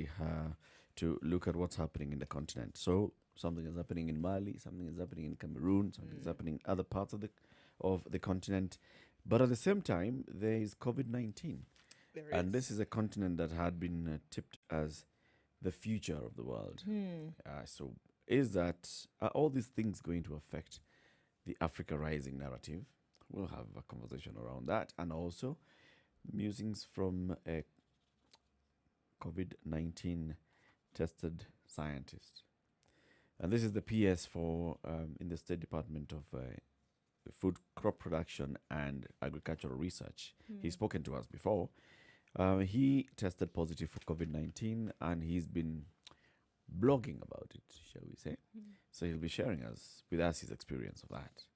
actually to look at what's happening in the continent. So something is happening in Mali, something is happening in Cameroon, something is happening in other parts of the continent. But at the same time, there is COVID-19. There is. And this is a continent that had been tipped as the future of the world. So are all these things going to affect the Africa Rising narrative? We'll have a conversation around that, and also musings from a COVID-19 tested scientist. And this is the PS for in the State Department of Food, Crop Production and Agricultural Research. He's spoken to us before. He tested positive for COVID-19, and he's been blogging about it, shall we say. So he'll be sharing with us his experience of that.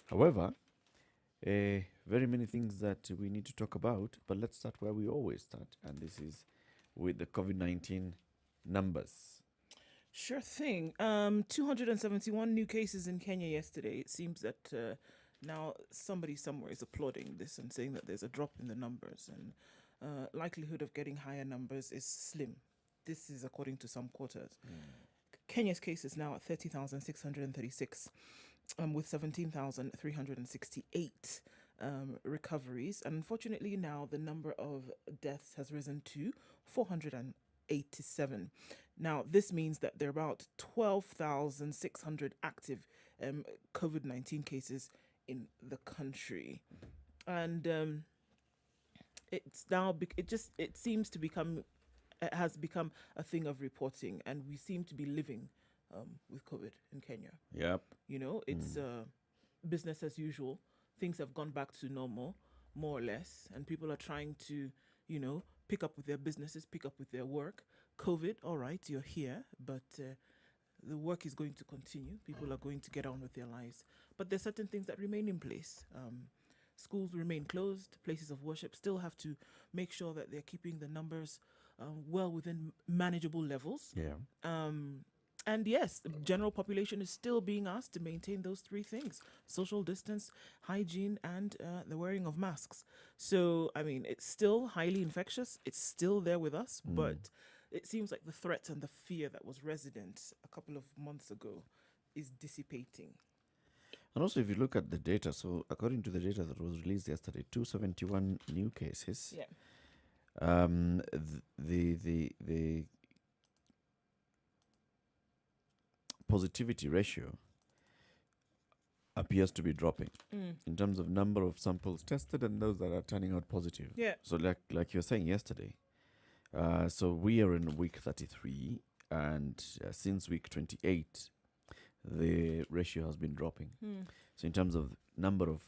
However, very many things that we need to talk about, but let's start where we always start, and this is with the COVID-19 numbers. Sure thing. 271 new cases in Kenya yesterday. It seems that now somebody somewhere is applauding this and saying that there's a drop in the numbers, and likelihood of getting higher numbers is slim. This is according to some quarters. Kenya's case is now at 30,636, with 17,368 recoveries. And unfortunately now the number of deaths has risen to 487. Now, this means that there are about 12,600 active COVID-19 cases in the country. And it's now, it seems to become, it has become a thing of reporting, and we seem to be living with COVID in Kenya. Yep. You know, it's business as usual. Things have gone back to normal, more or less, and people are trying to, you know, pick up with their businesses, pick up with their work. COVID, all right, you're here, but the work is going to continue. People are going to get on with their lives. But there's certain things that remain in place. Schools remain closed. Places of worship still have to make sure that they're keeping the numbers well within manageable levels. Yeah. And yes, the general population is still being asked to maintain those three things: social distance, hygiene, and the wearing of masks. So, I mean, it's still highly infectious. It's still there with us, but it seems like the threat and the fear that was resident a couple of months ago is dissipating. And also, if you look at the data, so according to the data that was released yesterday, 271 new cases. Yeah. The positivity ratio appears to be dropping in terms of number of samples tested and those that are turning out positive. Yeah. So like you were saying yesterday, so we are in week 33, and since week 28, the ratio has been dropping. So in terms of number of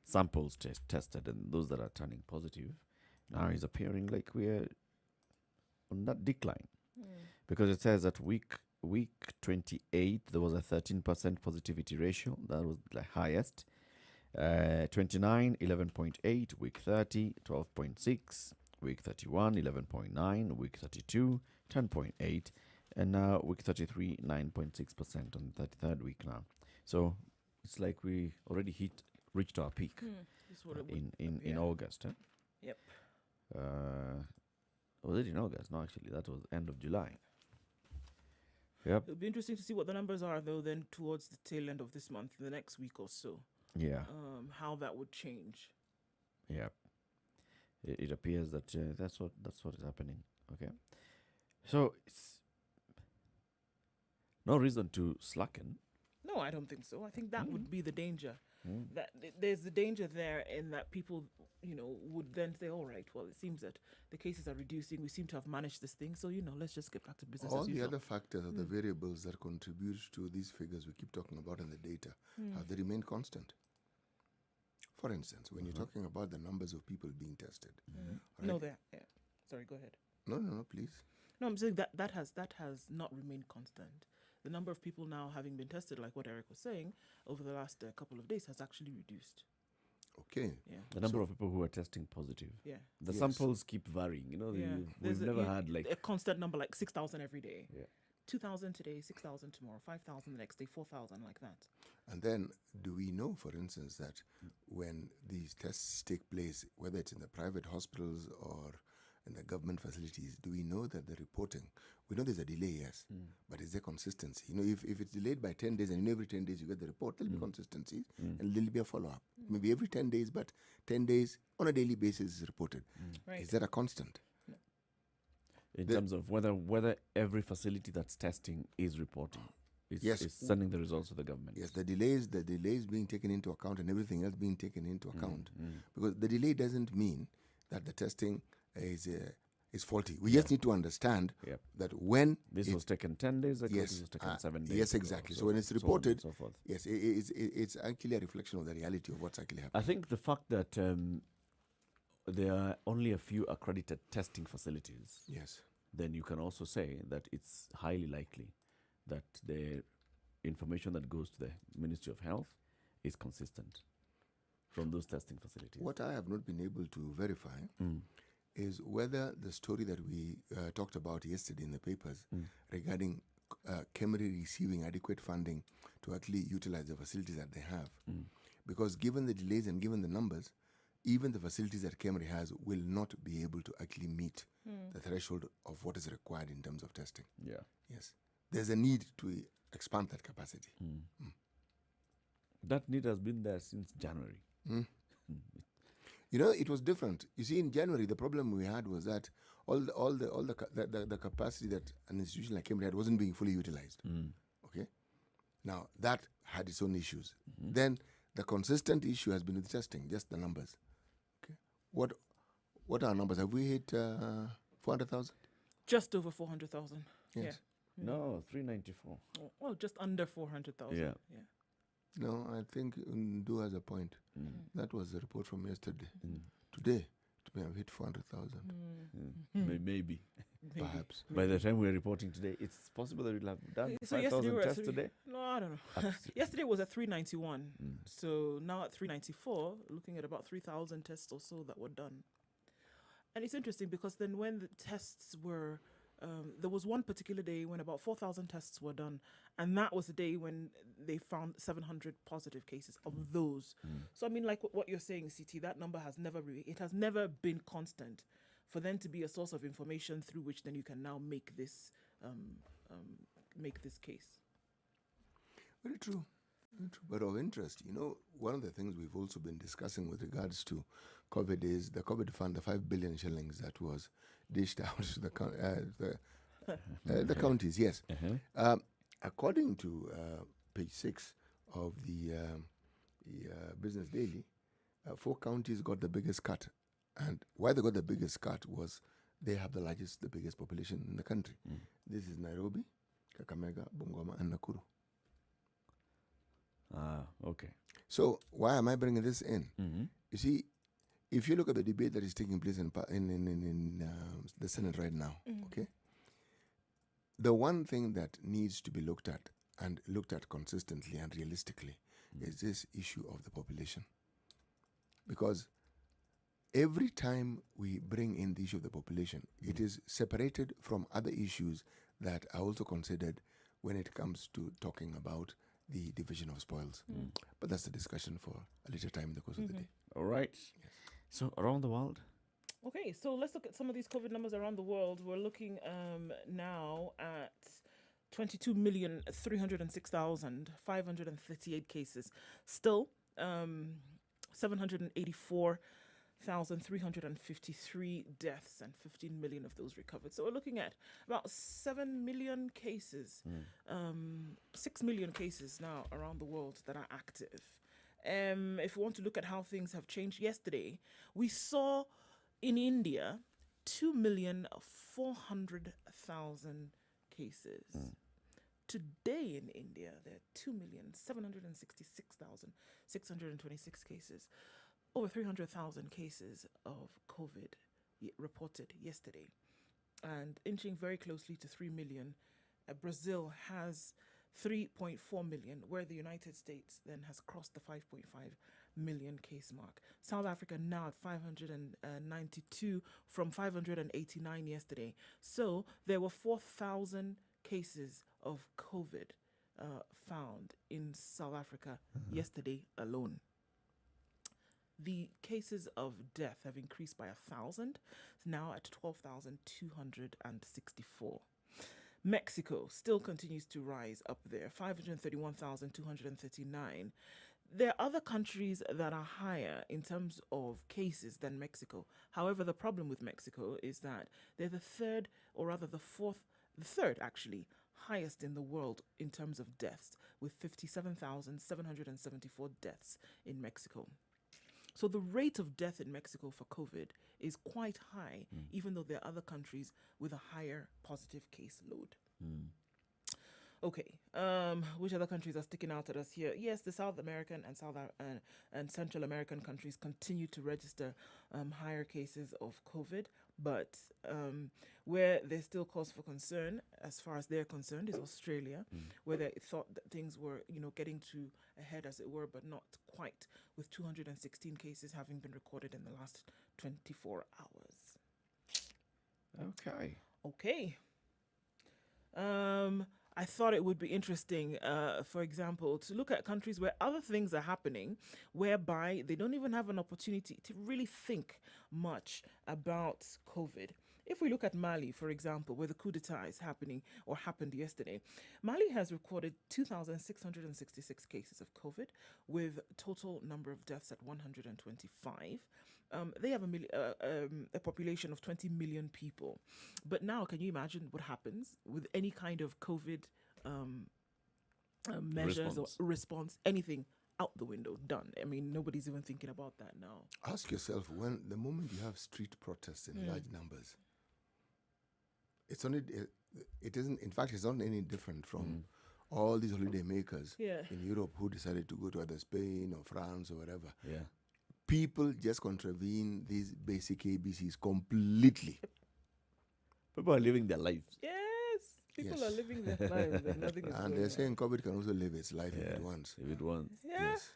samples tested and those that are turning positive, now is appearing like we're on that decline. Because it says that week 28, there was a 13% positivity ratio. That was the highest. 29, 11.8. Week 30, 12.6. Week 31, 11.9. Week 32, 10.8. And now week 33, 9.6% on the 33rd week now. So it's like we already reached our peak in August. Huh? Yep. Was it in August? No, actually, that was end of July. Yep. It'll be interesting to see what the numbers are, though, then towards the tail end of this month, the next week or so. Yeah. How that would change. Yeah. It appears that that's what is happening. Okay. So it's no reason to slacken. No, I don't think so. I think that would be the danger. That there's the danger there in that people, you know, would then say, all right, well, it seems that the cases are reducing. We seem to have managed this thing. So, you know, let's just get back to business All as the usual. other factors are the variables that contribute to these figures we keep talking about in the data. Have they remained constant? For instance, when you're talking about the numbers of people being tested. Right? No, there. Yeah. Sorry, go ahead. No, please. No, I'm saying that has not remained constant. The number of people now having been tested, like what Eric was saying, over the last couple of days has actually reduced. Okay. Yeah. The number of people who are testing positive. Yeah. The samples keep varying. You know, we've never had like a constant number, like 6,000 every day. Yeah. 2,000 today, 6,000 tomorrow, 5,000 the next day, 4,000, like that. And then, do we know, for instance, that when these tests take place, whether it's in the private hospitals or in the government facilities, do we know that the reporting, we know there's a delay, yes, but is there consistency? If it's delayed by 10 days and every 10 days you get the report, there'll be consistency and there'll be a follow-up. Maybe every 10 days, but 10 days on a daily basis is reported. Right. Is that a constant? In terms of whether every facility that's testing is reporting, is sending the results to the government. Yes, the delays being taken into account and everything else being taken into account. Because the delay doesn't mean that the testing is faulty. We just need to understand that when this was taken 10 days ago, this was taken 7 days yes, ago. exactly. So when it's reported, so forth. yes, it's actually a reflection of the reality of what's actually happening. I think the fact that there are only a few accredited testing facilities, Yes. then you can also say that it's highly likely that the information that goes to the Ministry of Health is consistent from those testing facilities. What I have not been able to verify is whether the story that we talked about yesterday in the papers regarding KEMRI receiving adequate funding to actually utilize the facilities that they have. Because given the delays and given the numbers, even the facilities that KEMRI has will not be able to actually meet the threshold of what is required in terms of testing. Yeah. Yes. There's a need to expand that capacity. That need has been there since January. It was different. You see, in January, the problem we had was that all the capacity that an institution like KEMRI had wasn't being fully utilized. Okay? Now, that had its own issues. Then, the consistent issue has been with testing, just the numbers. Okay? What are our numbers? Have we hit 400,000? Just over 400,000. Yes. Yeah. No, 394. Well, just under 400,000. Yeah. No, I think Ndu has a point. That was the report from yesterday. Today, it may have hit 400,000. Maybe. Perhaps. By the time we're reporting today, it's possible that we'll have done So yesterday 5,000 we were at tests today. No, I don't know. Yesterday was at 391. So now at 394, looking at about 3,000 tests or so that were done. And it's interesting because then when the tests were, there was one particular day when about 4,000 tests were done. And that was the day when they found 700 positive cases of those. So, I mean, like what you're saying, CT, that number has never been constant for them to be a source of information through which then you can now make this case. Very true. Very true. But of interest, one of the things we've also been discussing with regards to COVID is the COVID fund, the 5 billion shillings that was dished out to the counties, yes. According to page 6 of the Business Daily, 4 counties got the biggest cut. And why they got the biggest cut was they have the biggest population in the country. This is Nairobi, Kakamega, Bungoma, and Nakuru. Okay. So why am I bringing this in? You see, if you look at the debate that is taking place in the Senate right now, okay, the one thing that needs to be looked at and looked at consistently and realistically is this issue of the population. Because every time we bring in the issue of the population, it is separated from other issues that are also considered when it comes to talking about the division of spoils. But that's a discussion for a later time in the course of the day. All right. Yes. So around the world? Okay, so let's look at some of these COVID numbers around the world. We're looking now at 22,306,538 cases. Still, 784,353 deaths and 15 million of those recovered. So we're looking at about 7 million cases, 6 million cases now around the world that are active. If we want to look at how things have changed, yesterday we saw in India 2,400,000 cases. Today in India, there are 2,766,626 cases. Over 300,000 cases of COVID reported yesterday. And inching very closely to 3 million, Brazil has 3.4 million, where the United States then has crossed the 5.5 million case mark. South Africa now at 592 from 589 yesterday. So there were 4,000 cases of COVID found in South Africa yesterday alone. the cases of death have increased by 1,000, now at 12,264. Mexico still continues to rise up there, 531,239. There are other countries that are higher in terms of cases than Mexico. However, the problem with Mexico is that they're the third actually, highest in the world in terms of deaths, with 57,774 deaths in Mexico. So the rate of death in Mexico for COVID is quite high, even though there are other countries with a higher positive case load. Okay, which other countries are sticking out at us here? Yes, the South American and Central American countries continue to register higher cases of COVID, but where there's still cause for concern, as far as they're concerned, is Australia, where they thought that things were, getting to a head, as it were, but not quite, with 216 cases having been recorded in the last 24 hours. Okay. I thought it would be interesting, for example, to look at countries where other things are happening, whereby they don't even have an opportunity to really think much about COVID. If we look at Mali, for example, where the coup d'etat is happening or happened yesterday, Mali has recorded 2,666 cases of COVID, with total number of deaths at 125. They have a population of 20 million people. But now, can you imagine what happens with any kind of COVID measures or response, anything out the window, done? I mean, nobody's even thinking about that now. Ask yourself, the moment you have street protests in large numbers, it's not any different from all these holiday makers in Europe who decided to go to either Spain or France or whatever. Yeah. People just contravene these basic ABCs completely. People are living their lives. Yes, people are living their lives, and nothing is and they're saying COVID can also live its life if it wants. If it wants. Yeah. Yes.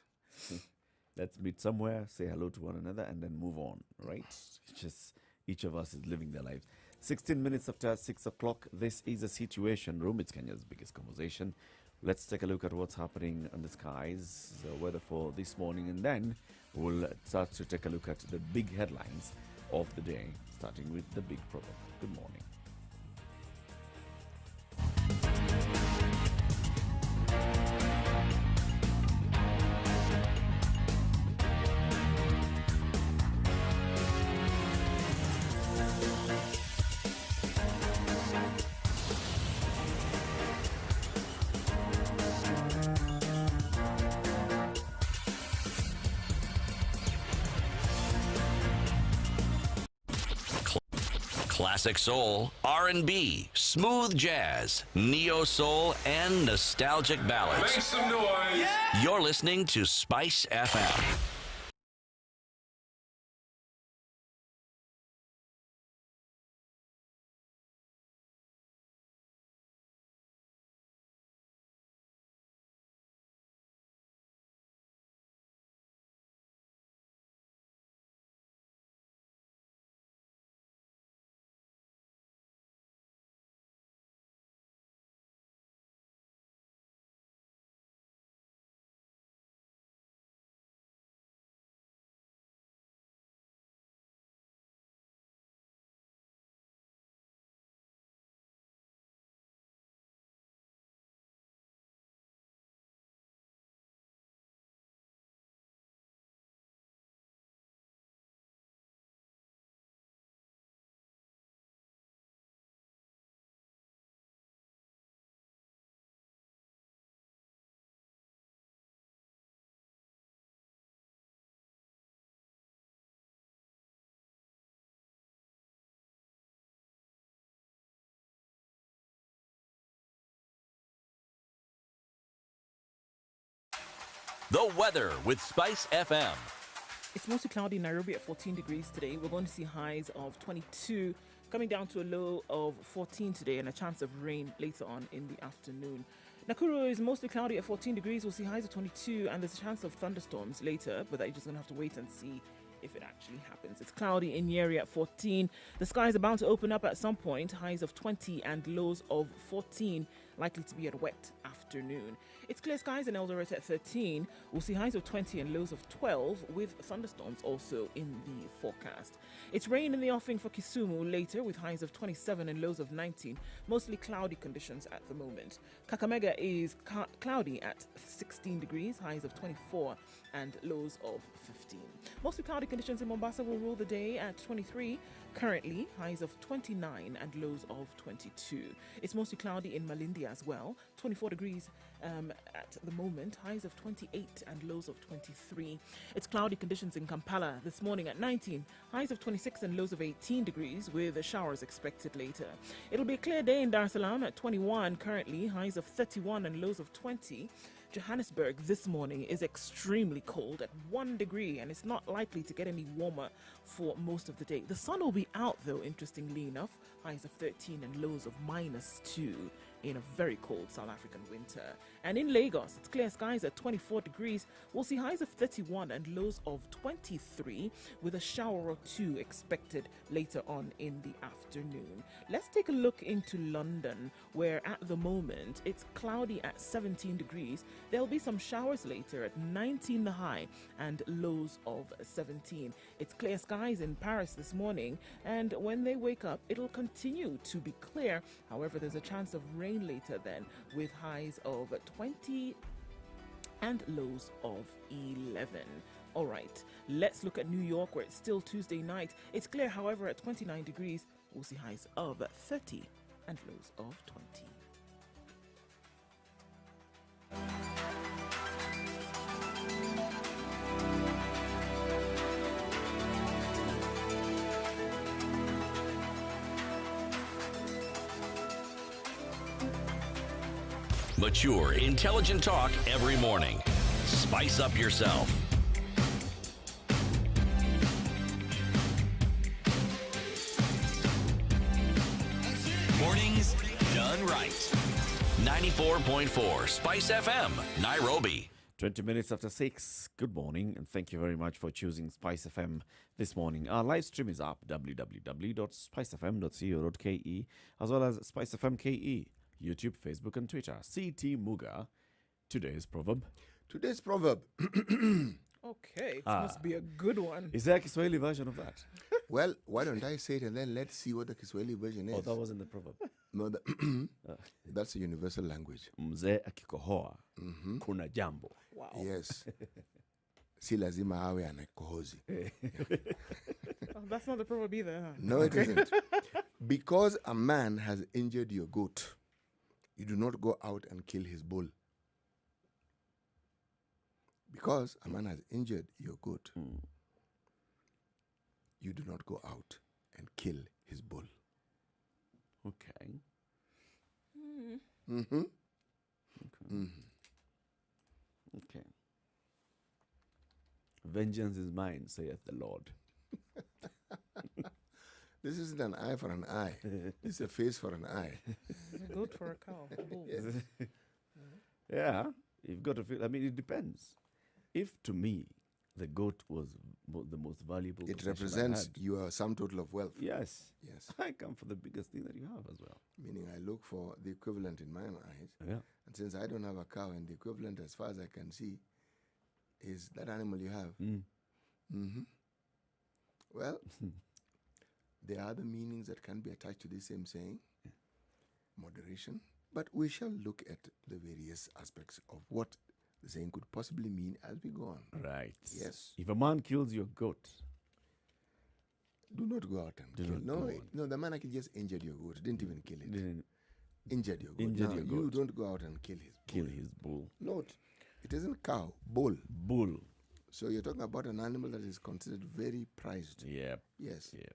Let's meet somewhere, say hello to one another, and then move on, right? It's just each of us is living their lives. 16 minutes after 6 o'clock, this is a Situation Room. It's Kenya's biggest conversation. Let's take a look at what's happening on the skies, the weather for this morning, and then we'll start to take a look at the big headlines of the day, starting with the big problem. Good morning. Classic soul, R&B, smooth jazz, neo soul, and nostalgic ballads. Make some noise. Yeah. You're listening to Spice FM. The weather with Spice FM. It's mostly cloudy in Nairobi at 14 degrees today. We're going to see highs of 22, coming down to a low of 14 today, and a chance of rain later on in the afternoon. Nakuru is mostly cloudy at 14 degrees. We'll see highs of 22, and there's a chance of thunderstorms later, but you're just going to have to wait and see if it actually happens. It's cloudy in Nyeri at 14. The skies are bound to open up at some point. Highs of 20 and lows of 14. likely to be a wet afternoon. It's clear skies in Eldoret at 13. We'll see highs of 20 and lows of 12, with thunderstorms also in the forecast. It's rain in the offing for Kisumu later, with highs of 27 and lows of 19. Mostly cloudy conditions at the moment. Kakamega is cloudy at 16 degrees, highs of 24 and lows of 15. Mostly cloudy conditions in Mombasa will rule the day at 23. Currently, highs of 29 and lows of 22. It's mostly cloudy in Malindi as well. 24 degrees at the moment, highs of 28 and lows of 23. It's cloudy conditions in Kampala this morning at 19. Highs of 26 and lows of 18 degrees, with showers expected later. It'll be a clear day in Dar es Salaam at 21 currently, highs of 31 and lows of 20. Johannesburg this morning is extremely cold at 1 degree, and it's not likely to get any warmer for most of the day. The sun will be out though, interestingly enough, highs of 13 and lows of -2 in a very cold South African winter. And in Lagos, it's clear skies at 24 degrees. We'll see highs of 31 and lows of 23, with a shower or two expected later on in the afternoon. Let's take a look into London, where at the moment it's cloudy at 17 degrees. There'll be some showers later at 19 the high and lows of 17. It's clear skies in Paris this morning, and when they wake up, it'll continue to be clear. However, there's a chance of rain later then, with highs of 20 and lows of 11. All right, let's look at New York, where it's still Tuesday night. It's clear, however, at 29 degrees. We'll see highs of 30 and lows of 20. Mature, intelligent talk every morning. Spice up yourself. Mornings done right. 94.4 Spice FM, Nairobi. 20 minutes after 6. Good morning, and thank you very much for choosing Spice FM this morning. Our live stream is up, www.spicefm.co.ke, as well as Spice FM KE, YouTube, Facebook, and Twitter. CT Muga. Today's proverb. Okay, it must be a good one. Is there a Kiswahili version of that? Well, why don't I say it and then let's see what the Kiswahili version is. Oh, that wasn't the proverb. No, that's a universal language. Mzee akikohoa, kuna jambo. Wow. Yes. Si lazima awe anakohozi. Oh, that's not the proverb either, huh? No, it isn't. Because a man has injured your goat, you do not go out and kill his bull. Because a man has injured your goat, you do not go out and kill his bull. Okay. Okay. Vengeance is mine, saith the Lord. This isn't an eye for an eye. It's a face for an eye. It's a goat for a cow. Bull. Yeah, you've got to feel. I mean, it depends. If to me the goat was the most valuable, It possession I represents had, your sum total of wealth. yes, Yes. I come for the biggest thing that you have as well. Meaning I look for the equivalent in my eyes. Yeah. And since I don't have a cow, and the equivalent as far as I can see is that animal you have. Well, there are other meanings that can be attached to the same saying. Moderation. But we shall look at the various aspects of what the saying could possibly mean as we go on. Right. Yes. If a man kills your goat, Do not go out and Do kill. not No, go on. no, the man actually just injured your goat. Didn't even kill it. didn't Injured your goat. Injured Now, your you goat. don't go out and kill his kill his bull. Note, it isn't cow, bull. Bull. So you're talking about an animal that is considered very prized. Yeah. Yes. Yeah.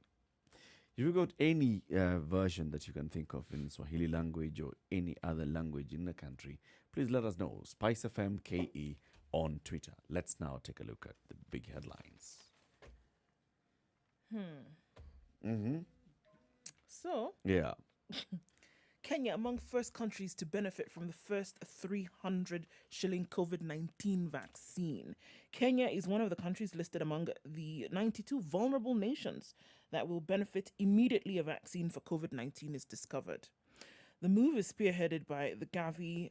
If you got any version that you can think of in Swahili language or any other language in the country, please let us know. Spice FM KE on Twitter. Let's now take a look at the big headlines. So, Yeah. Kenya among first countries to benefit from the first 300 shilling COVID-19 vaccine. Kenya is one of the countries listed among the 92 vulnerable nations that will benefit immediately a vaccine for COVID-19 is discovered. The move is spearheaded by the Gavi,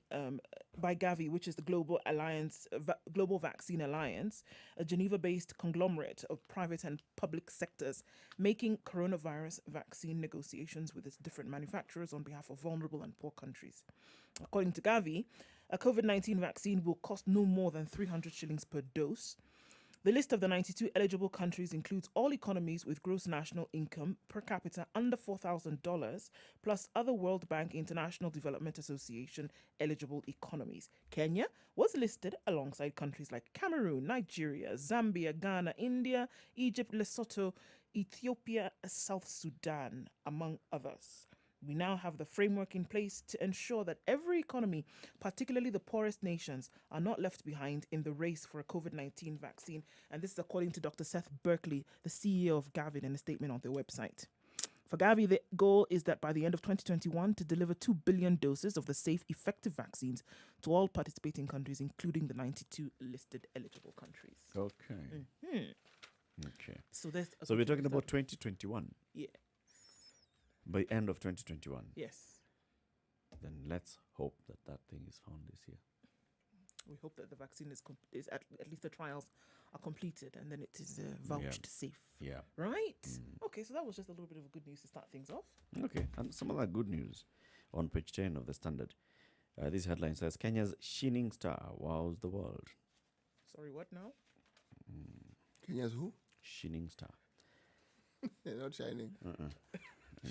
which is the Global Vaccine Alliance, a Geneva-based conglomerate of private and public sectors, making coronavirus vaccine negotiations with its different manufacturers on behalf of vulnerable and poor countries. According to Gavi, a COVID-19 vaccine will cost no more than 300 shillings per dose. The list of the 92 eligible countries includes all economies with gross national income per capita under $4,000, plus other World Bank International Development Association eligible economies. Kenya was listed alongside countries like Cameroon, Nigeria, Zambia, Ghana, India, Egypt, Lesotho, Ethiopia, South Sudan, among others. We now have the framework in place to ensure that every economy, particularly the poorest nations, are not left behind in the race for a COVID-19 vaccine. And this is according to Dr. Seth Berkley, the CEO of Gavi, in a statement on their website. For Gavi, the goal is that by the end of 2021 to deliver 2 billion doses of the safe, effective vaccines to all participating countries, including the 92 listed eligible countries. Okay. Okay. So we're talking about 2021. Yeah. By end of 2021. Yes. Then let's hope that thing is found this year. We hope that the vaccine is at least the trials are completed and then it is vouched safe. Yeah. Right? Okay, so that was just a little bit of good news to start things off. Okay, and some other good news on page 10 of the Standard. This headline says, Kenya's shining star wows the world. Sorry, what now? Kenya's who? Shining star. They're not shining.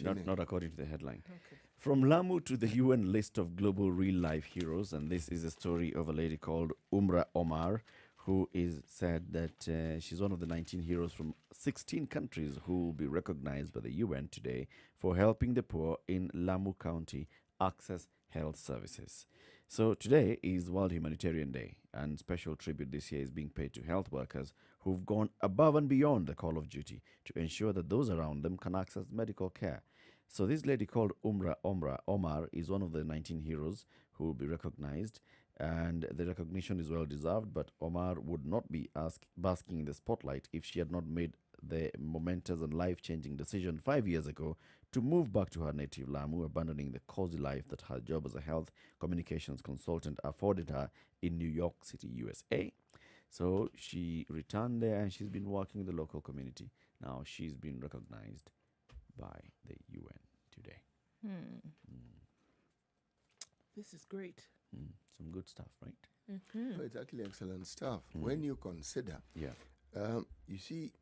Not according to the headline. Okay. From Lamu to the UN list of global real-life heroes, and this is a story of a lady called Umra Omar, who is said that she's one of the 19 heroes from 16 countries who will be recognized by the UN today for helping the poor in Lamu County access health services. So today is World Humanitarian Day, and special tribute this year is being paid to health workers who've gone above and beyond the call of duty to ensure that those around them can access medical care. So this lady called Umra Omar is one of the 19 heroes who will be recognized, and the recognition is well deserved, but Omar would not be basking in the spotlight if she had not made the momentous and life-changing decision 5 years ago to move back to her native Lamu, abandoning the cozy life that her job as a health communications consultant afforded her in New York City, USA. So she returned there and she's been working in the local community. Now she's been recognized by the UN today. This is great. Some good stuff, right? Oh, it's actually excellent stuff. When you consider, you see,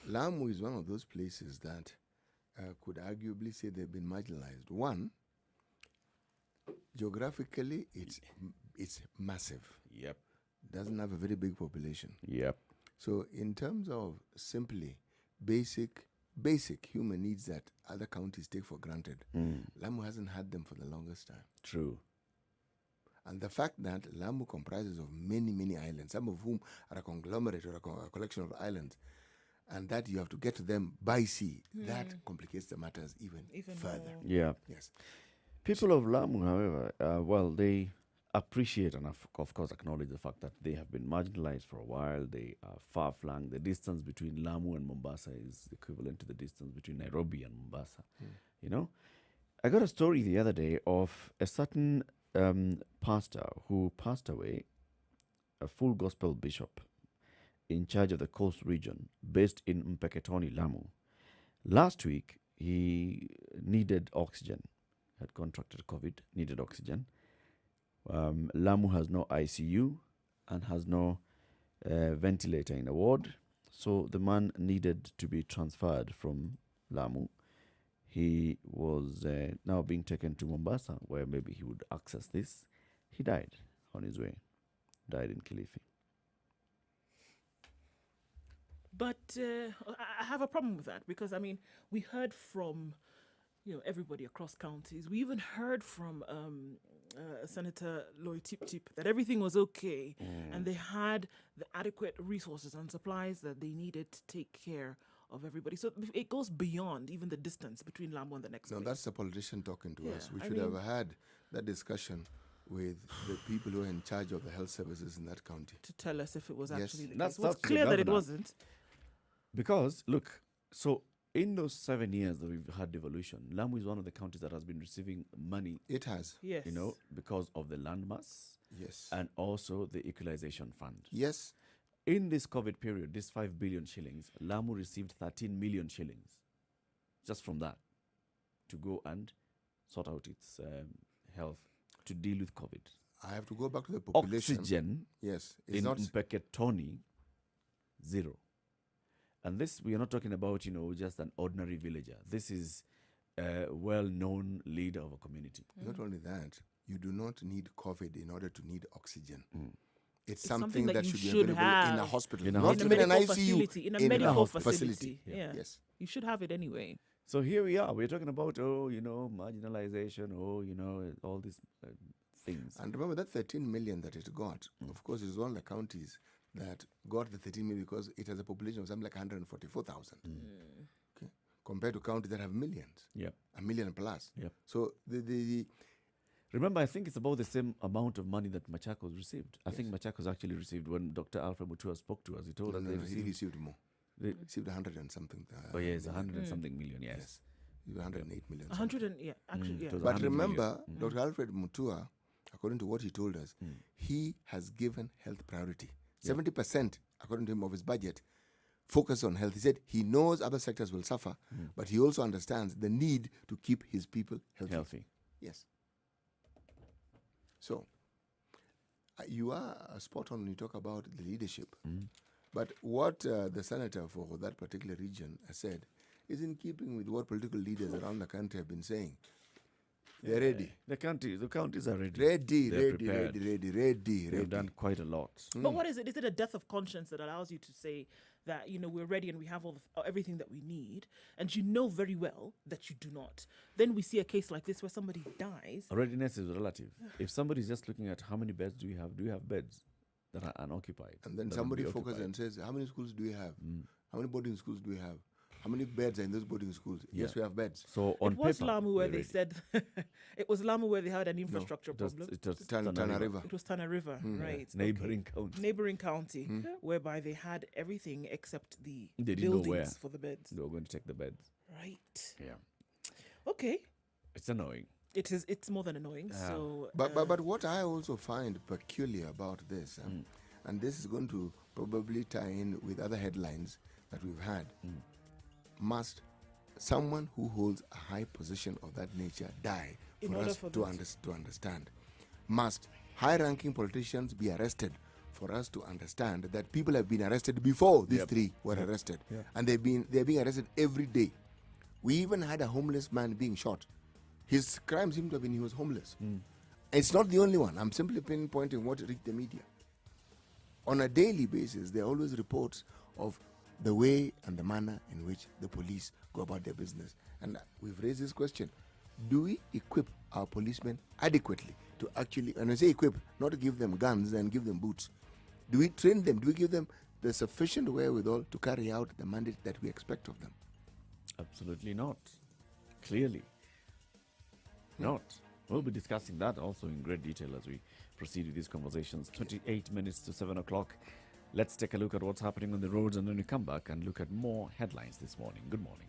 Lamu is one of those places that could arguably say they've been marginalized. One, geographically, it's massive. Yep. Doesn't have a very big population. Yep. So in terms of simply basic human needs that other counties take for granted, Lamu hasn't had them for the longest time. True. And the fact that Lamu comprises of many, many islands, some of whom are a conglomerate or a collection of islands, and that you have to get to them by sea, that complicates the matters even further. More. Yeah. Yes. People of Lamu, however, they appreciate and of course acknowledge the fact that they have been marginalized for a while. They are far-flung. The distance between Lamu and Mombasa is equivalent to the distance between Nairobi and Mombasa. You know, I got a story the other day of a certain pastor who passed away, a full gospel bishop in charge of the coast region based in Mpeketoni, Lamu. Last week, he needed oxygen, had contracted COVID, needed oxygen. Lamu has no ICU and has no ventilator in the ward, so the man needed to be transferred from Lamu. He was now being taken to Mombasa, where maybe he would access this. He died on his way, died in Kilifi. But I have a problem with that because, I mean, we heard from, everybody across counties. We even heard from Senator Loy Tip Tip that everything was okay and they had the adequate resources and supplies that they needed to take care of everybody. So it goes beyond even the distance between Lamu and the next place. That's the politician talking to us. We should have had that discussion with the people who are in charge of the health services in that county. To tell us if it was actually the That's case. It was the clear that it governor. wasn't. Because, look, so in those 7 years that we've had devolution, Lamu is one of the counties that has been receiving money, It has. Yes. because of the landmass Yes. and also the equalization fund. Yes. In this COVID period, this 5 billion shillings, Lamu received 13 million shillings just from that to go and sort out its health to deal with COVID. I have to go back to the population. Oxygen Yes. It's in not. Mpeketoni, 0. And this, we are not talking about, just an ordinary villager. This is a well-known leader of a community. Not only that, you do not need COVID in order to need oxygen. It's something something that that you should be should available in a have. hospital, In a not hospital. even an medical ICU. facility, in a in medical facility. facility. Yeah. Yes. You should have it anyway. So here we are. We're talking about, marginalization, all these things. And remember that 13 million that it got, of course, is one of the counties that got the 13 million because it has a population of something like 144,000. Okay. Compared to counties that have millions, Yep. a million plus. Yep. So the Remember, I think it's about the same amount of money that Machakos received. I think Machakos actually received when Dr. Alfred Mutua spoke to us. He told us they he received. received more. They, Received 100 and something. oh yes, million. 100 and something million. Yes. Yes. 108 million. 100 and, yeah, actually, yeah. It was But 100 million. remember, Dr. Alfred Mutua, according to what he told us, he has given health priority. 70%, according to him, of his budget focus on health. He said he knows other sectors will suffer, but he also understands the need to keep his people healthy. Yes. So, you are spot on when you talk about the leadership. But what the senator for that particular region has said is in keeping with what political leaders around the country have been saying. They're ready. The counties are ready. Ready, They're ready, prepared. ready. They've done quite a lot. But what is it? Is it a death of conscience that allows you to say that, we're ready and we have everything that we need, and you know very well that you do not? Then we see a case like this where somebody dies. Readiness is relative. If somebody's just looking at how many beds do you have beds that are unoccupied? And then that somebody will be focuses and occupied? says, how many schools do we have? How many boarding schools do we have? How many beds are in those boarding schools? Yes, we have beds. So on It was paper, Lamu where they're they ready. said it was Lamu where they had an infrastructure It was- problem. it was Tana Tana River. It was Tana River, right? Neighboring county. Neighboring county, whereby they had everything except the They didn't know where. buildings for the beds. They were going to take the beds. Right. Yeah. Okay. It's annoying. It is. It's more than annoying. So, But what I also find peculiar about this, and this is going to probably tie in with other headlines that we've had, must someone who holds a high position of that nature die In for order us for to, this- to understand? Must high-ranking politicians be arrested for us to understand that people have been arrested before these three were arrested, and they're being arrested every day? We even had a homeless man being shot. His crime seemed to have been he was homeless. It's not the only one. I'm simply pinpointing what reached the media. On a daily basis, there are always reports of the way and the manner in which the police go about their business. And we've raised this question. Do we equip our policemen adequately to actually, and I say equip, not to give them guns and give them boots. Do we train them? Do we give them the sufficient wherewithal to carry out the mandate that we expect of them? Absolutely not. Clearly. Not. We'll be discussing that also in great detail as we proceed with these conversations. 28 minutes to 7 o'clock. Let's take a look at what's happening on the roads and then we come back and look at more headlines this morning. Good morning.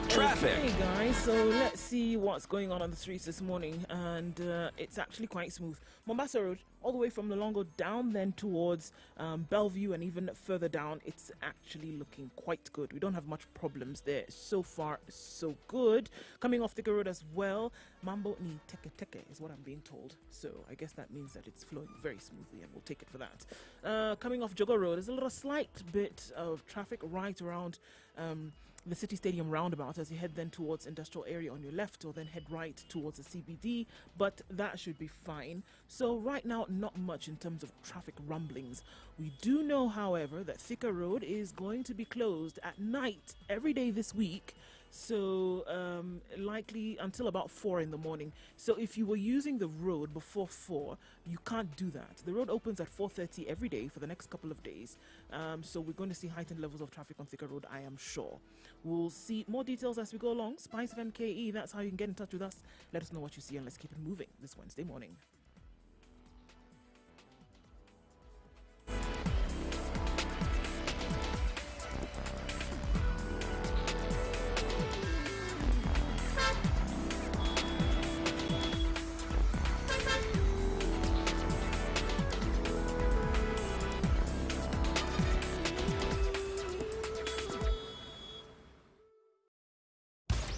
Traffic. Hey guys, so let's see what's going on the streets this morning, and it's actually quite smooth. Mombasa Road, all the way from Lolongo down then towards Bellevue and even further down, it's actually looking quite good. We don't have much problems there. So far, so good. Coming off Thika Road as well, Mambo ni teke teke is what I'm being told. So I guess that means that it's flowing very smoothly, and we'll take it for that. Coming off Jogo Road, there's a little slight bit of traffic right around the City Stadium roundabout as you head then towards industrial area on your left, or then head right towards the CBD, but that should be fine. So right now, not much in terms of traffic rumblings. We do know, however, that Thika Road is going to be closed at night every day this week So likely until about 4 in the morning. So if you were using the road before 4, you can't do that. The road opens at 4:30 every day for the next couple of days. So we're going to see heightened levels of traffic on Thika Road, I am sure. We'll see more details as we go along. Spice of MKE, that's how you can get in touch with us. Let us know what you see and let's keep it moving this Wednesday morning.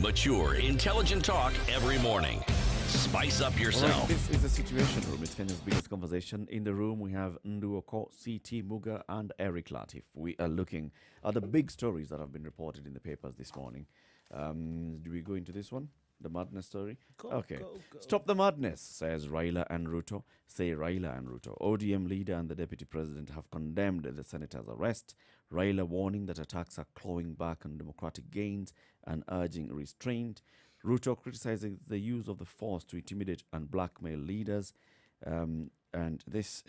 Mature, intelligent talk every morning. Spice up All right, yourself. this is the Situation Room. It's Kenya's biggest conversation. In the room, we have Ndu Oko, CT Muga, and Eric Latif. We are looking at the big stories that have been reported in the papers this morning. Do we go into this one? The madness story? Okay. Go. Stop the madness, says Raila and Ruto. Say Raila and Ruto. ODM leader and the deputy president have condemned the senator's arrest. Raila warning that attacks are clawing back on democratic gains and urging restraint. Ruto criticizing the use of the force to intimidate and blackmail leaders. And this,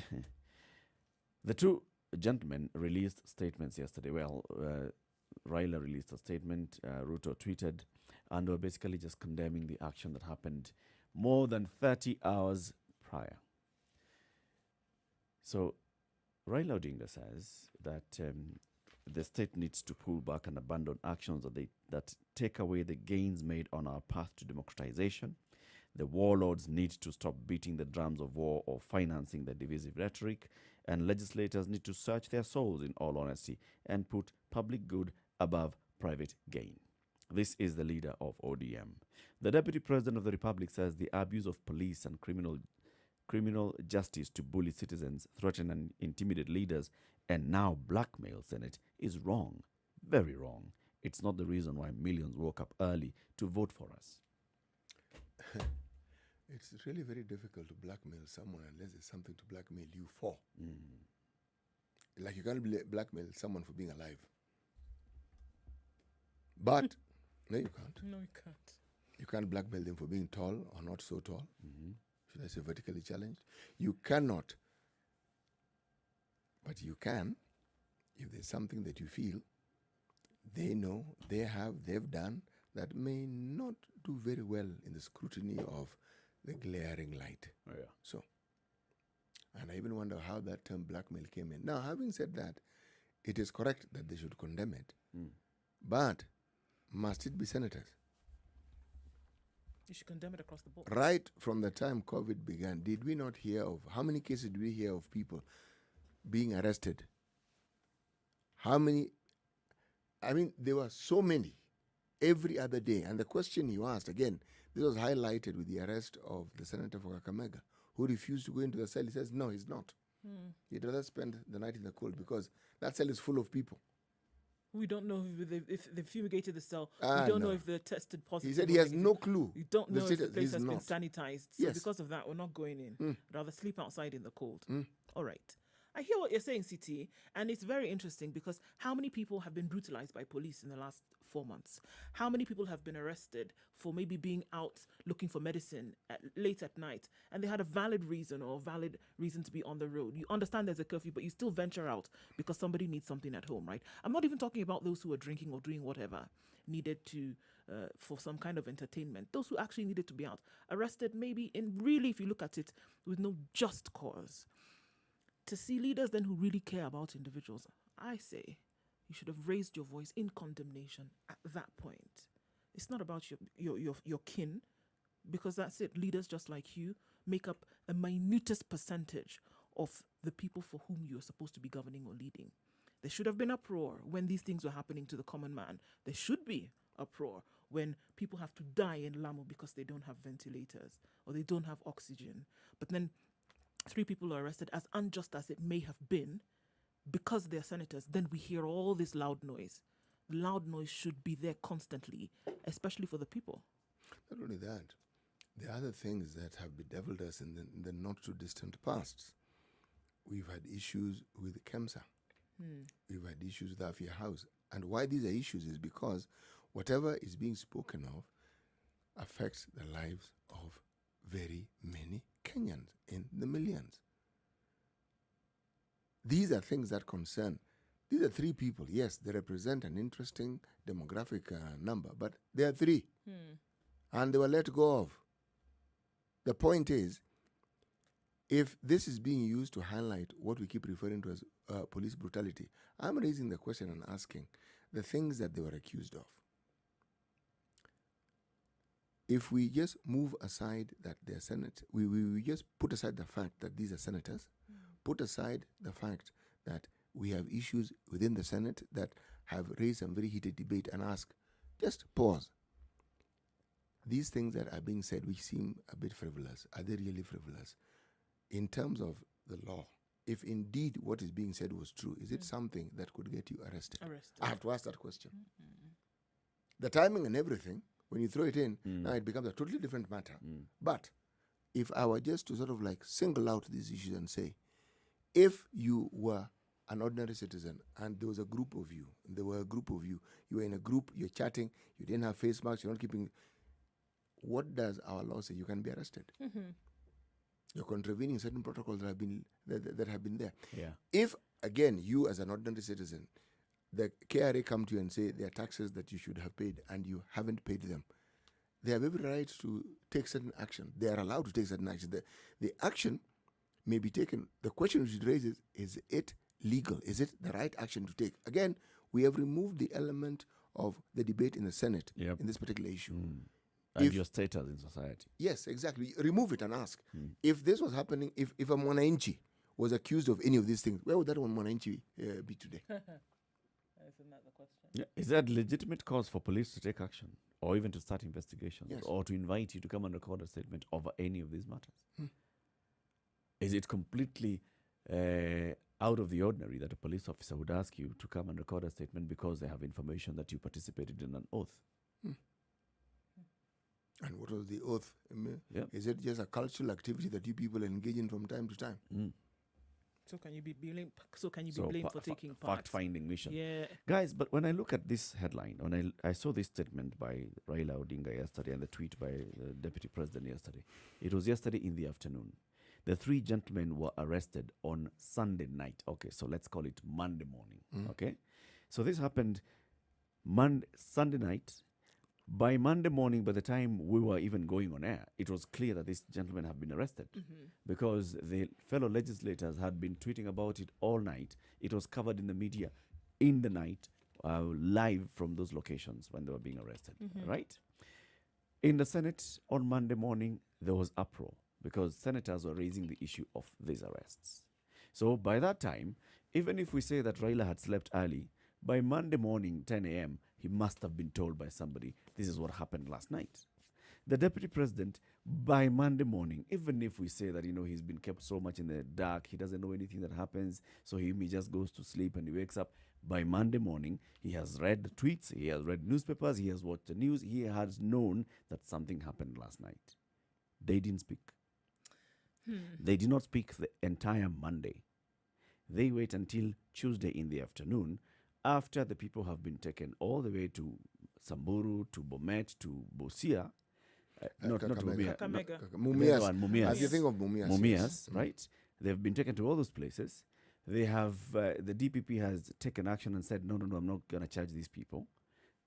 the two gentlemen released statements yesterday. Well, Raila released a statement, Ruto tweeted, and were basically just condemning the action that happened more than 30 hours prior. So Raila Odinga says that the state needs to pull back and abandon actions that take away the gains made on our path to democratization. The warlords need to stop beating the drums of war or financing the divisive rhetoric, and legislators need to search their souls in all honesty and put public good above private gain. This is the leader of ODM. The Deputy President of the Republic says the abuse of police and criminal justice to bully citizens, threaten and intimidate leaders, and now blackmail Senate is wrong. Very wrong. It's not the reason why millions woke up early to vote for us. It's really very difficult to blackmail someone unless there's something to blackmail you for. Like you can't blackmail someone for being alive. But, no, you can't. No, you can't. You can't blackmail them for being tall or not so tall. Should I say vertically challenged? You cannot. But you can, if there's something that you feel they know, they've done that may not do very well in the scrutiny of the glaring light. Oh, yeah. So, and I even wonder how that term blackmail came in. Now, having said that, it is correct that they should condemn it. But must it be senators? You should condemn it across the board. Right from the time COVID began, did we not hear of, how many cases did we hear of people being arrested? How many? I mean, there were so many every other day. And the question you asked, again, this was highlighted with the arrest of the senator for Kakamega, who refused to go into the cell. He says, no, he's not. He'd rather spend the night in the cold because that cell is full of people. We don't know if they fumigated the cell. We Ah, don't know no. if they're tested positive. He said or he has negative. no clue. You don't know if the status place is has been not. sanitized. So Yes. because of that, we're not going in. Rather sleep outside in the cold. Mm. All right. I hear what you're saying, CT, and it's very interesting because how many people have been brutalized by police in the last 4 months? How many people have been arrested for maybe being out looking for medicine late at night and they had a valid reason to be on the road? You understand there's a curfew, but you still venture out because somebody needs something at home, right? I'm not even talking about those who are drinking or doing whatever needed to for some kind of entertainment. Those who actually needed to be out, arrested maybe in really, if you look at it, with no just cause. To see leaders then who really care about individuals, I say you should have raised your voice in condemnation at that point. It's not about your kin, because that's it. Leaders just like you make up a minutest percentage of the people for whom you're supposed to be governing or leading. There should have been uproar when these things were happening to the common man. There should be uproar when people have to die in Lamu because they don't have ventilators or they don't have oxygen. But then 3 people are arrested, as unjust as it may have been, because they're senators. Then we hear all this loud noise. Loud noise should be there constantly, especially for the people. Not only that, there are other things that have bedeviled us in the not too distant past. We've had issues with KEMSA. We've had issues with Afia House. And why these are issues is because whatever is being spoken of affects the lives of very many Kenyans in the millions. These are things that concern. These are three people. Yes, they represent an interesting demographic number, but they are three. And they were let go of. The point is, if this is being used to highlight what we keep referring to as police brutality, I'm raising the question and asking the things that they were accused of. If we just move aside that they're Senate, we just put aside the fact that these are senators, put aside the fact that we have issues within the Senate that have raised some very heated debate, and ask, just pause. These things that are being said, which seem a bit frivolous, are they really frivolous? In terms of the law, if indeed what is being said was true, is it something that could get you arrested? I have to ask that question. The timing and everything, when you throw it in, now it becomes a totally different matter. But if I were just to sort of like single out these issues and say, if you were an ordinary citizen and there was a group of you, you were in a group, you're chatting, you didn't have face masks, you're not keeping, what does our law say? You can be arrested. You're contravening certain protocols that have been there. Yeah. If, again, you as an ordinary citizen, the KRA come to you and say there are taxes that you should have paid and you haven't paid them, they have every right to take certain action. They are allowed to take certain action. The action may be taken. The question which it raises, is it legal? Is it the right action to take? Again, we have removed the element of the debate in the Senate in this particular issue. And your status in society. Yes, exactly. Remove it and ask. If this was happening, if a Mwananchi was accused of any of these things, where would that one Mwananchi be today? Isn't that the question? Yeah. Is that legitimate cause for police to take action, or even to start investigations, or to invite you to come and record a statement over any of these matters? Is it completely out of the ordinary that a police officer would ask you to come and record a statement because they have information that you participated in an oath? And what was the oath? Is it just a cultural activity that you people engage in from time to time? So can you be blamed? For taking part? Fact-finding mission. Yeah, Guys, but when I look at this headline, when I saw this statement by Raila Odinga yesterday and the tweet by the Deputy President yesterday, it was yesterday in the afternoon. The three gentlemen were arrested on Sunday night. Okay, so let's call it Monday morning. Okay, so this happened Sunday night. By Monday morning, by the time we were even going on air, it was clear that these gentlemen have been arrested because the fellow legislators had been tweeting about it all night. It was covered in the media in the night, live from those locations when they were being arrested, right? In the Senate on Monday morning, there was uproar because senators were raising the issue of these arrests. So by that time, even if we say that Raila had slept early, by Monday morning, 10 a.m., he must have been told by somebody, this is what happened last night. The Deputy President, by Monday morning, even if we say that, he's been kept so much in the dark, he doesn't know anything that happens, so he just goes to sleep and he wakes up. By Monday morning, he has read the tweets, he has read newspapers, he has watched the news, he has known that something happened last night. They didn't speak. They did not speak the entire Monday. They wait until Tuesday in the afternoon, after the people have been taken all the way to Samburu, to Bomet, to Busia, not Busia, Mumias. As you think of Mumias. Mumias, right? They've been taken to all those places. They have, the DPP has taken action and said, no, I'm not going to charge these people.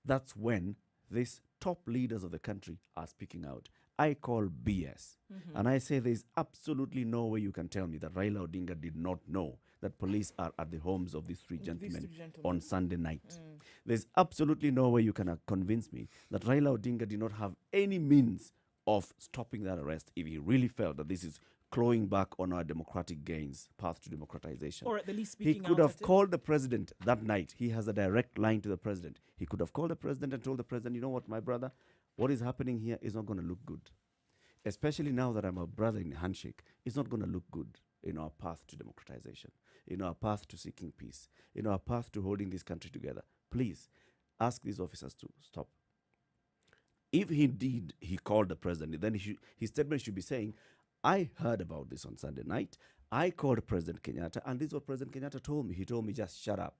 That's when these top leaders of the country are speaking out. I call BS. And I say there's absolutely no way you can tell me that Raila Odinga did not know that police are at the homes of these three gentlemen on Sunday night. There's absolutely no way you can convince me that Raila Odinga did not have any means of stopping that arrest if he really felt that this is clawing back on our democratic gains, path to democratization. Or at the least speaking out. He could have called the president that night. He has a direct line to the president. He could have called the president and told the president, you know what, my brother, what is happening here is not going to look good. Especially now that I'm a brother in a handshake, it's not going to look good in our path to democratization, in our path to seeking peace, in our path to holding this country together. Please ask these officers to stop. If indeed he called the president, then his statement should be saying, I heard about this on Sunday night. I called President Kenyatta, and this is what President Kenyatta told me. He told me, just shut up.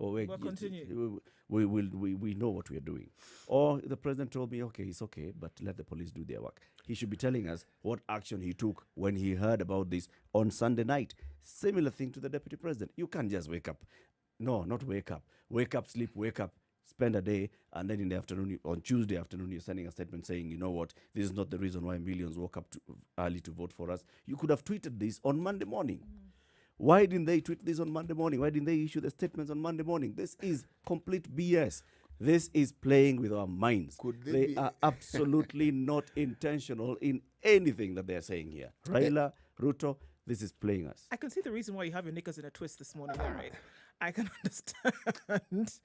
Or Well, continue. we know what we are doing. Or the president told me, okay, it's okay, but let the police do their work. He should be telling us what action he took when he heard about this on Sunday night. Similar thing to the deputy president. You can't just wake up. No, not wake up. Wake up, sleep, wake up, spend a day, and then in the afternoon, on Tuesday afternoon, you're sending a statement saying, you know what, this is not the reason why millions woke up early to vote for us. You could have tweeted this on Monday morning. Why didn't they tweet this on Monday morning? Why didn't they issue the statements on Monday morning? This is complete BS. This is playing with our minds. They are absolutely not intentional in anything that they're saying here. Raila, Ruto, this is playing us. I can see the reason why you have your knickers in a twist this morning, all right? I can understand.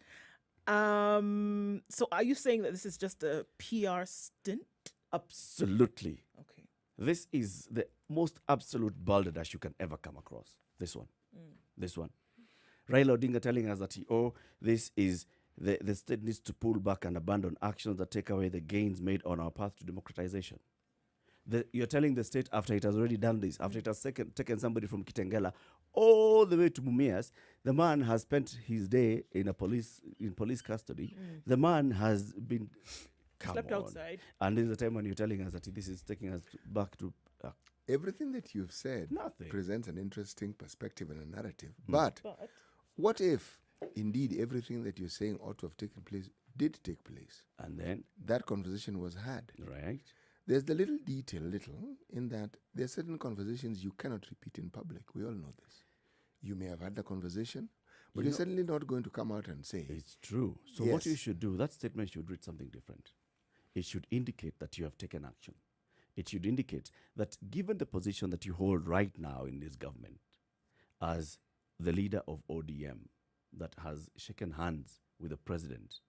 So are you saying that this is just a PR stint? Absolutely. Okay. This is the most absolute balderdash you can ever come across. This one. This one. Raila Odinga telling us that this is the state needs to pull back and abandon actions that take away the gains made on our path to democratization. You're telling the state after it has already done this, after it has taken somebody from Kitengela all the way to Mumias, the man has spent his day in police custody. The man has been Slept outside. And this is the time when you're telling us that this is taking us back to Everything that you've said nothing. Presents an interesting perspective and a narrative. But what if indeed everything that you're saying ought to have taken place did take place? And then that conversation was had. Right. There's the little detail, in that there are certain conversations you cannot repeat in public. We all know this. You may have had the conversation, but you're certainly not going to come out and say. It's true. So what you should do, that statement should read something different. It should indicate that you have taken action. It should indicate that given the position that you hold right now in this government as the leader of ODM that has shaken hands with the president,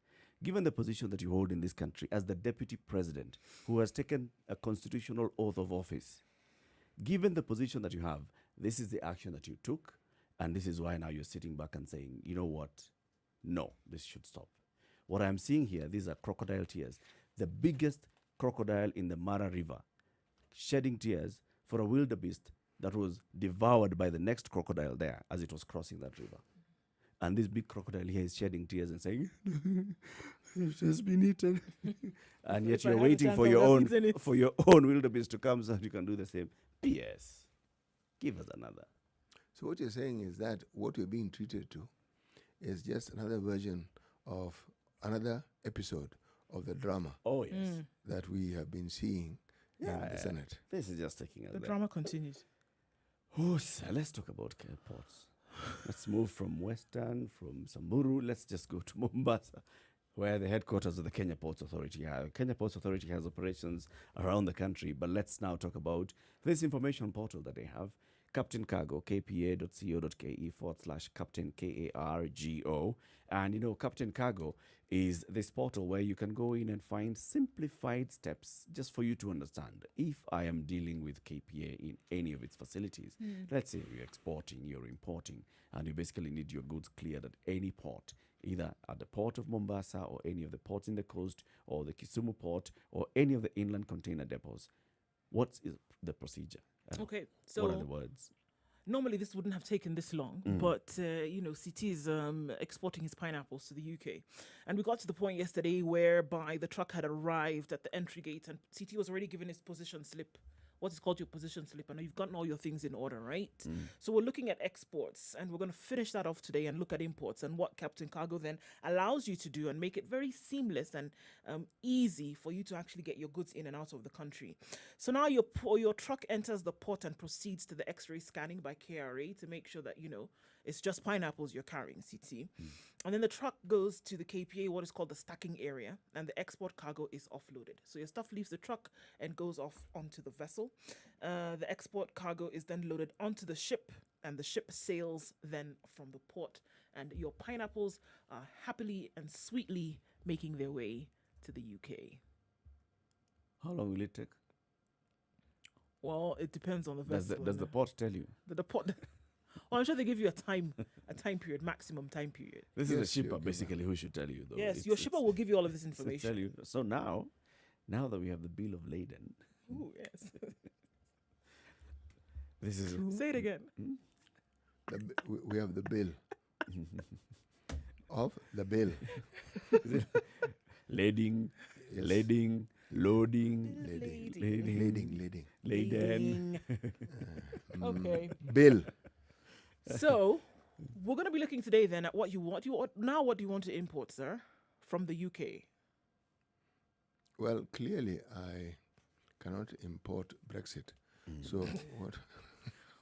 given the position that you hold in this country as the deputy president who has taken a constitutional oath of office, given the position that you have, this is the action that you took, and this is why now you're sitting back and saying, you know what? No, this should stop. What I'm seeing here, these are crocodile tears. The biggest crocodile in the Mara River, shedding tears for a wildebeest that was devoured by the next crocodile there as it was crossing that river. And this big crocodile here is shedding tears and saying, it has been eaten. And yet you're waiting for your own wildebeest to come so that you can do the same. P.S. Give us another. So what you're saying is that what we're being treated to is just another version of another episode of the drama. Oh, yes. That we have been seeing in the Senate. This is just taking us The there. drama continues. Oh, so let's talk about ports. Let's move from Western, from Samburu. Let's just go to Mombasa, where the headquarters of the Kenya Ports Authority are. Kenya Ports Authority has operations around the country, but let's now talk about this information portal that they have. Captain Cargo, kpa.co.ke/Captain KARGO. And, Captain Cargo is this portal where you can go in and find simplified steps just for you to understand. If I am dealing with KPA in any of its facilities, let's say you're exporting, you're importing, and you basically need your goods cleared at any port, either at the port of Mombasa or any of the ports in the coast or the Kisumu port or any of the inland container depots. What is the procedure? Okay, so what are the words? Normally this wouldn't have taken this long, but CT is exporting his pineapples to the UK, and we got to the point yesterday whereby the truck had arrived at the entry gate, and CT was already given his position slip. What is called your position slip. I know you've gotten all your things in order, right? So we're looking at exports, and we're going to finish that off today and look at imports and what Captain Cargo then allows you to do and make it very seamless and easy for you to actually get your goods in and out of the country. So now your truck enters the port and proceeds to the X-ray scanning by KRA to make sure that, it's just pineapples you're carrying, CT. And then the truck goes to the KPA, what is called the stacking area, and the export cargo is offloaded. So your stuff leaves the truck and goes off onto the vessel. The export cargo is then loaded onto the ship, and the ship sails then from the port. And your pineapples are happily and sweetly making their way to the UK. How long will it take? Well, it depends on the vessel. Does the port tell you? The port... Well, I'm sure they give you a time period, maximum time period. This is the shipper, basically, who should tell you, though. Yes, your shipper will give you all of this information. Tell you. So now that we have the bill of lading. Ooh, yes. This is... Say it again. We have the bill. of the bill. Lading, Yes. loading, Lading. laden. Okay. Bill. So we're going to be looking today then at what you want. What do you want to import, sir, from the UK? Well, clearly I cannot import Brexit. So what?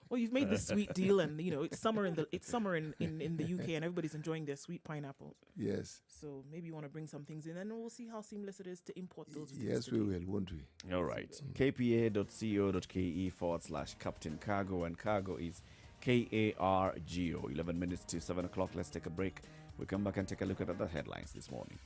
Well, you've made this sweet deal, and it's summer in the UK, and everybody's enjoying their sweet pineapple. Yes. So maybe you want to bring some things in, and we'll see how seamless it is to import those. Yes, we will, won't we? All right. kpa.co.ke/Captain Cargo, and cargo is KARGO. 11 minutes to 7 o'clock. Let's take a break. We'll come back and take a look at other headlines this morning.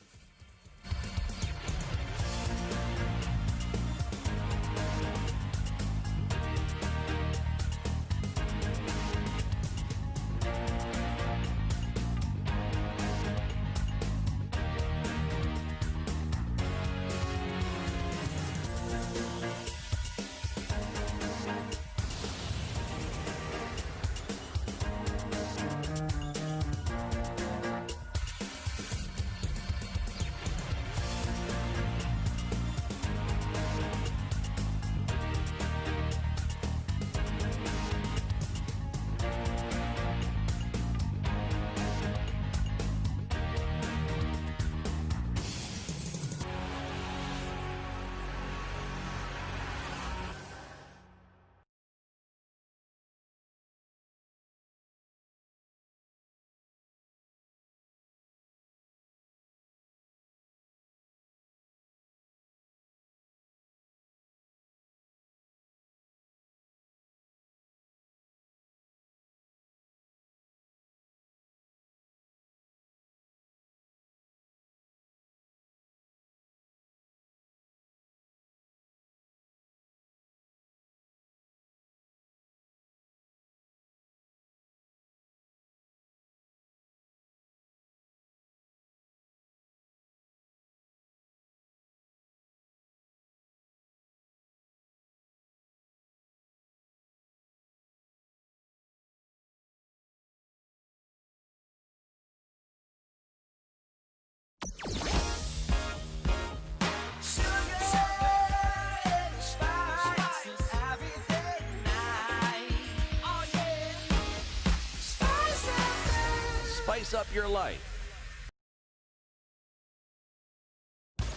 Spice up your life.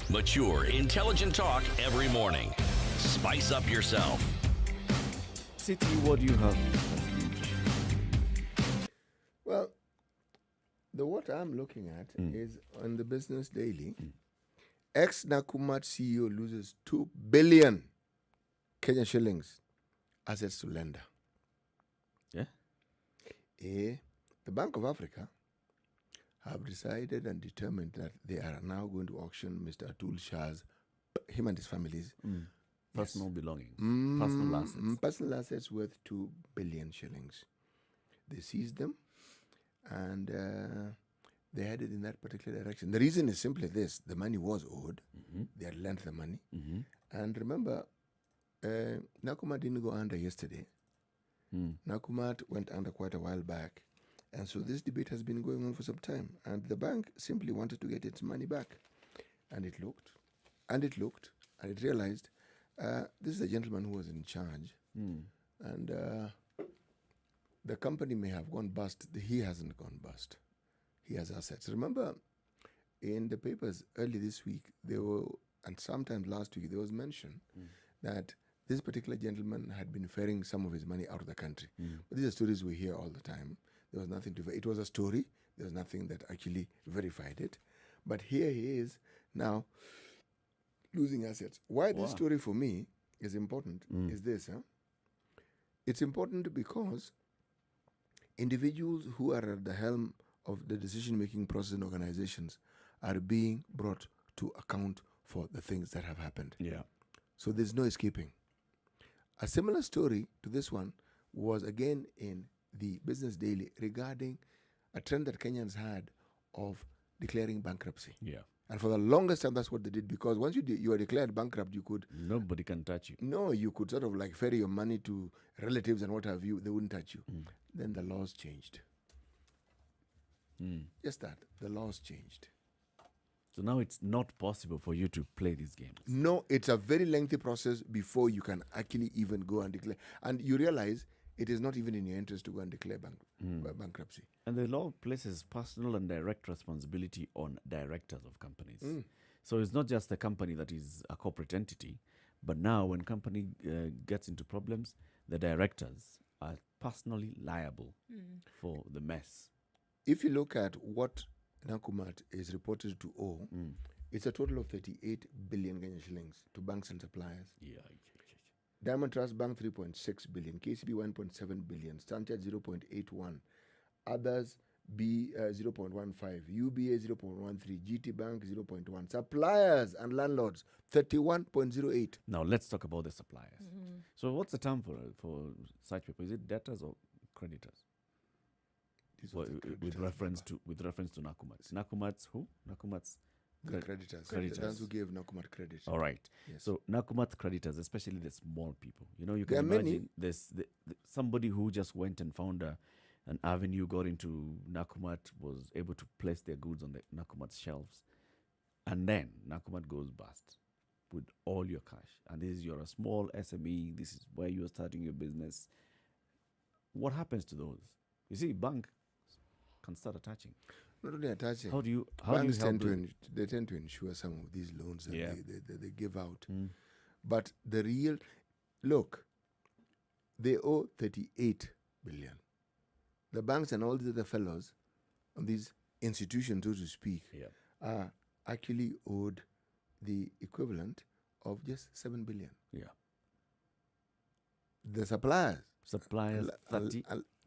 Mature, intelligent talk every morning. Spice up yourself. City, what do you have? Well, what I'm looking at is on the Business Daily. Ex-Nakumat CEO loses 2 billion Kenyan shillings assets to lender. Yeah? The Bank of Africa have decided and determined that they are now going to auction Mr. Atul Shah's, him and his family's, Personal belongings, personal assets. personal assets worth 2 billion shillings. They seized them and they headed in that particular direction. The reason is simply this: the money was owed. They had lent the money. And remember, Nakumat didn't go under yesterday. Nakumat went under quite a while back. And so this debate has been going on for some time. And the bank simply wanted to get its money back. And it looked, and it looked, and it realized this is a gentleman who was in charge. And the company may have gone bust. He hasn't gone bust. He has assets. Remember, in the papers early this week, and sometimes last week, there was mention that this particular gentleman had been ferrying some of his money out of the country. But these are stories we hear all the time. There was nothing to. It was a story. There was nothing that actually verified it. But here he is now losing assets. Why this story for me is important is this. It's important because individuals who are at the helm of the decision-making process in organizations are being brought to account for the things that have happened. Yeah. So there's no escaping. A similar story to this one was again in the Business Daily regarding a trend that Kenyans had of declaring bankruptcy. Yeah. And for the longest time, that's what they did, because once you are declared bankrupt, you could... Nobody can touch you. No, you could sort of like ferry your money to relatives and what have you. They wouldn't touch you. Then the laws changed. Just that. The laws changed. So now it's not possible for you to play these games. No, it's a very lengthy process before you can actually even go and declare. And you realize it is not even in your interest to go and declare bankruptcy. And the law places personal and direct responsibility on directors of companies. So it's not just the company that is a corporate entity, but now when company gets into problems, the directors are personally liable for the mess. If you look at what Nakumat is reported to owe, it's a total of 38 billion Kenya shillings to banks and suppliers. Diamond Trust Bank 3.6 billion, KCB 1.7 billion, Standard 0.81, others B 0.15, UBA 0.13, GT Bank 0.1, suppliers and landlords 31.08. Now let's talk about the suppliers. So what's the term for such people? Is it debtors or creditors? With reference to Nakumat. Nakumat's who? Nakumat's the creditors. Creditors. The ones who gave Nakumat credit. All right. Yes. So Nakumat's creditors, especially the small people. You know, you There can are imagine there's somebody who just went and found an avenue, got into Nakumat, was able to place their goods on the Nakumat shelves, and then Nakumat goes bust with all your cash. And this is, you're a small SME. This is where you're starting your business. What happens to those? You see, bank can start attaching. Not only attaching. How do you Banks help they tend to insure some of these loans that they give out. Mm. But the real, look, they owe 38 billion. The banks and all the other fellows on these institutions, so to speak, are actually owed the equivalent of just 7 billion. Yeah. The suppliers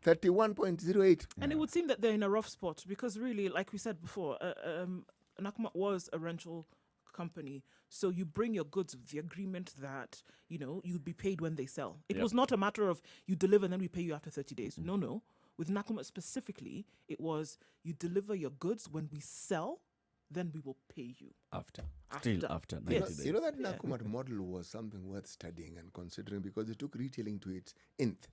31.08. And it would seem that they're in a rough spot because really, like we said before, Nakumat was a rental company. So you bring your goods with the agreement that, you know, you'd be paid when they sell. It was not a matter of you deliver and then we pay you after 30 days. No. With Nakumat specifically, it was you deliver your goods when we sell, then we will pay you. After 90 days. You know that Nakumat model was something worth studying and considering because it took retailing to its nth.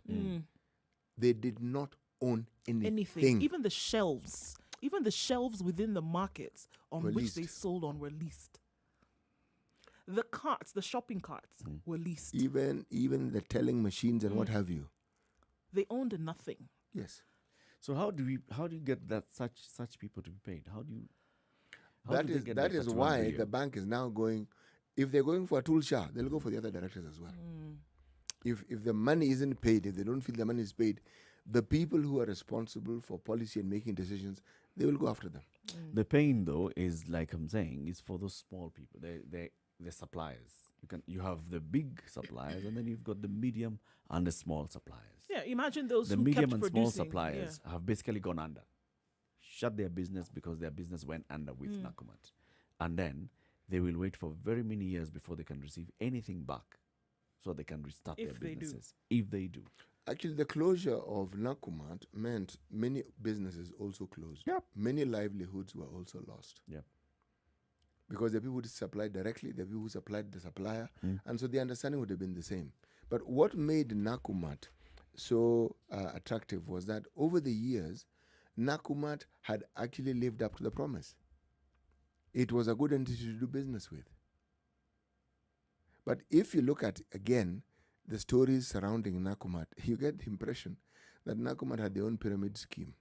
They did not own anything. Even the shelves within the markets on which they sold on were leased. The carts, the shopping carts were leased. Even the telling machines and what have you. They owned nothing. Yes. So how do you get that such people to be paid? That is why the bank is now going. If they're going for a tool share, they'll go for the other directors as well. If the money isn't paid, if they don't feel the money is paid, the people who are responsible for policy and making decisions, they will go after them. The pain, though, is like I'm saying, is for those small people. The suppliers. You have the big suppliers, and then you've got the medium and the small suppliers. Yeah, imagine those the who medium kept and producing. small suppliers have basically gone under, shut their business because their business went under with Nakumat, and then they will wait for very many years before they can receive anything back, so they can restart their businesses. If they do. Actually, the closure of Nakumat meant many businesses also closed. Yep. Many livelihoods were also lost. Yep. Because the people who supplied directly, the people who supplied the supplier, and so the understanding would have been the same. But what made Nakumat so attractive was that over the years, Nakumat had actually lived up to the promise. It was a good entity to do business with. But if you look at, again, the stories surrounding Nakumat, you get the impression that Nakumat had their own pyramid scheme.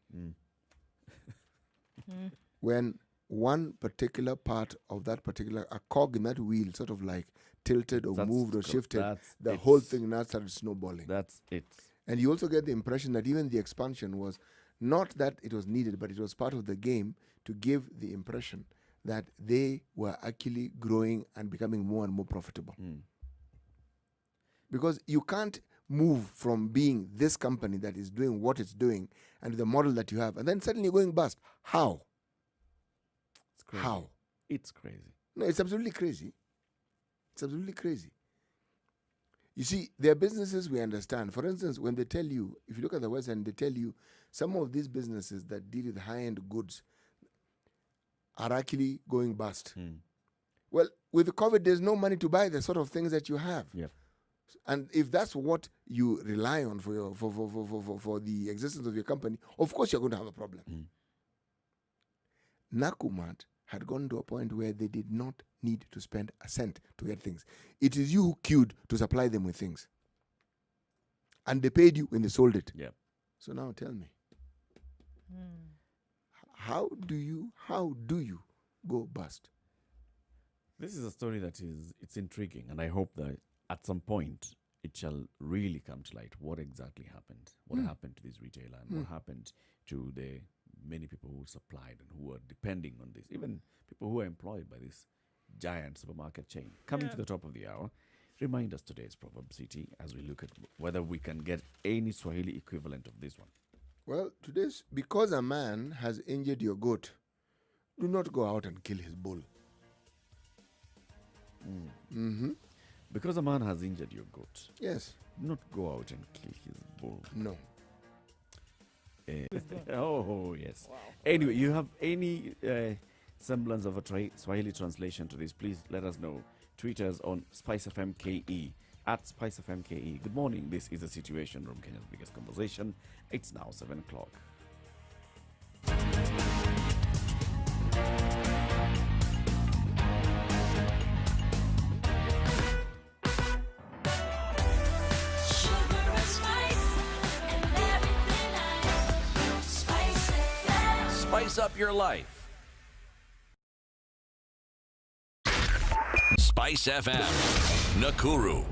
When one particular part of that particular, a cog in that wheel sort of like tilted or moved or shifted, the whole thing now started snowballing. That's it. And you also get the impression that even the expansion was not that it was needed, but it was part of the game to give the impression that they were actually growing and becoming more and more profitable. Because you can't move from being this company that is doing what it's doing and the model that you have, and then suddenly going bust. How? It's crazy. How? It's crazy. No, it's absolutely crazy. It's absolutely crazy. You see, there are businesses we understand. For instance, when they tell you, if you look at the website and they tell you some of these businesses that deal with high-end goods are actually going bust. Well, with the COVID, there's no money to buy the sort of things that you have. Yep. And if that's what you rely on for the existence of your company, of course you're going to have a problem. Nakumat had gone to a point where they did not need to spend a cent to get things. It is you who queued to supply them with things. And they paid you when they sold it. Yeah. So now tell me, how do you go bust? This is a story that it's intriguing, and I hope that at some point it shall really come to light what exactly happened. What happened to this retailer, and what happened to the many people who supplied and who are depending on this, even people who are employed by this giant supermarket chain. Coming to the top of the hour, remind us today's Proverb City as we look at whether we can get any Swahili equivalent of this one. Well, today's, because a man has injured your goat, do not go out and kill his bull. Because a man has injured your goat, Yes. do not go out and kill his bull. No. Oh, yes. Wow. Anyway, you have any semblance of a Swahili translation to this, please let us know. Tweet us on SpiceFMKE, at SpiceFMKE. Good morning. This is the Situation Room, Kenya's biggest conversation. It's now 7 o'clock. Spice up your life. Spice FM, Nakuru.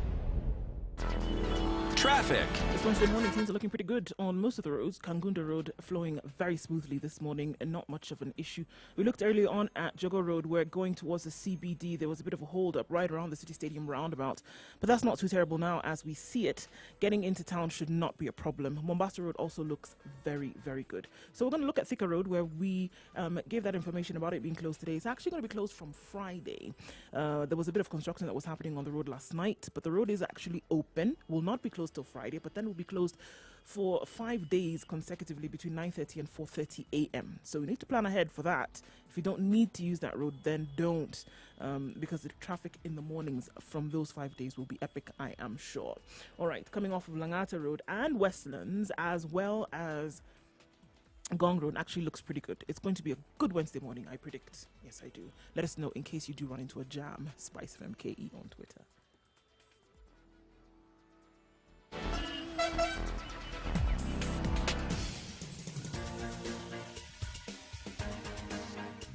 Traffic. This Wednesday morning, things are looking pretty good on most of the roads. Kangunda Road flowing very smoothly this morning and not much of an issue. We looked earlier on at Jogo Road where going towards the CBD, there was a bit of a hold up right around the City Stadium roundabout. But that's not too terrible now as we see it. Getting into town should not be a problem. Mombasa Road also looks very, very good. So we're going to look at Thika Road where we gave that information about it being closed today. It's actually going to be closed from Friday. There was a bit of construction that was happening on the road last night, but the road is actually open. Will not be closed till Friday, but then will be closed for 5 days consecutively between 9:30 and 4:30 a.m. So we need to plan ahead for that. If you don't need to use that road, then don't, because the traffic in the mornings from those 5 days will be epic, I am sure. All right, coming off of Langata Road and Westlands, as well as Gong Road, actually looks pretty good. It's going to be a good Wednesday morning, I predict. Yes, I do. Let us know in case you do run into a jam. SpiceFMKE on Twitter.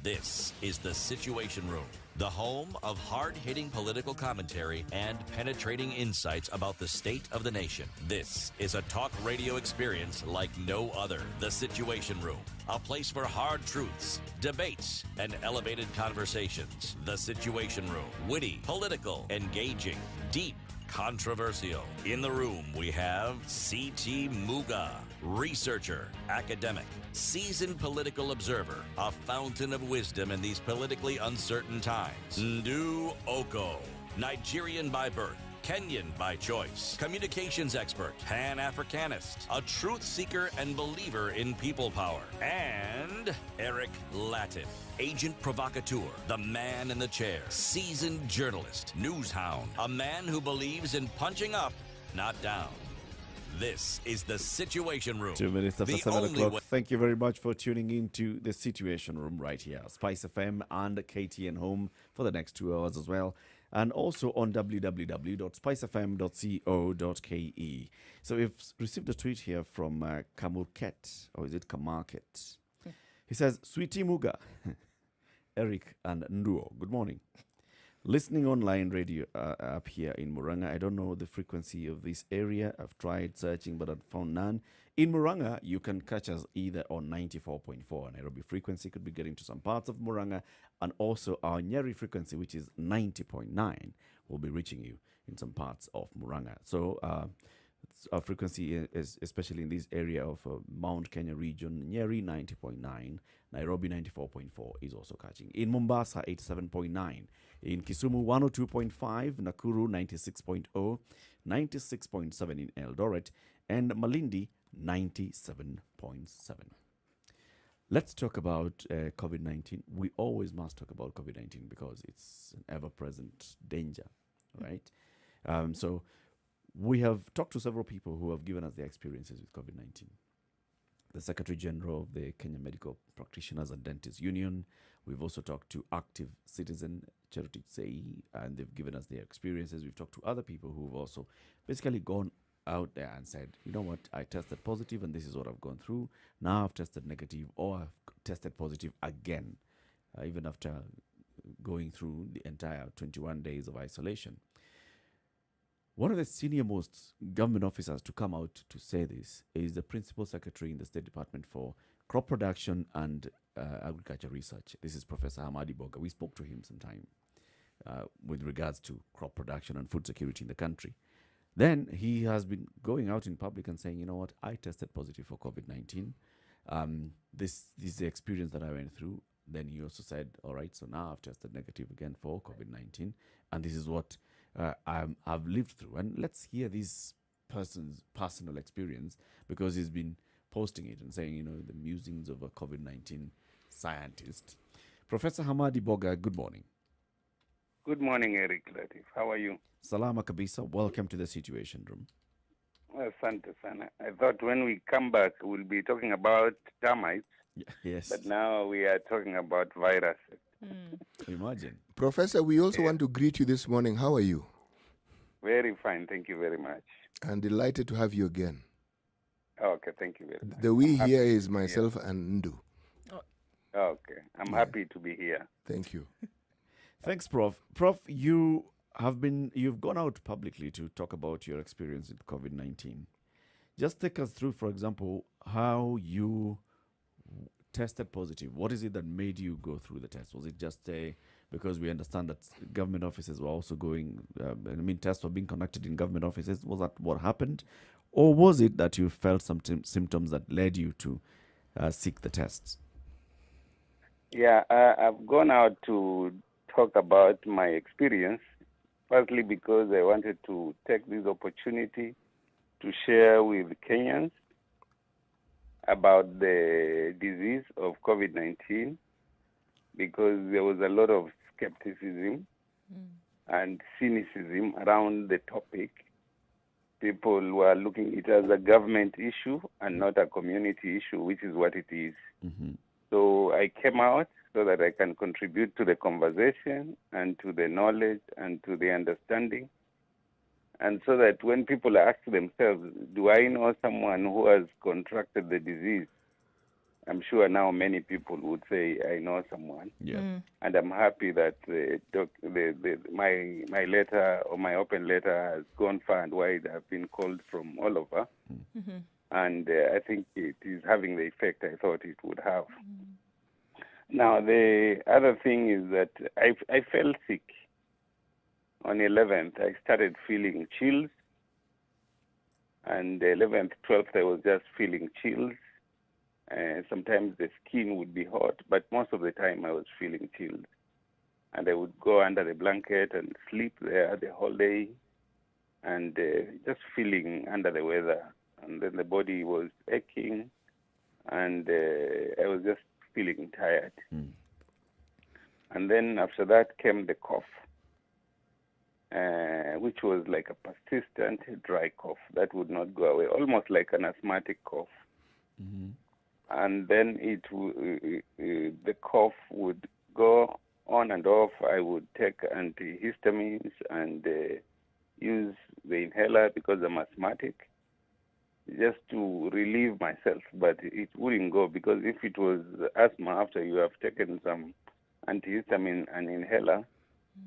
This is the Situation Room, the home of hard-hitting political commentary and penetrating insights about the state of the nation. This is a talk radio experience like no other. The Situation Room, a place for hard truths, debates, and elevated conversations. The Situation Room, witty, political, engaging, deep, controversial. In the room, we have C.T. Muga, researcher, academic, seasoned political observer, a fountain of wisdom in these politically uncertain times. Ndu Oko, Nigerian by birth, Kenyan by choice, communications expert, Pan-Africanist, a truth seeker and believer in people power, and Eric Latif, agent provocateur, the man in the chair, seasoned journalist, news hound, a man who believes in punching up, not down. This is the Situation Room. 2 minutes after The 7 only o'clock. way- Thank you very much for tuning in to the Situation Room right here. Spice FM and KTN Home for the next 2 hours as well. And also on www.spicefm.co.ke. So we've received a tweet here from Kamurket, or is it Kamarket? He says, Sweetie Muga, Eric and Nduo, good morning. Listening online radio up here in Muranga. I don't know the frequency of this area. I've tried searching, but I've found none. In Muranga, you can catch us either on 94.4 Nairobi frequency, could be getting to some parts of Muranga, and also our Nyeri frequency, which is 90.9, will be reaching you in some parts of Muranga. So our frequency is especially in this area of Mount Kenya region, Nyeri 90.9, Nairobi 94.4 is also catching. In Mombasa 87.9, in Kisumu 102.5, Nakuru 96.0, 96.7 in Eldoret, and Malindi 97.7. Let's talk about COVID-19. We always must talk about COVID-19 because it's an ever-present danger, right? So we have talked to several people who have given us their experiences with COVID-19. the Secretary General of the Kenya Medical Practitioners and Dentists Union. We've also talked to active citizen Charity Tsei, and they've given us their experiences. We've talked to other people who've also basically gone out there and said, you know what, I tested positive and this is what I've gone through. Now I've tested negative, or I've tested positive again, even after going through the entire 21 days of isolation. One of the senior most government officers to come out to say this is the Principal Secretary in the State Department for Crop Production and Agriculture Research. This is Professor Hamadi Boga. We spoke to him sometime with regards to crop production and food security in the country. Then he has been going out in public and saying, you know what, I tested positive for COVID-19. This is the experience that I went through. Then he also said, all right, so now I've tested negative again for COVID-19. And this is what I've lived through. And let's hear this person's personal experience, because he's been posting it and saying, you know, the musings of a COVID-19 scientist. Professor Hamadi Boga, good morning. Good morning, Eric Latif. How are you? Salama kabisa. Welcome to the Situation Room. Asante sana. I thought when we come back, we'll be talking about termites. Yes. But now we are talking about viruses. Imagine. Professor, we also want to greet you this morning. How are you? Very fine. Thank you very much. And delighted to have you again. Okay. Thank you very much. The we here is myself and Ndu. Okay. I'm happy to be here. Thank you. Thanks, Prof. Prof, you've gone out publicly to talk about your experience with COVID-19. Just take us through, for example, how you tested positive. What is it that made you go through the test? Was it just because we understand that government offices were also going, tests were being conducted in government offices. Was that what happened? Or was it that you felt some symptoms that led you to seek the tests? Yeah, I've gone out to talk about my experience, firstly because I wanted to take this opportunity to share with Kenyans about the disease of COVID-19, because there was a lot of skepticism and cynicism around the topic. People were looking at it as a government issue and not a community issue, which is what it is. Mm-hmm. So I came out so that I can contribute to the conversation and to the knowledge and to the understanding. And so that when people ask themselves, do I know someone who has contracted the disease? I'm sure now many people would say, I know someone. Yeah. And I'm happy that my letter or my open letter has gone far and wide. I've been called from all over. Mm-hmm. And I think it is having the effect I thought it would have. Now, the other thing is that I felt sick. On 11th, I started feeling chills. And 11th, 12th, I was just feeling chills. Sometimes the skin would be hot, but most of the time I was feeling chills. And I would go under the blanket and sleep there the whole day and just feeling under the weather. And then the body was aching and I was just feeling tired. And then after that came the cough, which was like a persistent dry cough that would not go away, almost like an asthmatic cough. Mm-hmm. And then the cough would go on and off. I would take antihistamines and use the inhaler because I'm asthmatic, just to relieve myself. But it wouldn't go, because if it was asthma, after you have taken some antihistamine and inhaler,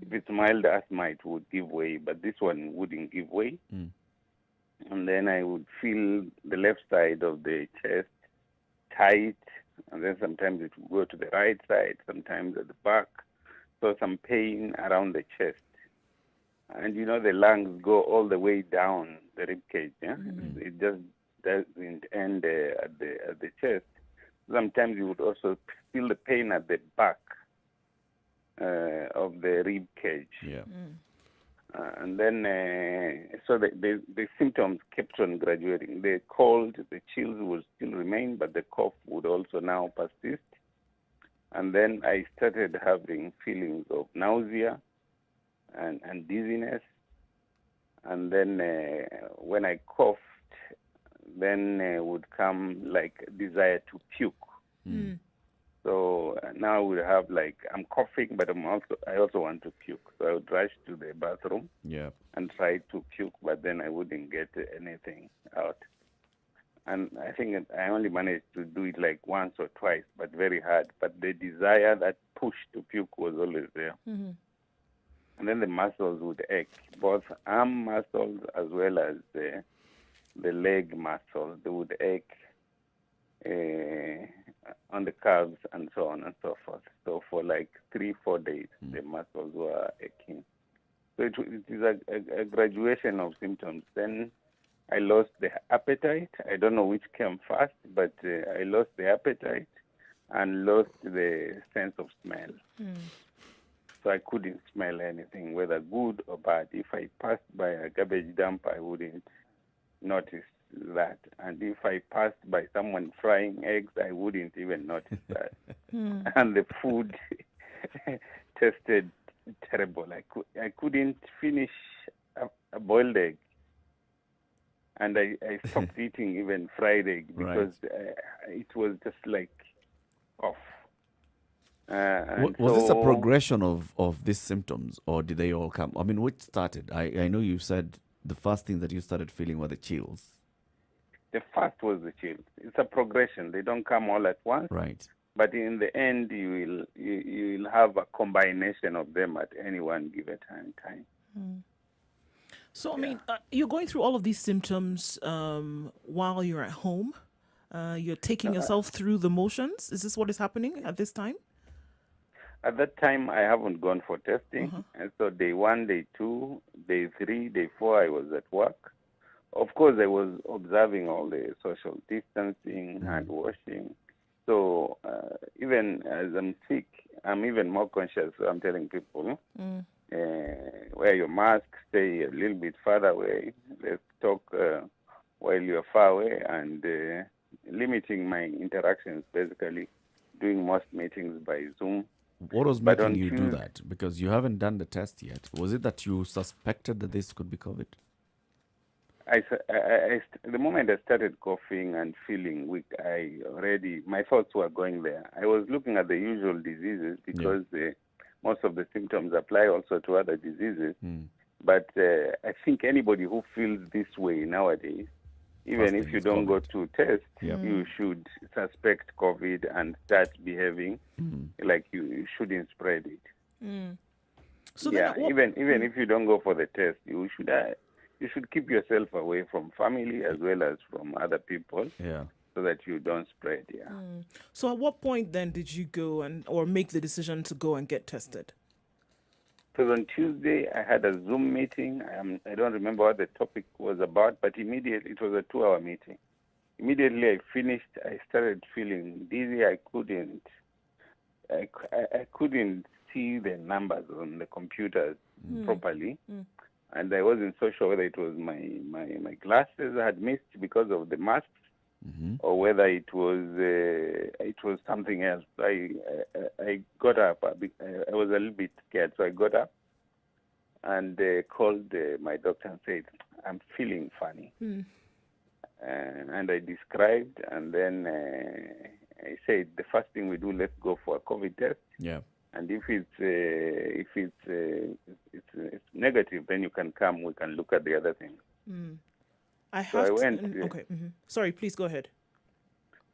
if it's mild asthma, it would give way. But this one wouldn't give way. And then I would feel the left side of the chest tight, and then sometimes it would go to the right side, sometimes at the back. So some pain around the chest. And you know, the lungs go all the way down the rib cage. Yeah? It just doesn't end at the chest. Sometimes you would also feel the pain at the back of the rib cage. Yeah. And then, so the symptoms kept on graduating. The cold, the chills would still remain, but the cough would also now persist. And then I started having feelings of nausea and dizziness. And then when I coughed, then would come like desire to puke. So now I would have like, I'm coughing, but I also want to puke. So I would rush to the bathroom and try to puke, but then I wouldn't get anything out. And I think I only managed to do it like once or twice, but very hard. But the desire, that push to puke was always there. And then the muscles would ache, both arm muscles as well as the leg muscles. They would ache on the calves and so on and so forth. So for like 3-4 days, the muscles were aching. So it is a graduation of symptoms. Then I lost the appetite. I don't know which came first, but I lost the appetite and lost the sense of smell. So I couldn't smell anything, whether good or bad. If I passed by a garbage dump, I wouldn't notice that. And if I passed by someone frying eggs, I wouldn't even notice that. And the food tasted terrible. I couldn't finish a boiled egg. And I stopped eating even fried egg because it was just like off. Was this a progression of these symptoms, or did they all come? I mean, which started? I know you said the first thing that you started feeling were the chills. The first was the chills. It's a progression. They don't come all at once. Right. But in the end, you will have a combination of them at any one given time. So, I mean, you're going through all of these symptoms while you're at home. You're taking yourself through the motions. Is this what is happening at this time? At that time, I haven't gone for testing. And so day 1, day 2, day 3, day 4, I was at work. Of course, I was observing all the social distancing, hand washing. So even as I'm sick, I'm even more conscious. So I'm telling people, wear your mask, stay a little bit further away. Let's talk while you're far away, and limiting my interactions, basically doing most meetings by Zoom. What was making you do that? Because you haven't done the test yet. Was it that you suspected that this could be COVID? The moment I started coughing and feeling weak, my thoughts were going there. I was looking at the usual diseases because most of the symptoms apply also to other diseases. But I think anybody who feels this way nowadays, even if you don't go to test, you should suspect COVID and start behaving like you shouldn't spread it. So even if you don't go for the test, you should keep yourself away from family as well as from other people, so that you don't spread. So at what point then did you go or make the decision to go and get tested? So on Tuesday, I had a Zoom meeting. I don't remember what the topic was about, but immediately it was a 2-hour meeting. Immediately I finished, I started feeling dizzy. I couldn't see the numbers on the computers properly. And I wasn't so sure whether it was my glasses I had missed because of the masks, or whether it was something else. I got up. I was a little bit scared, so I got up and called my doctor and said, "I'm feeling funny." And I described, and then I said, "The first thing we do, let's go for a COVID test. And if it's negative, then you can come. We can look at the other things." I went. Okay. Sorry, please go ahead.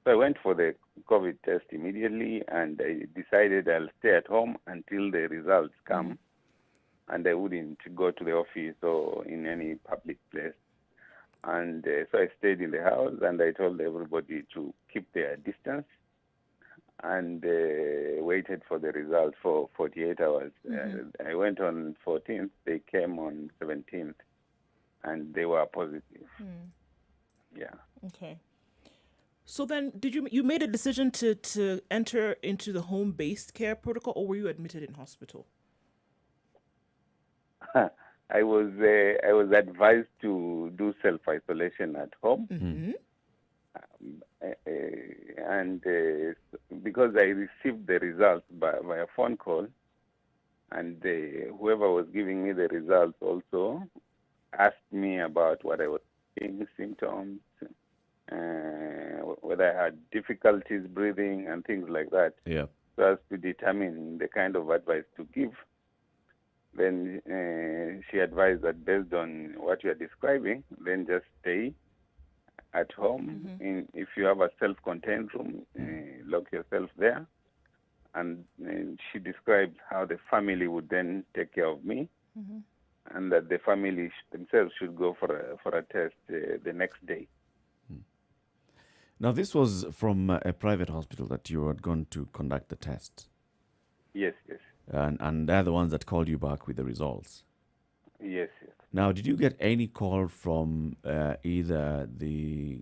So I went for the COVID test immediately, and I decided I'll stay at home until the results come, and I wouldn't go to the office or in any public place. And so I stayed in the house, and I told everybody to keep their distance, and waited for the results for 48 hours. I went on 14th. They came on 17th, and they were positive. Okay. So then, did you made a decision to enter into the home-based care protocol, or were you admitted in hospital? I was advised to do self-isolation at home. And because I received the results via phone call, and whoever was giving me the results also asked me about what I was seeing, symptoms, whether I had difficulties breathing and things like that, Yeah. so as to determine the kind of advice to give. Then she advised that based on what you are describing, then just stay at home. If you have a self-contained room, lock yourself there. And she described how the family would then take care of me, and that the family themselves should go for a test the next day. Now, this was from a private hospital that you had gone to conduct the test. Yes, yes. And they're the ones that called you back with the results. Yes, yes. Now, did you get any call from either the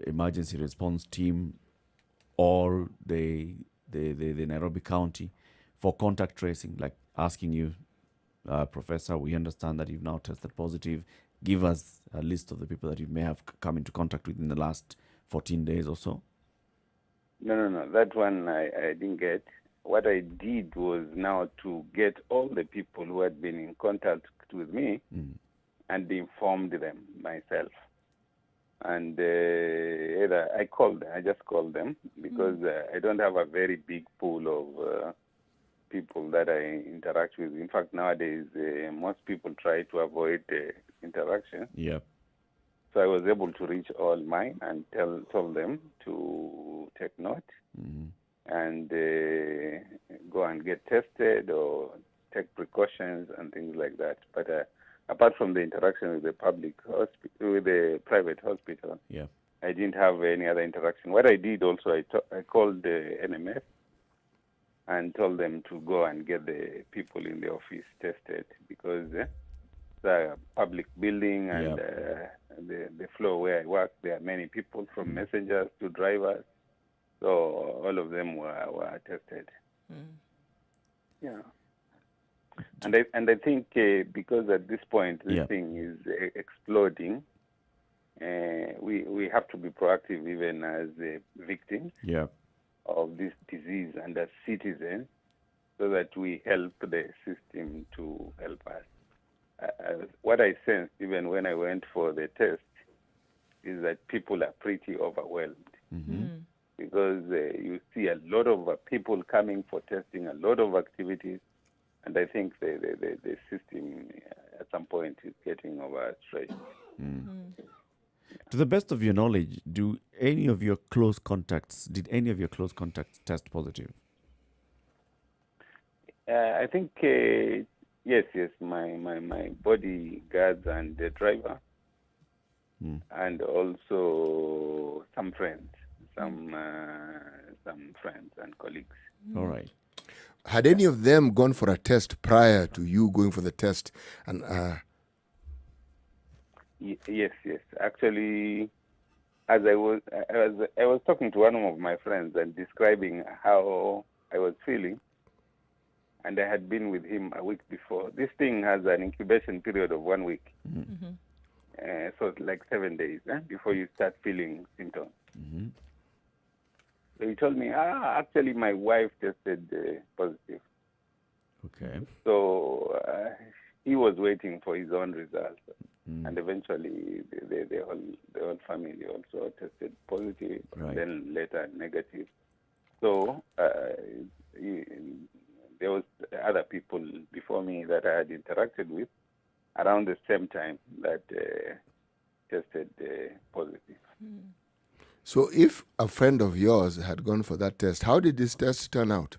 emergency response team or the Nairobi County for contact tracing, like asking you, Professor, we understand that you've now tested positive. Give us a list of the people that you may have come into contact with in the last 14 days or so? No. That one I didn't get. What I did was now to get all the people who had been in contact with me and informed them myself. And I just called them because I don't have a very big pool of people that I interact with. In fact, nowadays, most people try to avoid interaction. Yeah. So I was able to reach all mine and told them to take note and go and get tested or take precautions and things like that. But apart from the interaction with the with the private hospital, Yeah. I didn't have any other interaction. What I did also, I called the NMS and told them to go and get the people in the office tested because the public building and the floor where I work, there are many people from messengers to drivers. So all of them were tested. Yeah. And I think because at this point this thing is exploding, we have to be proactive even as victims of this disease and as citizens, so that we help the system to help us. What I sensed even when I went for the test is that people are pretty overwhelmed because you see a lot of people coming for testing, a lot of activities, and I think the system at some point is getting overstretched. To the best of your knowledge, did any of your close contacts test positive? I think yes. My bodyguards and the driver, and also some friends, some friends and colleagues. All right. Had any of them gone for a test prior to you going for the test? And yes. Actually, as I was talking to one of my friends and describing how I was feeling, and I had been with him a week before. This thing has an incubation period of 1 week. So it's like 7 days before you start feeling symptoms. So he told me, actually my wife tested positive. Okay. So he was waiting for his own results. And eventually the whole family also tested positive, Right. then later negative. So there was other people before me that I had interacted with around the same time that tested positive. so if a friend of yours had gone for that test, how did this test turn out?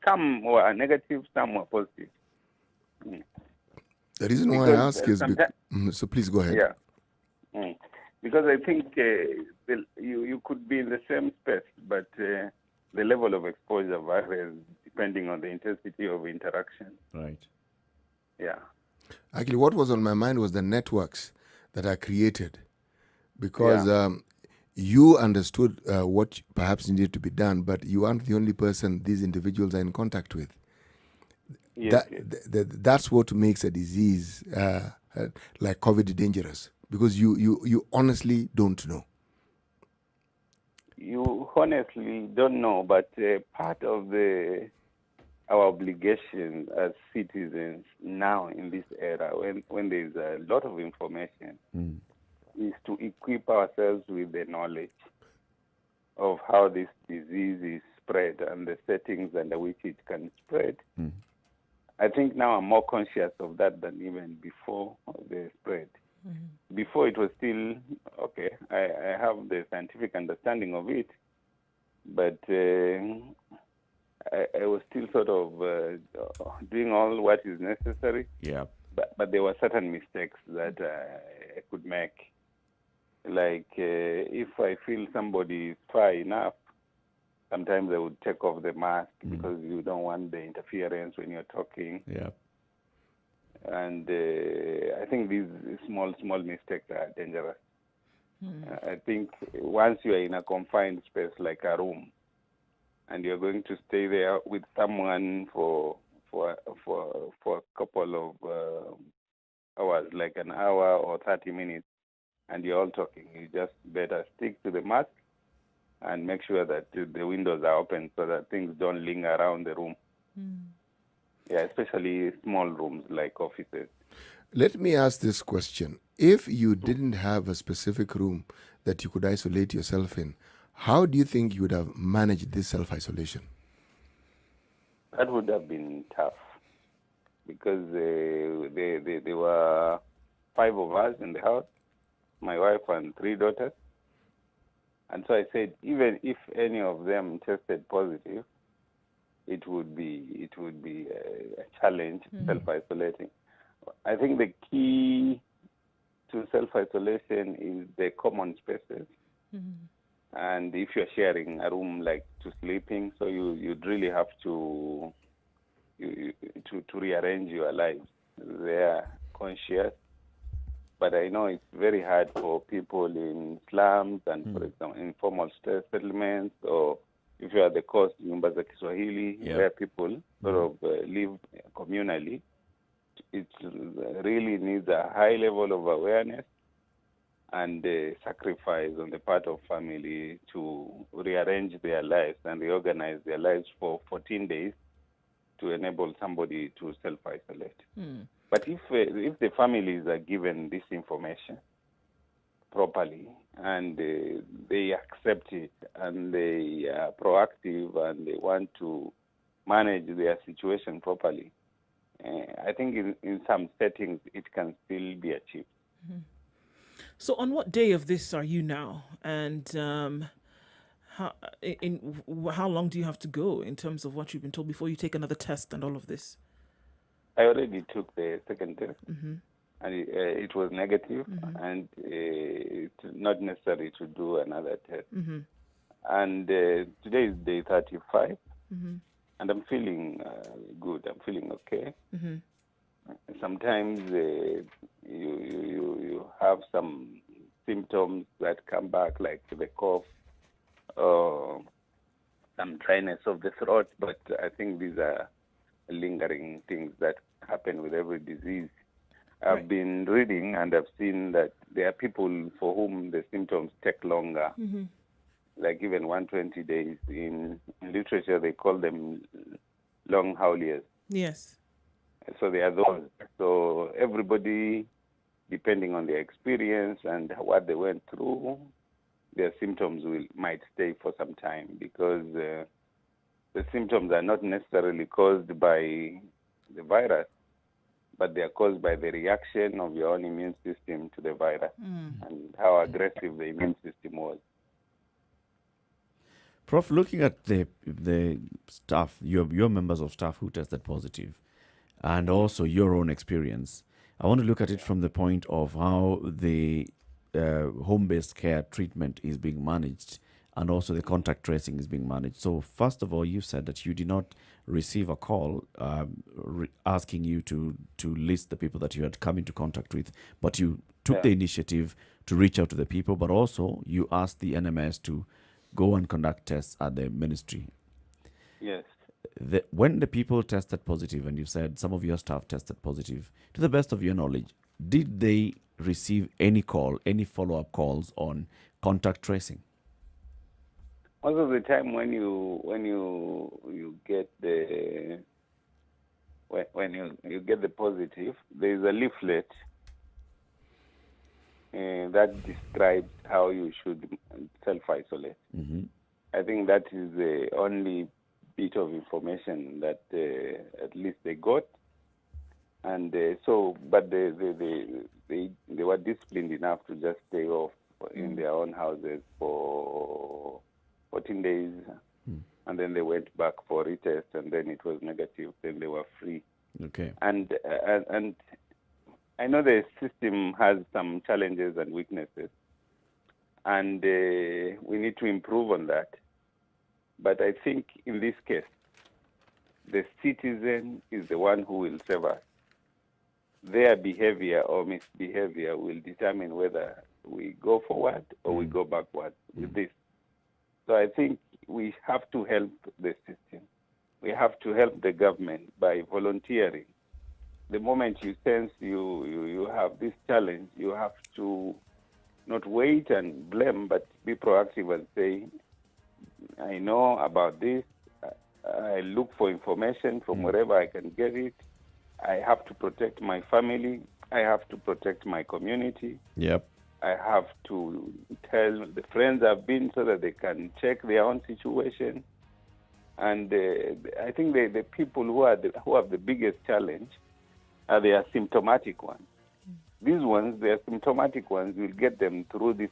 Some were negative, some were positive. The reason why I ask is so please go ahead. Yeah. Because I think you could be in the same space, but the level of exposure varies depending on the intensity of interaction. Right. Yeah. Actually, what was on my mind was the networks that are created, because you understood what perhaps needed to be done, but you aren't the only person these individuals are in contact with. Yes, That's what makes a disease like COVID dangerous, because you honestly don't know. You honestly don't know, but part of the our obligation as citizens now in this era, when there's a lot of information, is to equip ourselves with the knowledge of how this disease is spread and the settings under which it can spread. I think now I'm more conscious of that than even before the spread. Before it was still, okay, I have the scientific understanding of it, but I was still sort of doing all what is necessary. Yeah. But there were certain mistakes that I could make. Like if I feel somebody is far enough, sometimes I would take off the mask because you don't want the interference when you're talking. Yeah. And I think these small mistakes are dangerous. I think once you are in a confined space like a room, and you're going to stay there with someone for a couple of hours, like an hour or 30 minutes, and you're all talking, you just better stick to the mask and make sure that the windows are open so that things don't linger around the room. Yeah, especially small rooms like offices. Let me ask this question. If you didn't have a specific room that you could isolate yourself in, how do you think you would have managed this self-isolation? That would have been tough because there were 5 of us in the house, my wife and 3 daughters. And so I said, even if any of them tested positive, it would be a challenge self-isolating. I think the key to self-isolation is the common spaces. And if you're sharing a room like to sleeping, so you'd really have to rearrange your lives. They are conscious, but I know it's very hard for people in slums and, for example, informal settlements, or if you're at the coast, Mombasa, Kiswahili, where people sort of live communally. It really needs a high level of awareness and sacrifice on the part of family to rearrange their lives and reorganize their lives for 14 days to enable somebody to self-isolate. But if the families are given this information properly and they accept it and they are proactive and they want to manage their situation properly, I think in some settings it can still be achieved. So on what day of this are you now? And how long do you have to go in terms of what you've been told before you take another test and all of this? I already took the second test, and it was negative, and it's not necessary to do another test. And today is day 35, and I'm feeling good. I'm feeling okay. Sometimes you have some symptoms that come back, like the cough, or some dryness of the throat, but I think these are lingering things that happen with every disease. I've been reading and I've seen that there are people for whom the symptoms take longer, like even 120 days. In literature, they call them long hauliers. Yes. So there are those. So everybody, depending on their experience and what they went through, their symptoms might stay for some time, because the symptoms are not necessarily caused by the virus, but they are caused by the reaction of your own immune system to the virus and how aggressive the immune system was. Prof, looking at the staff, your members of staff who tested positive, and also your own experience, I want to look at it from the point of how the home-based care treatment is being managed, and also the contact tracing is being managed. So first of all, you said that you did not receive a call asking you to list the people that you had come into contact with, but you took the initiative to reach out to the people, but also you asked the NMS to go and conduct tests at the ministry. Yes. When the people tested positive, and you said some of your staff tested positive, to the best of your knowledge, did they receive any follow-up calls on contact tracing? Most of the time when you get the when you get the positive, there is a leaflet that describes how you should self-isolate. Mm-hmm. I think that is the only bit of information that at least they got. And but they were disciplined enough to just stay off in their own houses for 14 days. And then they went back for retest, and then it was negative. Then they were free. Okay. And I know the system has some challenges and weaknesses, and we need to improve on that. But I think in this case, the citizen is the one who will save us. Their behavior or misbehavior will determine whether we go forward or we go backward with this. So I think we have to help the system. We have to help the government by volunteering. The moment you sense you have this challenge, you have to not wait and blame, but be proactive and say, I know about this. I look for information from wherever I can get it. I have to protect my family. I have to protect my community. Yep. I have to tell the friends I've been so that they can check their own situation. And I think the people who have the biggest challenge are the asymptomatic ones. These ones, the asymptomatic ones, will get them through this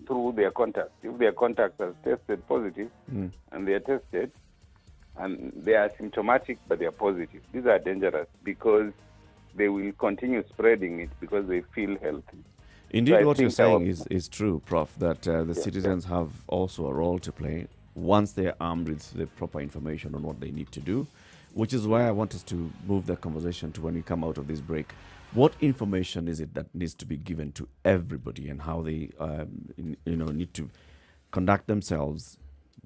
through their contacts. If their contacts are tested positive and they are tested and they are asymptomatic but they are positive, these are dangerous because they will continue spreading it because they feel healthy. Indeed, So what you're think saying is true, Prof, that the citizens have also a role to play once they're armed with the proper information on what they need to do, which is why I want us to move the conversation to when we come out of this break. What information is it that needs to be given to everybody and how they need to conduct themselves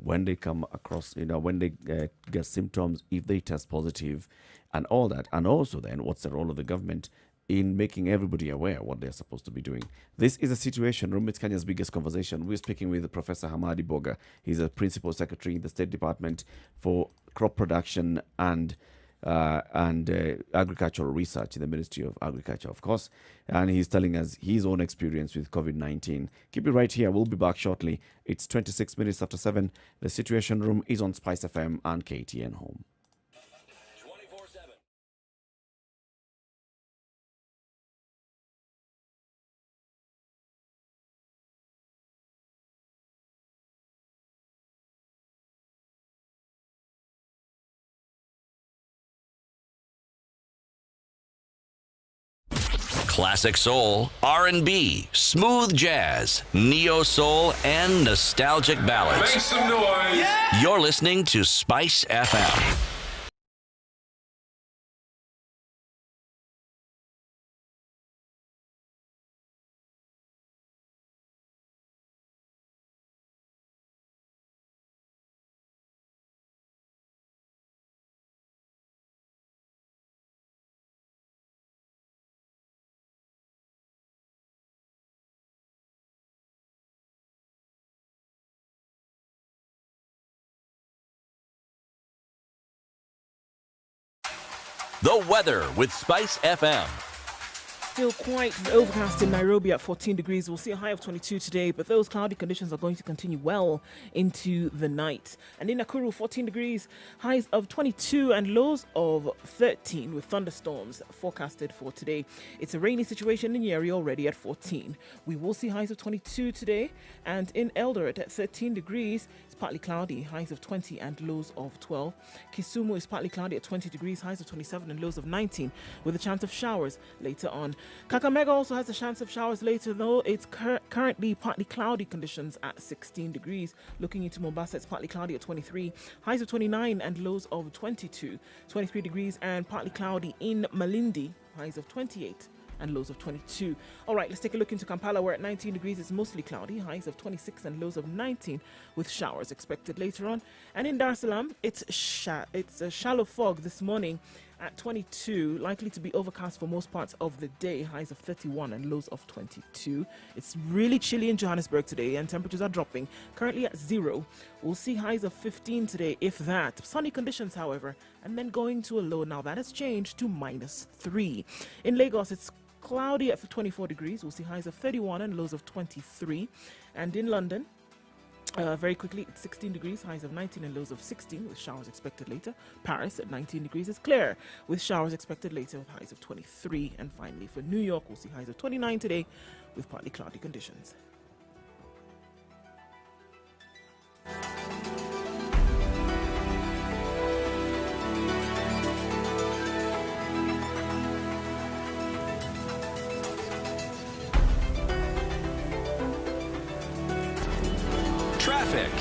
when they come across, when they get symptoms, if they test positive and all that. And also then, what's the role of the government in making everybody aware what they're supposed to be doing? This is a situation room. It's Kenya's biggest conversation. We're speaking with Professor Hamadi Boga. He's a principal secretary in the State Department for Crop Production and agricultural research in the Ministry of Agriculture, of course. And he's telling us his own experience with COVID-19. Keep it right here. We'll be back shortly. It's 26 minutes after 7. The Situation Room is on Spice FM and KTN Home. 24/7. Classic soul, R&B, smooth jazz, neo soul, and nostalgic ballads. Make some noise. Yeah. You're listening to Spice FM. The weather with Spice FM. Still quite overcast in Nairobi at 14 degrees. We'll see a high of 22 today, but those cloudy conditions are going to continue well into the night. And in Nakuru, 14 degrees, highs of 22 and lows of 13 with thunderstorms forecasted for today. It's a rainy situation in Nyeri already at 14. We will see highs of 22 today, and in Eldoret at 13 degrees, it's partly cloudy, highs of 20 and lows of 12. Kisumu is partly cloudy at 20 degrees, highs of 27 and lows of 19 with a chance of showers later on. Kakamega also has a chance of showers later, though it's currently partly cloudy conditions at 16 degrees. Looking into Mombasa, it's partly cloudy at 23, highs of 29 and lows of 22. 23 degrees and partly cloudy in Malindi, highs of 28 and lows of 22. All right, let's take a look into Kampala, where at 19 degrees it's mostly cloudy, highs of 26 and lows of 19 with showers expected later on. And in Dar es Salaam, it's a shallow fog this morning at 22, likely to be overcast for most parts of the day, highs of 31 and lows of 22. It's really chilly in Johannesburg today and temperatures are dropping, currently at 0. We'll see highs of 15 today, if that. Sunny conditions, however, and then going to a low. Now that has changed to -3. In Lagos, it's cloudy at 24 degrees. We'll see highs of 31 and lows of 23. And in London, very quickly, it's 16 degrees, highs of 19 and lows of 16, with showers expected later. Paris at 19 degrees is clear, with showers expected later, with highs of 23. And finally, for New York, we'll see highs of 29 today, with partly cloudy conditions. Traffic.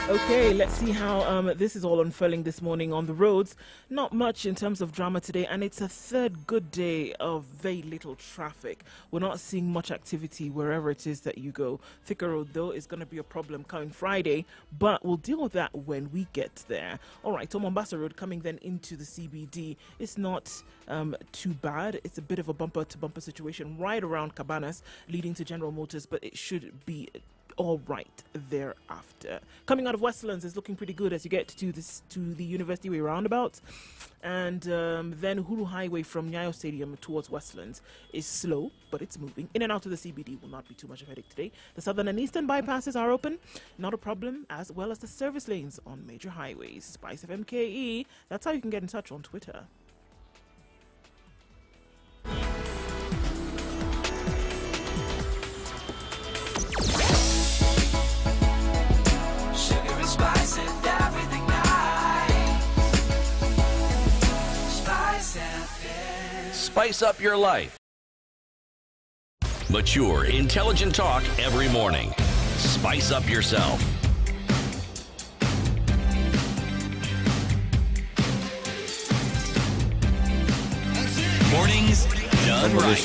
Okay, let's see how this is all unfurling this morning on the roads. Not much in terms of drama today, and it's a third good day of very little traffic. We're not seeing much activity wherever it is that you go. Thika Road, though, is going to be a problem coming Friday, but we'll deal with that when we get there. All right, on Mombasa Road, coming then into the CBD, it's not too bad. It's a bit of a bumper-to-bumper situation right around Cabanas, leading to General Motors, but it should be all right thereafter. Coming out of Westlands is looking pretty good as you get to the University Way roundabout, and then Uhuru Highway from Nyayo Stadium towards Westlands is slow, but it's moving. In and out of the CBD will not be too much of a headache today. The southern and eastern bypasses are open, not a problem, as well as the service lanes on major highways. Spice of MKE, that's how you can get in touch on Twitter. Spice and everything nice. Spice FM. Spice up your life. Mature, intelligent talk every morning. Spice up yourself. Mornings done right.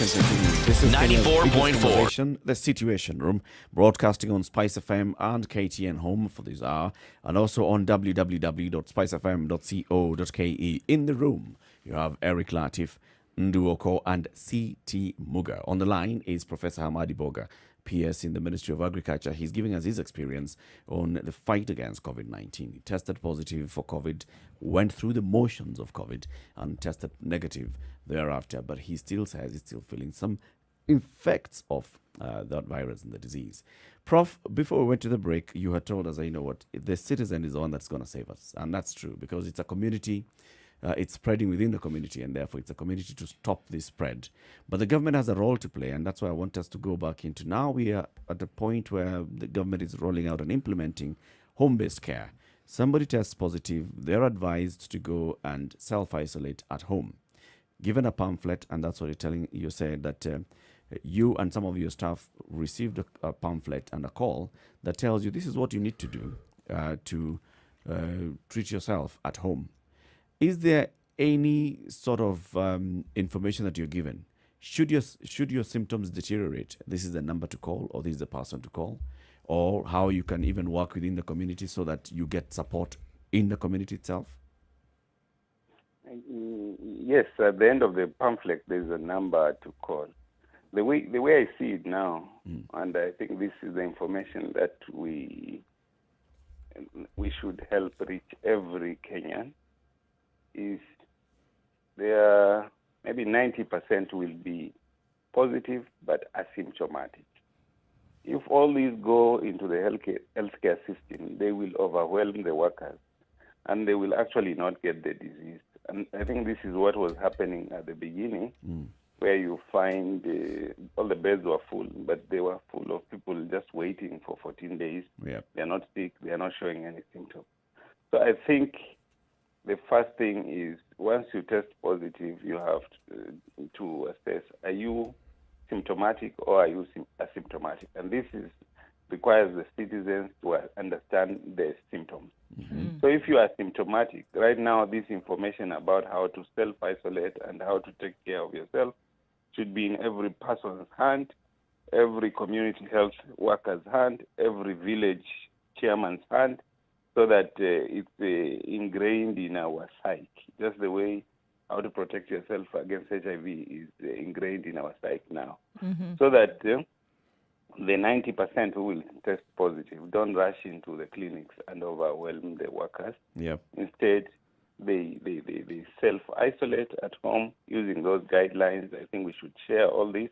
This is 94.4. The Situation Room, broadcasting on Spice FM and KTN Home for this hour, and also on www.spicefm.co.ke. In the room, you have Eric Latif, Nduoko, and C.T. Muga. On the line is Professor Hamadi Boga, PS in the Ministry of Agriculture. He's giving us his experience on the fight against COVID-19. He tested positive for COVID, went through the motions of COVID, and tested negative thereafter. But he still says he's still feeling some effects of that virus and the disease. Prof, before we went to the break, you had told us, the citizen is the one that's going to save us. And that's true, because it's a community. It's spreading within the community, and therefore it's a community to stop this spread. But the government has a role to play, and that's why I want us to go back into now. We are at the point where the government is rolling out and implementing home-based care. Somebody tests positive, they're advised to go and self-isolate at home. Given a pamphlet, and that's what you're saying that you and some of your staff received a pamphlet and a call that tells you this is what you need to do to treat yourself at home. Is there any sort of information that you're given? Should your symptoms deteriorate, this is the number to call, or this is the person to call, or how you can even work within the community so that you get support in the community itself? Yes, at the end of the pamphlet, there's a number to call. The way I see it now, and I think this is the information that we should help reach every Kenyan, is there maybe 90% will be positive but asymptomatic. If all these go into the healthcare system, they will overwhelm the workers and they will actually not get the disease. And I think this is what was happening at the beginning, where you find all the beds were full, but they were full of people just waiting for 14 days. Yep. They are not sick. They are not showing any symptoms. So I think the first thing is, once you test positive, you have to assess, are you symptomatic or are you asymptomatic? And this requires the citizens to understand the symptoms. So if you are symptomatic, right now this information about how to self-isolate and how to take care of yourself should be in every person's hand, every community health worker's hand, every village chairman's hand, so that it's ingrained in our psyche, just the way how to protect yourself against HIV is ingrained in our psyche now. So that the 90% who will test positive don't rush into the clinics and overwhelm the workers. Yep. Instead, they self-isolate at home using those guidelines. I think we should share all this.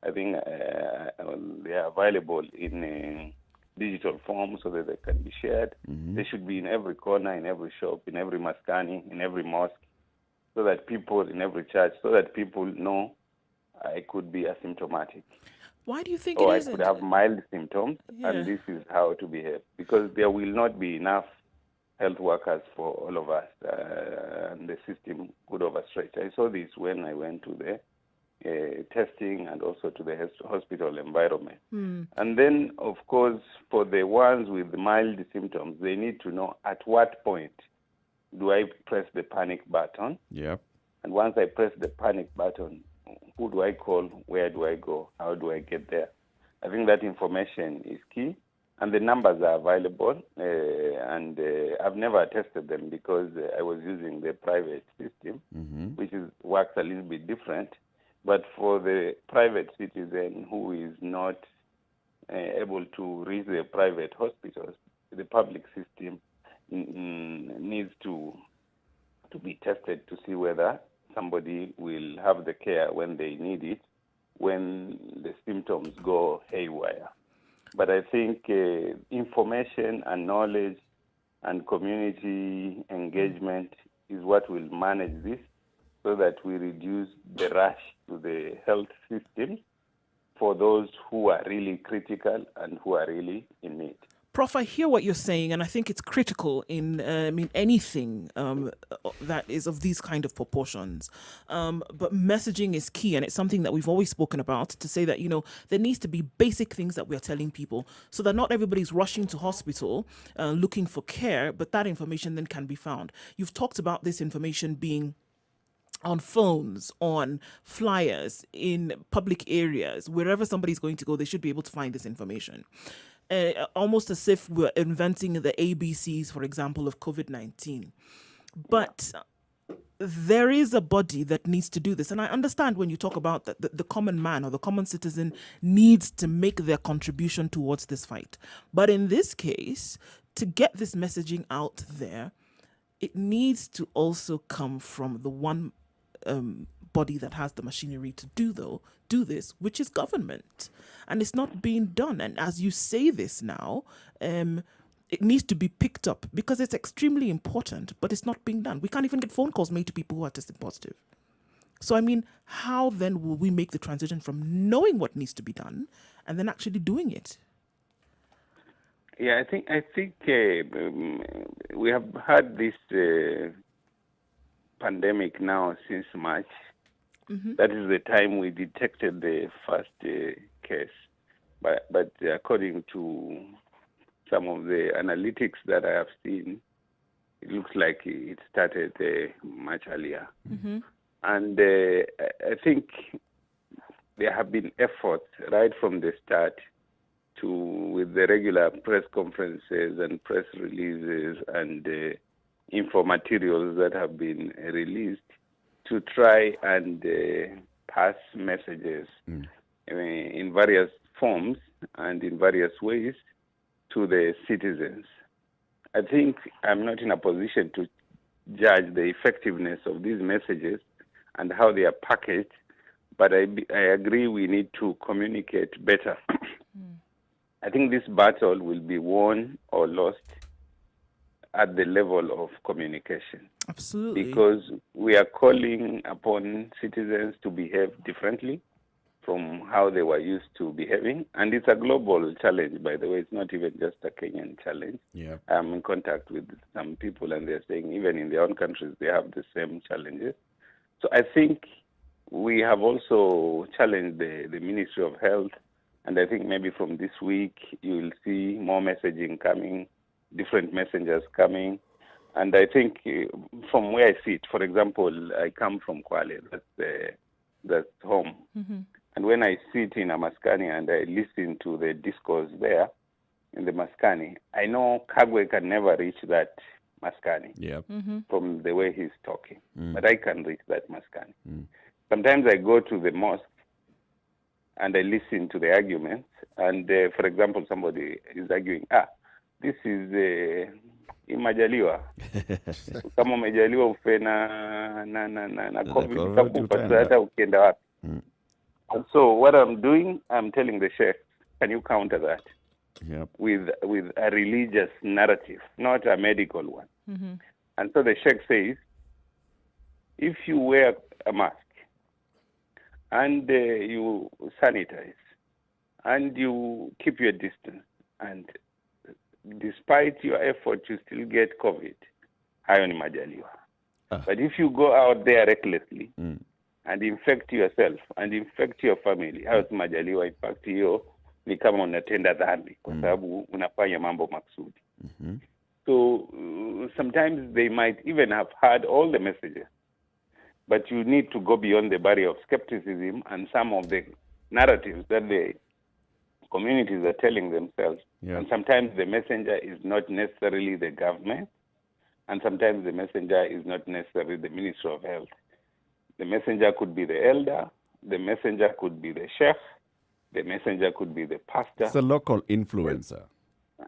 I think they are available in digital form so that they can be shared. They should be in every corner, in every shop, in every maskani, in every mosque, so that people, in every church, so that people know I could be asymptomatic. Why do you think Or it I isn't? could have mild symptoms, Yeah. and this is how to behave. Because there will not be enough health workers for all of us, and the system could overstretch. I saw this when I went to the testing and also to the hospital environment. And then, of course, for the ones with mild symptoms, they need to know at what point do I press the panic button. Yep. And once I press the panic button, who do I call? Where do I go? How do I get there? I think that information is key. And the numbers are available. And I've never tested them because I was using the private system, which works a little bit different. But for the private citizen who is not able to reach the private hospitals, the public system needs to be tested to see whether somebody will have the care when they need it, when the symptoms go haywire. But I think information and knowledge and community engagement is what will manage this, so that we reduce the rush to the health system for those who are really critical and who are really in need. Prof, I hear what you're saying, and I think it's critical in anything that is of these kind of proportions. But messaging is key, and it's something that we've always spoken about, to say that, there needs to be basic things that we are telling people so that not everybody's rushing to hospital looking for care, but that information then can be found. You've talked about this information being on phones, on flyers, in public areas, wherever somebody's going to go, they should be able to find this information. Almost as if we're inventing the ABCs, for example, of COVID-19. But there is a body that needs to do this. And I understand when you talk about that the common man or the common citizen needs to make their contribution towards this fight. But in this case, to get this messaging out there, it needs to also come from the one body that has the machinery to do this, which is government. And it's not being done. And as you say this now, it needs to be picked up because it's extremely important, but it's not being done. We can't even get phone calls made to people who are testing positive. So, I mean, how then will we make the transition from knowing what needs to be done and then actually doing it? Yeah, I think we have had this pandemic now since March. That is the time we detected the first case. But according to some of the analytics that I have seen, it looks like it started much earlier. And I think there have been efforts right from the start with the regular press conferences and press releases and info materials that have been released to try and pass messages in various forms and in various ways to the citizens. I think I'm not in a position to judge the effectiveness of these messages and how they are packaged, but I agree we need to communicate better. I think this battle will be won or lost at the level of communication. Absolutely. Because we are calling upon citizens to behave differently from how they were used to behaving. And it's a global challenge, by the way. It's not even just a Kenyan challenge. Yeah. I'm in contact with some people, and they're saying even in their own countries, they have the same challenges. So I think we have also challenged the Ministry of Health. And I think maybe from this week, you will see more messaging coming, different messengers coming. And I think from where I sit, for example, I come from Kwale, that's home. And when I sit in a maskani and I listen to the discourse there in the maskani, I know Kagwe can never reach that Maskani Yep. from the way he's talking. But I can reach that Maskani. Sometimes I go to the mosque and I listen to the arguments. And for example, somebody is arguing, this is imajaliwa. Kama umejaliwa ufe na COVID, utakufa hata ukienda wapi. And so what I'm doing, I'm telling the sheikh, can you counter that with a religious narrative, not a medical one? And so the sheikh says, if you wear a mask and you sanitize and you keep your distance, and despite your effort, you still get COVID, hayo ni majaliwa. But if you go out there recklessly and infect yourself and infect your family, hayo si majaliwa. In fact, hiyo ni kama unatenda dhambi kwa sababu unafanya mambo maksudi. So sometimes they might even have heard all the messages, but you need to go beyond the barrier of skepticism and some of the narratives that the communities are telling themselves. And sometimes the messenger is not necessarily the government, and sometimes the messenger is not necessarily the Ministry of Health. The messenger could be the elder, the messenger could be the sheikh, the messenger could be the pastor. It's a local influencer.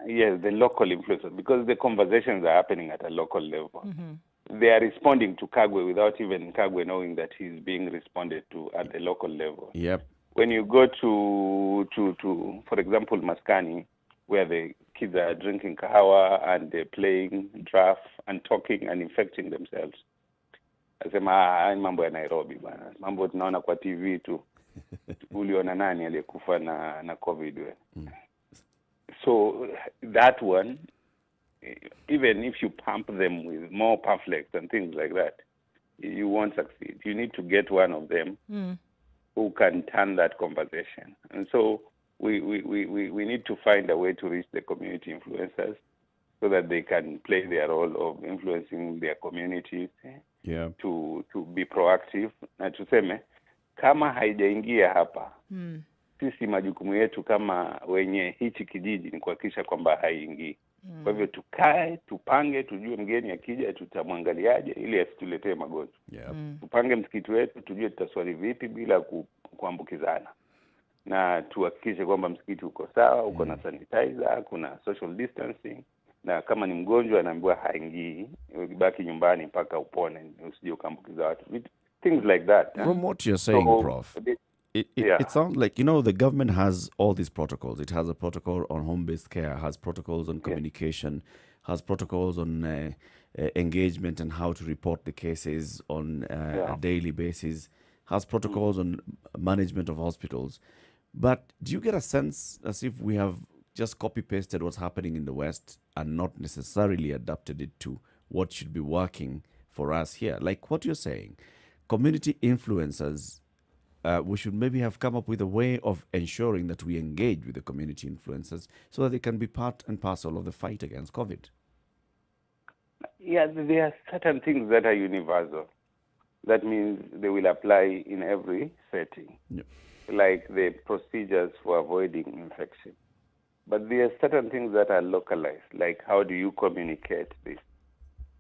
Yes, the local influencer, because the conversations are happening at a local level. They are responding to Kagwe without even Kagwe knowing that he's being responded to at the local level. Yep. When you go to for example, Maskani, where the kids are drinking kahawa and they're playing draft and talking and infecting themselves, asema mambo ya Nairobi bana, mambo tunaona kwa TV tu. Uliona nani aliyekufa na COVID we? So that one, even if you pump them with more pamphlets and things like that, you won't succeed. You need to get one of them who can turn that conversation. And so we need to find a way to reach the community influencers so that they can play their role of influencing their communities to be proactive. Na tuseme, kama haijaingia hapa, sisi majukumu yetu kama wenye hichi kijiji ni kuhakikisha kwamba haiingii. Kwa hivyo tukae, tupange, tujue mgeni akija tutamwangaliaje ili asituletee magonjwa. Tupange msikiti wetu, tujue tutaswali vipi bila kuambukizana. Na tuhakikishe kwamba msikiti uko sawa, uko na sanitizer, kuna social distancing, na kama ni mgonjwa anaambiwa haingii, ubaki nyumbani mpaka upone, usije ukaambukiza watu. Things like that. From what you're saying, Prof, it sounds like, the government has all these protocols. It has a protocol on home-based care, has protocols on communication, has protocols on engagement and how to report the cases on a daily basis, has protocols on management of hospitals. But do you get a sense as if we have just copy-pasted what's happening in the West and not necessarily adapted it to what should be working for us here? Like what you're saying, community influencers, we should maybe have come up with a way of ensuring that we engage with the community influencers so that they can be part and parcel of the fight against COVID. Yeah, there are certain things that are universal. That means they will apply in every setting, like the procedures for avoiding infection. But there are certain things that are localized, like how do you communicate this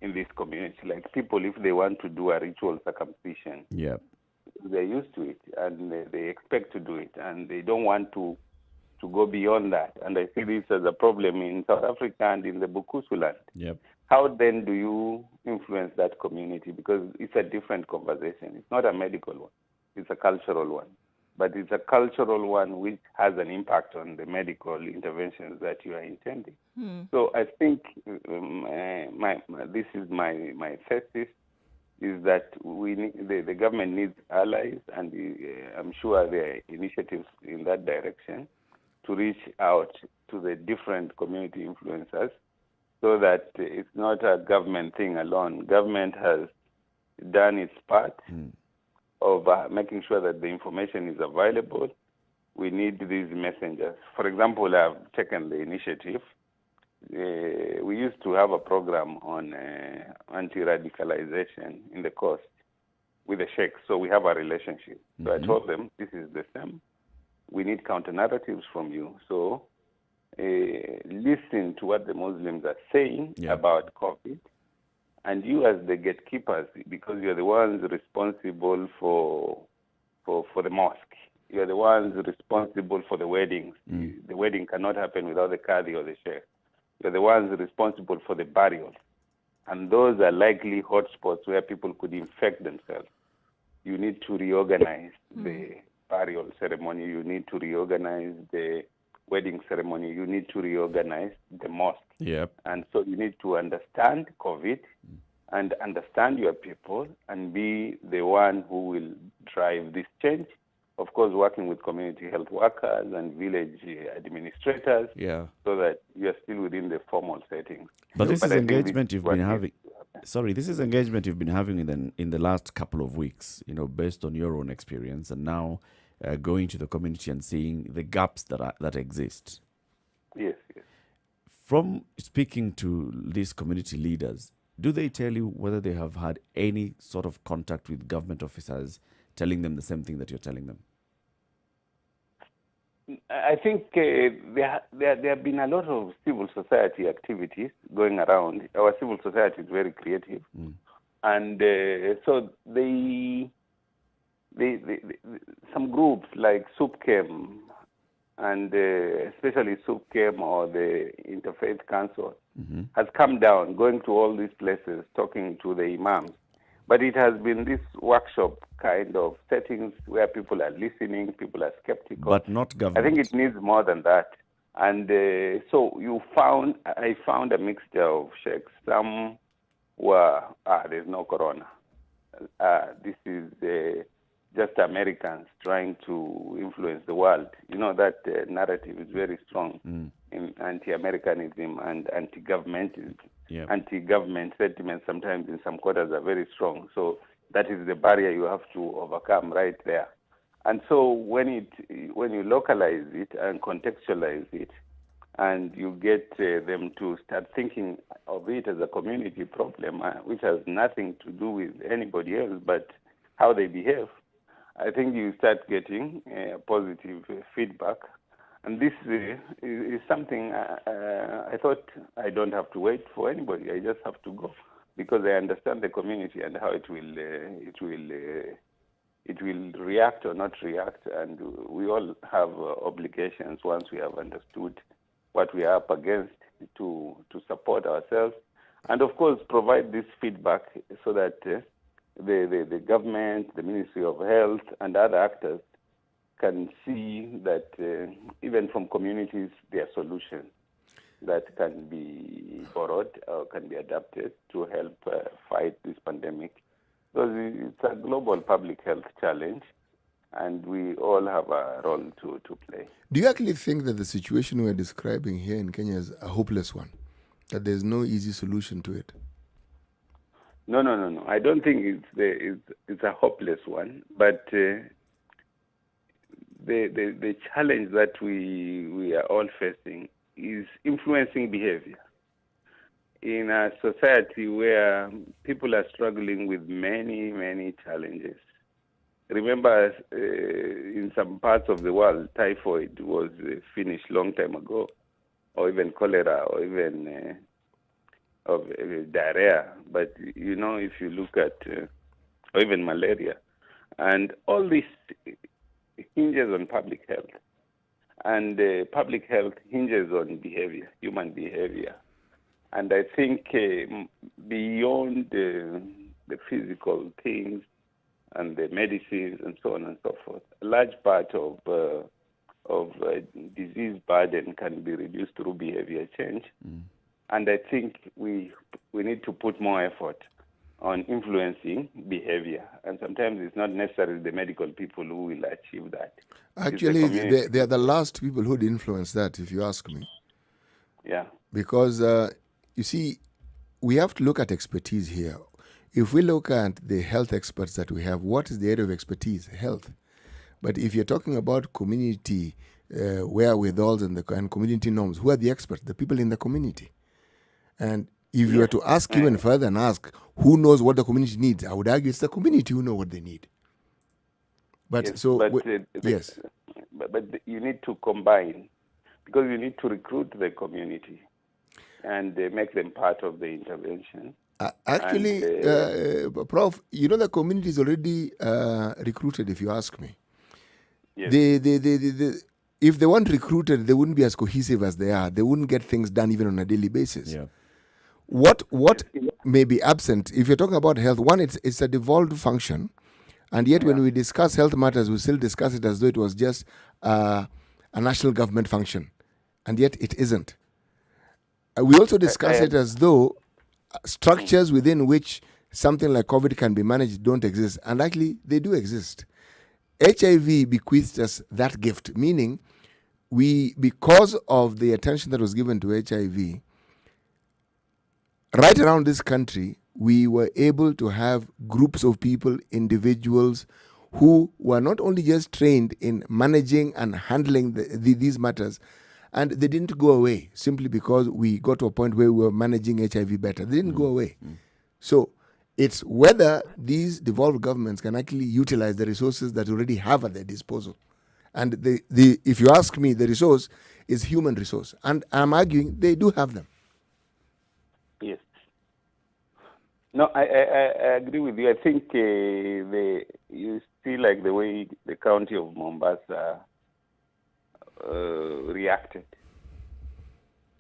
in this community? Like people, if they want to do a ritual circumcision, they're used to it and they expect to do it, and they don't want to go beyond that. And I see this as a problem in South Africa and in the Bukusu land. How then do you influence that community? Because it's a different conversation. It's not a medical one. It's a cultural one. But it's a cultural one which has an impact on the medical interventions that you are intending. So I think this is my thesis, is that we need, the government needs allies, and I'm sure there are initiatives in that direction to reach out to the different community influencers so that it's not a government thing alone. Government has done its part of making sure that the information is available. We need these messengers. For example, I've taken the initiative. We used to have a program on anti-radicalization in the coast with the sheikhs, so we have a relationship. So I told them, this is the same. We need counter-narratives from you. So listen to what the Muslims are saying about COVID And you as the gatekeepers, because you're the ones responsible for the mosque. You're the ones responsible for the weddings. The wedding cannot happen without the qadi or the sheikh. You're the ones responsible for the burials. And those are likely hotspots where people could infect themselves. You need to reorganize the burial ceremony. You need to reorganize the wedding ceremony. You need to reorganize the mosque. Yep. And so you need to understand COVID and understand your people and be the one who will drive this change. Of course, working with community health workers and village administrators, so that you are still within the formal settings. But this is I think engagement this you've is what been needs having. to happen. Sorry, this is engagement you've been having in the last couple of weeks, based on your own experience, and now going to the community and seeing the gaps that exist. Yes, yes. From speaking to these community leaders, do they tell you whether they have had any sort of contact with government officers telling them the same thing that you're telling them? I think there have been a lot of civil society activities going around. Our civil society is very creative, and so some groups like SUPCAM and especially SUPCAM or the Interfaith Council has come down, going to all these places, talking to the imams. But it has been this workshop kind of settings where people are listening, people are skeptical. But not government. I think it needs more than that. And so I found a mixture of sheikhs. Some were, there's no corona. This is just Americans trying to influence the world. That narrative is very strong in anti-Americanism and anti-governmentism. Yep. Anti-government sentiments sometimes in some quarters are very strong. So that is the barrier you have to overcome right there. And so when you localize it and contextualize it, and you get them to start thinking of it as a community problem, which has nothing to do with anybody else but how they behave, I think you start getting positive feedback. And this is something I thought I don't have to wait for anybody. I just have to go because I understand the community and how it will react or not react. And we all have obligations once we have understood what we are up against to support ourselves. And of course, provide this feedback so that the government, the Ministry of Health, and other actors can see that even from communities, there are solutions that can be borrowed or can be adapted to help fight this pandemic. Because it's a global public health challenge, and we all have a role to play. Do you actually think that the situation we're describing here in Kenya is a hopeless one? That there's no easy solution to it? No. I don't think it's a hopeless one, but the challenge that we are all facing is influencing behavior in a society where people are struggling with many, many challenges. Remember, in some parts of the world, typhoid was finished long time ago, or even cholera, or even diarrhea. But, if you look at, or even malaria, and all this hinges on public health. And public health hinges on behavior, human behavior. And I think beyond the physical things and the medicines and so on and so forth, a large part of disease burden can be reduced through behavior change. And I think we need to put more effort on influencing behavior. And sometimes it's not necessarily the medical people who will achieve that. Actually, they are the last people who'd influence that, if you ask me. Yeah. Because, you see, we have to look at expertise here. If we look at the health experts that we have, what is the area of expertise? Health. But if you're talking about community wherewithals and community norms, who are the experts? The people in the community. And if you were to ask even further and ask who knows what the community needs, I would argue it's the community who know what they need. But yes, but you need to combine, because you need to recruit the community. and make them part of the intervention. Actually, Prof, you know the community is already recruited, if you ask me. Yes. If they weren't recruited, they wouldn't be as cohesive as they are. They wouldn't get things done even on a daily basis. Yeah. What may be absent, if you're talking about health, one, it's a devolved function. And yet when we discuss health matters, we still discuss it as though it was just a national government function. And yet it isn't. We also discuss it as though structures within which something like COVID can be managed don't exist. And actually, they do exist. HIV bequeathed us that gift, meaning because of the attention that was given to HIV, right around this country, we were able to have groups of people, individuals, who were not only just trained in managing and handling these matters, and they didn't go away simply because we got to a point where we were managing HIV better. They didn't go away. So it's whether these devolved governments can actually utilize the resources that already have at their disposal. And if you ask me, the resource is human resource. And I'm arguing they do have them. Yes. No, I agree with you. I think you see like the way the county of Mombasa reacted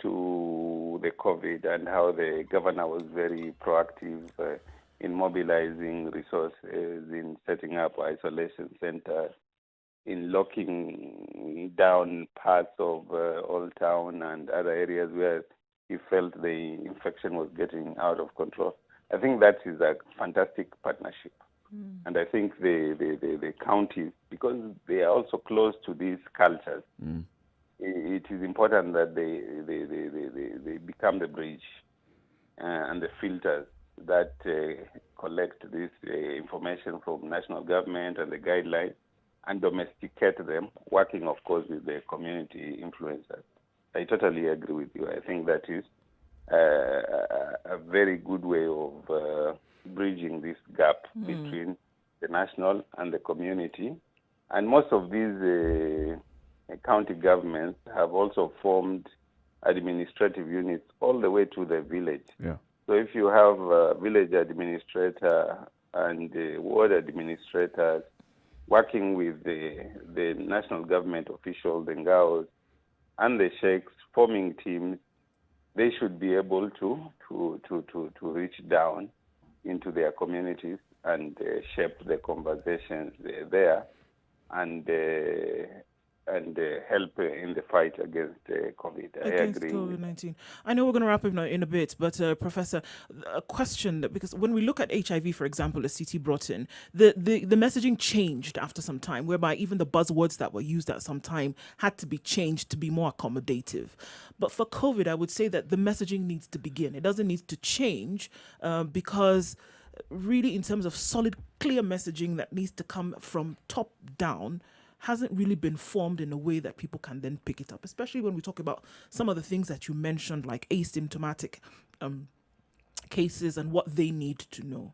to the COVID and how the governor was very proactive in mobilizing resources, in setting up isolation centers, in locking down parts of Old Town and other areas where he felt the infection was getting out of control. I think that is a fantastic partnership. And I think the counties, because they are also close to these cultures, it is important that they become the bridge and the filters that collect this information from national government and the guidelines and domesticate them, working, of course, with the community influencers. I totally agree with you. I think that is a very good way of bridging this gap between the national and the community. And most of these county governments have also formed administrative units all the way to the village. Yeah. So if you have a village administrator and ward administrators working with the national government officials, the Ngaos, and the sheikhs, forming teams, they should be able to reach down into their communities and shape the conversations there and help in the fight against COVID. I agree. COVID-19. I know we're going to wrap up now in a bit, but Professor, a question, because when we look at HIV, for example, as CT brought in, the messaging changed after some time, whereby even the buzzwords that were used at some time had to be changed to be more accommodative. But for COVID, I would say that the messaging needs to begin. It doesn't need to change because really in terms of solid, clear messaging that needs to come from top down hasn't really been formed in a way that people can then pick it up, especially when we talk about some of the things that you mentioned, like asymptomatic cases and what they need to know.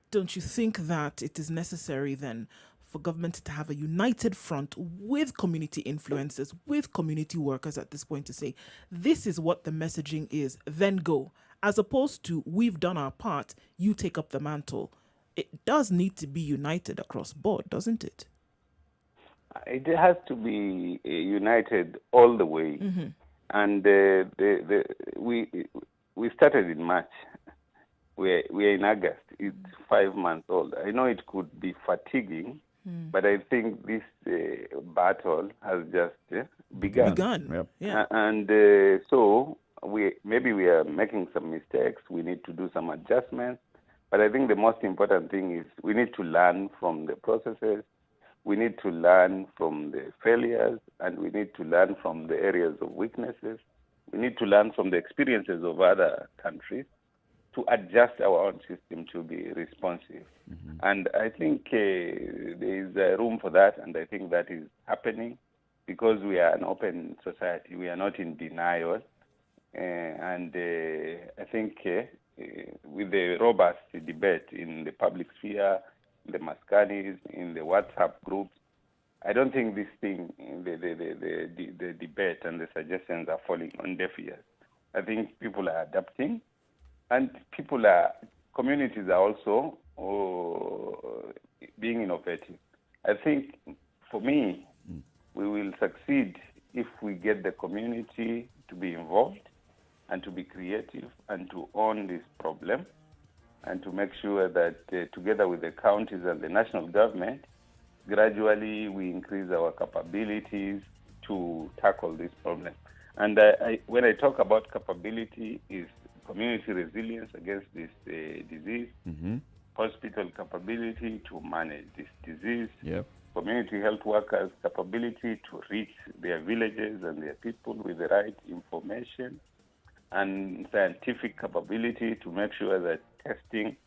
Don't you think that it is necessary then for government to have a united front with community influencers, with community workers at this point to say, this is what the messaging is, then go, as opposed to we've done our part, you take up the mantle. It does need to be united across board, doesn't it? It has to be united all the way, and we started in March. We are in August. It's 5 months old. I know it could be fatiguing, but I think this battle has just begun. Yep. Yeah. And so we are making some mistakes. We need to do some adjustments. But I think the most important thing is we need to learn from the processes. We need to learn from the failures, and we need to learn from the areas of weaknesses. We need to learn from the experiences of other countries to adjust our own system to be responsive. And I think there is room for that, and I think that is happening because we are an open society. We are not in denial. And I think with the robust debate in the public sphere, the Maskanis, in the WhatsApp groups, I don't think this thing, the debate and the suggestions are falling on deaf ears. I think people are adapting, and communities are also being innovative. I think, for me, we will succeed if we get the community to be involved and to be creative and to own this problem and to make sure that together with the counties and the national government, gradually we increase our capabilities to tackle this problem. And when I talk about capability, is community resilience against this disease, hospital capability to manage this disease, community health workers' capability to reach their villages and their people with the right information, and scientific capability to make sure that testing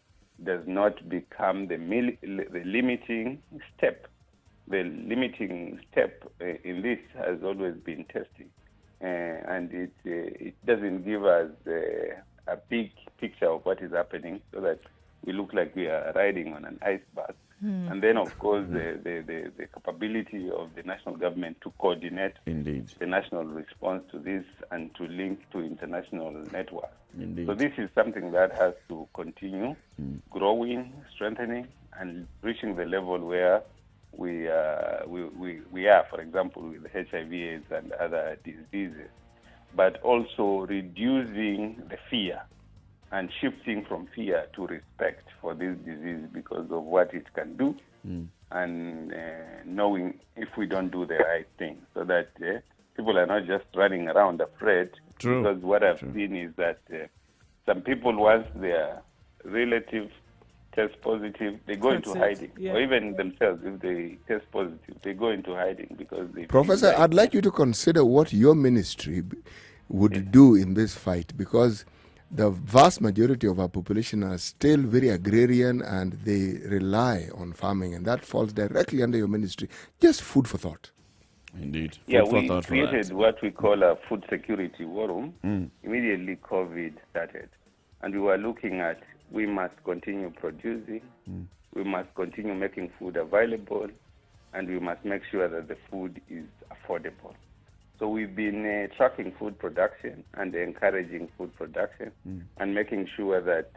does not become the limiting step. The limiting step in this has always been testing, and it doesn't give us a big picture of what is happening, so that we look like we are riding on an iceberg. And then, of course, the capability of the national government to coordinate the national response to this and to link to international networks. So this is something that has to continue growing, strengthening, and reaching the level where we are, for example, with HIV/AIDS and other diseases, but also reducing the fear and shifting from fear to respect for this disease because of what it can do, and knowing if we don't do the right thing, so that people are not just running around afraid. Because what I've seen is that some people, once their relative test positive, they go into hiding. Or even themselves, if they test positive, they go into hiding because they... Professor, I'd like you to consider what your ministry would do in this fight, because the vast majority of our population are still very agrarian and they rely on farming, and that falls directly under your ministry. Just food for thought. Indeed. We created what we call a food security war room. Immediately COVID started, and we were looking at, we must continue producing, we must continue making food available, and we must make sure that the food is affordable. So we've been tracking food production and encouraging food production and making sure that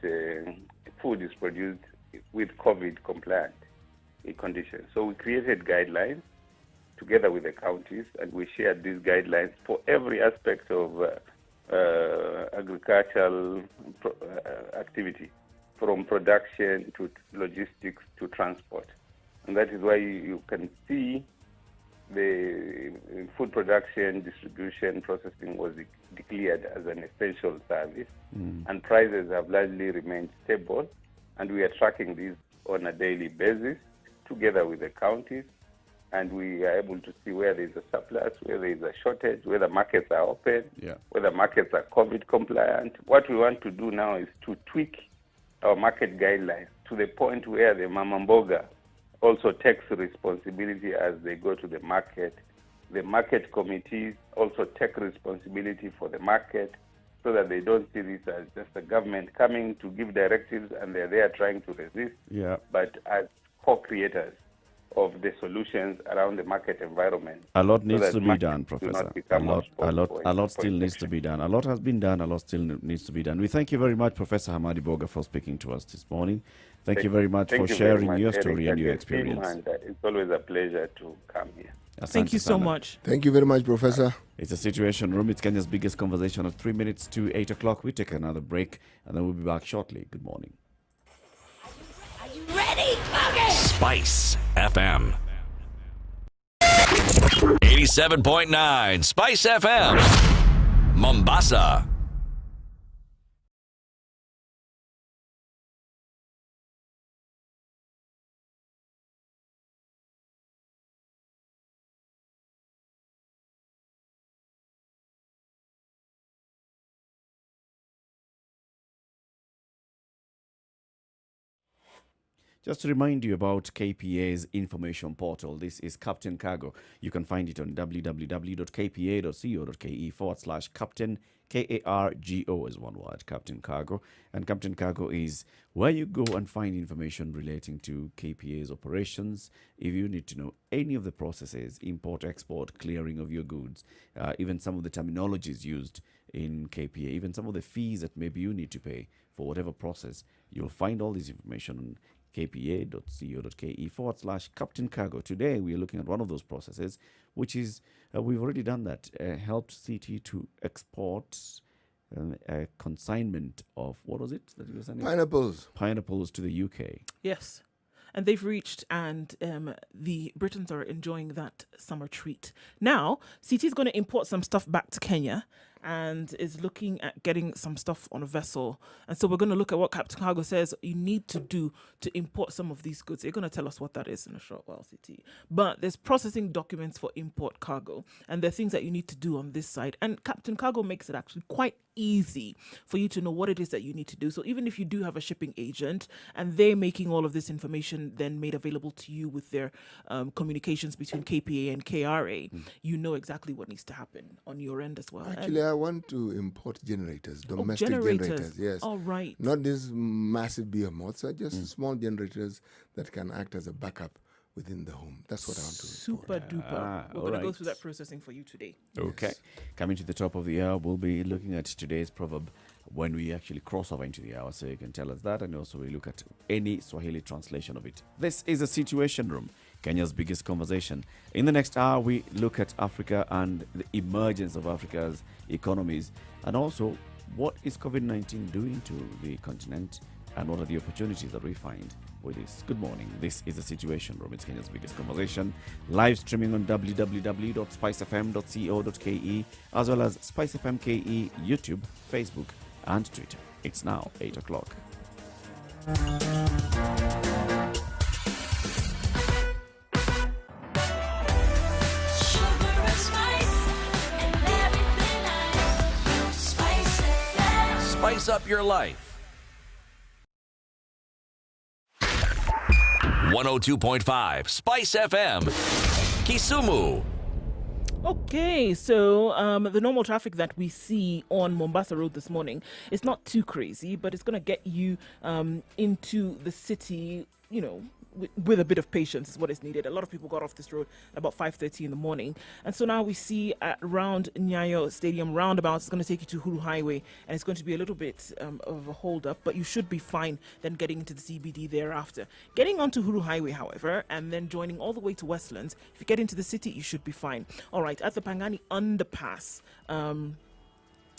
food is produced with COVID compliant conditions. So we created guidelines together with the counties, and we shared these guidelines for every aspect of agricultural activity, from production to logistics to transport. And that is why you can see the food production, distribution, processing was declared as an essential service, and prices have largely remained stable, and we are tracking this on a daily basis together with the counties, and we are able to see where there is a surplus, where there is a shortage, where the markets are open, where the markets are COVID compliant. What we want to do now is to tweak our market guidelines to the point where the Mama Mboga also takes responsibility as they go to the market. The market committees also take responsibility for the market, so that they don't see this as just the government coming to give directives and they're there trying to resist, but as co-creators of the solutions around the market environment. A lot needs to be done, Professor. A lot still needs to be done. A lot has been done. A lot still needs to be done. We thank you very much, Professor Hamadi Boga, for speaking to us this morning. Thank you very much for sharing your story and your experience. And it's always a pleasure to come here. Thank you so much. Thank you very much, Professor. It's a Situation Room. It's Kenya's biggest conversation at 3 minutes to 8 o'clock. We take another break, and then we'll be back shortly. Good morning. Ready? Okay. Spice FM. 87.9 Spice FM. Mombasa. Just to remind you about KPA's information portal, this is Captain Cargo. You can find it on www.kpa.co.ke/Captain, K-A-R-G-O is one word, Captain Cargo. And Captain Cargo is where you go and find information relating to KPA's operations. If you need to know any of the processes, import, export, clearing of your goods, even some of the terminologies used in KPA, even some of the fees that maybe you need to pay for whatever process. You'll find all this information on kpa.co.ke/Captain Cargo. Today, we are looking at one of those processes, which is, we've already done that, helped CT to export a consignment of, what was it that you were sending? Pineapples to the UK. Yes. And they've reached, and the Britons are enjoying that summer treat. Now, CT is going to import some stuff back to Kenya and is looking at getting some stuff on a vessel. And so we're going to look at what Captain Cargo says you need to do to import some of these goods. You're going to tell us what that is in a short while, CT. But there's processing documents for import cargo, and there are things that you need to do on this side. And Captain Cargo makes it actually quite easy for you to know what it is that you need to do. So even if you do have a shipping agent and they're making all of this information then made available to you with their communications between KPA and KRA, you know exactly what needs to happen on your end as well. Actually, I want to import generators, domestic generators. Yes. All right. Not these massive behemoths, just small generators that can act as a backup within the home. That's what I want to Super duper. We're going to go through that processing for you today. Okay. Yes. Coming to the top of the hour, we'll be looking at today's proverb when we actually cross over into the hour, so you can tell us that, and also we look at any Swahili translation of it. This is a Situation Room, Kenya's biggest conversation. In the next hour, we look at Africa and the emergence of Africa's economies, and also what is COVID-19 doing to the continent, and what are the opportunities that we find with this. Good morning. This is the Situation Room. It's Kenya's biggest conversation. Live streaming on www.spicefm.co.ke, as well as Spice FM KE, YouTube, Facebook, and Twitter. It's now 8 o'clock. Spice up your life. 102.5 Spice FM, Kisumu. Okay, so the normal traffic that we see on Mombasa Road this morning is not too crazy, but it's going to get you into the city, you know, with a bit of patience is what is needed. A lot of people got off this road at about 5:30 in the morning. And so now we see around Nyayo Stadium roundabout, it's going to take you to Huru Highway, and it's going to be a little bit of a hold up, but you should be fine then getting into the CBD thereafter. Getting onto Huru Highway, however, and then joining all the way to Westlands, if you get into the city, you should be fine. All right, at the Pangani underpass,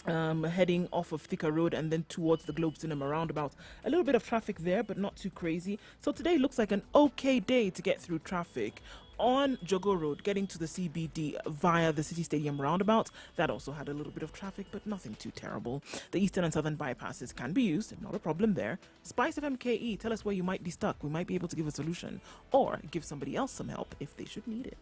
heading off of Thika Road and then towards the Globe Cinema roundabout. A little bit of traffic there, but not too crazy. So today looks like an okay day to get through traffic. On Jogo Road, getting to the CBD via the City Stadium roundabout, that also had a little bit of traffic, but nothing too terrible. The eastern and southern bypasses can be used, not a problem there. Spice FM KE, tell us where you might be stuck. We might be able to give a solution or give somebody else some help if they should need it.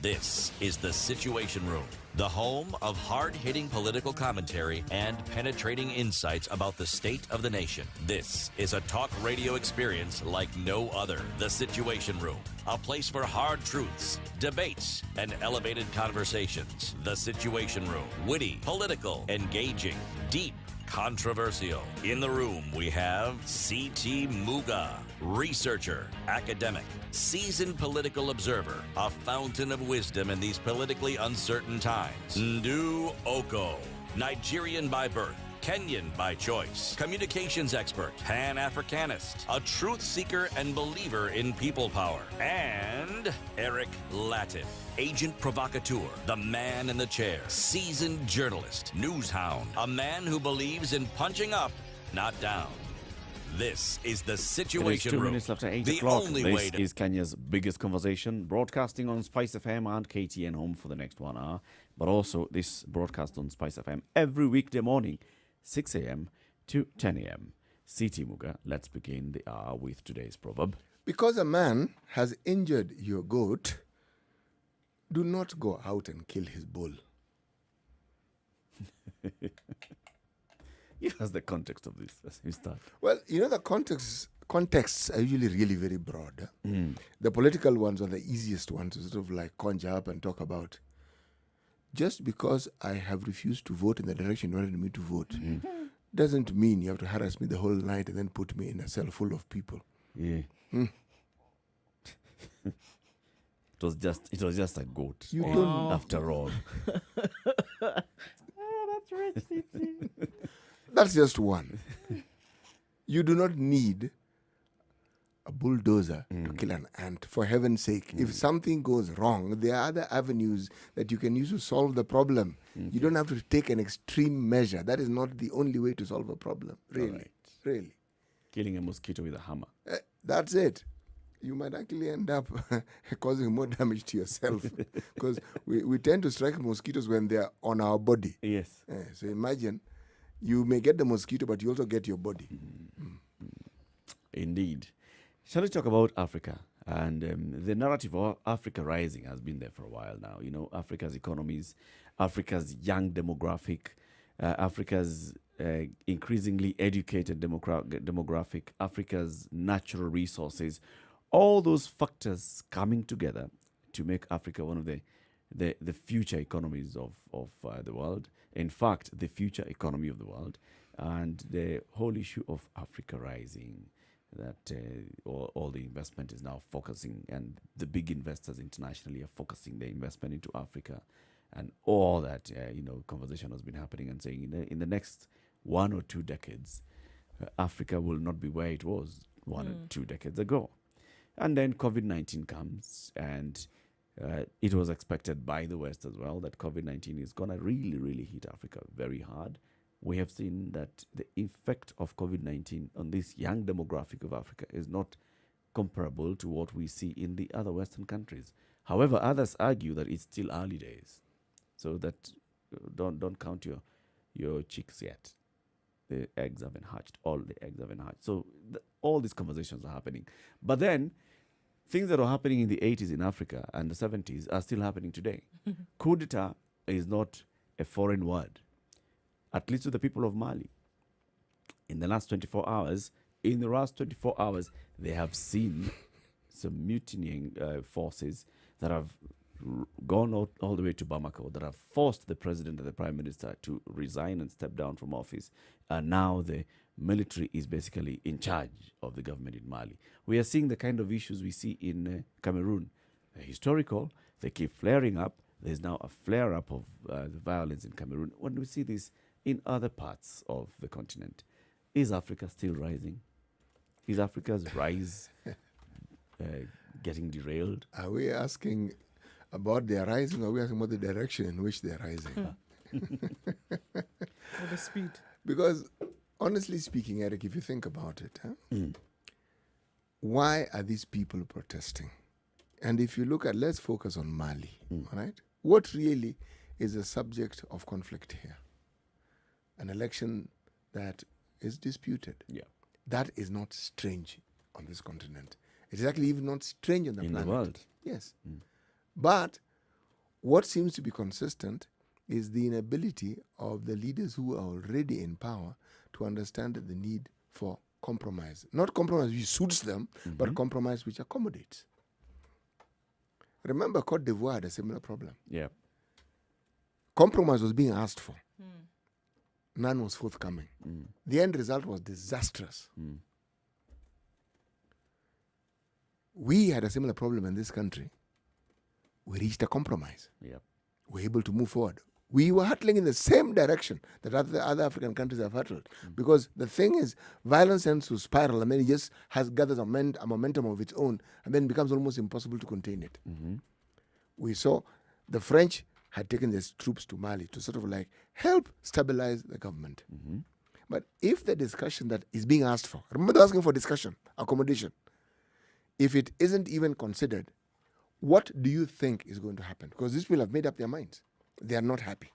This is the Situation Room, the home of hard-hitting political commentary and penetrating insights about the state of the nation. This is a talk radio experience like no other. The Situation Room, a place for hard truths, debates, and elevated conversations. The Situation Room, witty, political, engaging, deep, controversial. In the room, we have C.T. Muga, researcher, academic, seasoned political observer, a fountain of wisdom in these politically uncertain times. Ndu Oko, Nigerian by birth, Kenyan by choice, communications expert, Pan-Africanist, a truth seeker and believer in people power, and Eric Latif, agent provocateur, the man in the chair, seasoned journalist, news hound, a man who believes in punching up, not down. This is the Situation It is 2 Room. minutes after 8 the o'clock. only This way to is Kenya's biggest conversation, broadcasting on Spice FM and KTN Home for the next 1 hour, but also this broadcast on Spice FM every weekday morning, 6 a.m. to 10 a.m. CT Muga, let's begin the hour with today's proverb. Because a man has injured your goat, do not go out and kill his bull. Give us the context of this as we start. Well, you know, the contexts are usually really very broad. The political ones are the easiest ones to sort of like conjure up and talk about. Just because I have refused to vote in the direction you wanted me to vote doesn't mean you have to harass me the whole night and then put me in a cell full of people. Yeah. It was just a goat. You Wow. After all. That's rich, Titi. That's just one. You do not need a bulldozer to kill an ant, for heaven's sake. If something goes wrong, there are other avenues that you can use to solve the problem. You don't have to take an extreme measure. That is not the only way to solve a problem. Really. Alright. Really. Killing a mosquito with a hammer. That's it. You might actually end up causing more damage to yourself because we tend to strike mosquitoes when they're on our body. Yes. So imagine you may get the mosquito, but you also get your body. Indeed. Shall we talk about Africa? And the narrative of Africa rising has been there for a while now. You know, Africa's economies, Africa's young demographic, Africa's increasingly educated demographic, Africa's natural resources, all those factors coming together to make Africa one of the future economies of the world. In fact, the future economy of the world. And the whole issue of Africa rising, that all the investment is now focusing, and the big investors internationally are focusing their investment into Africa, and all that conversation has been happening and saying in the next 1 or 2 decades, Africa will not be where it was 1 or 2 decades ago. And then COVID-19 comes, and it was expected by the West as well that COVID-19 is going to really, really hit Africa very hard. We have seen that the effect of COVID-19 on this young demographic of Africa is not comparable to what we see in the other Western countries. However, others argue that it's still early days, so that don't count your chicks yet. The eggs haven't hatched. All the eggs haven't hatched. So all these conversations are happening. But then things that are happening in the 80s in Africa and the 70s are still happening today. Coup d'etat is not a foreign word, at least to the people of Mali. In the last 24 hours, they have seen some mutinying forces that have gone all the way to Bamako, that have forced the president and the prime minister to resign and step down from office. And now the military is basically in charge of the government in Mali. We are seeing the kind of issues we see in Cameroon. They're historical. They keep flaring up. There's now a flare-up of the violence in Cameroon. When we see this in other parts of the continent, is Africa still rising? Is Africa's rise getting derailed? Are we asking about their rising, or are we asking about the direction in which they're rising? Or the speed. Because, honestly speaking, Eric, if you think about it, why are these people protesting? And if you look at, let's focus on Mali, all right? What really is the subject of conflict here? An election that is disputed. Yeah. That is not strange on this continent. It is actually even not strange on the In planet. the world. Yes. But what seems to be consistent is the inability of the leaders who are already in power to understand the need for compromise. Not compromise which suits them, but compromise which accommodates. Remember, Cote d'Ivoire had a similar problem. Yeah. Compromise was being asked for. None was forthcoming. The end result was disastrous. We had a similar problem in this country. We reached a compromise. Yeah. We were able to move forward. We were hurtling in the same direction that other African countries have hurtled. Because the thing is, violence tends to spiral, and then it just gathers a momentum of its own, and then becomes almost impossible to contain it. We saw the French had taken their troops to Mali to sort of like help stabilize the government. But if the discussion that is being asked for, remember they're asking for discussion, accommodation, if it isn't even considered, what do you think is going to happen? Because these people have made up their minds. They are not happy.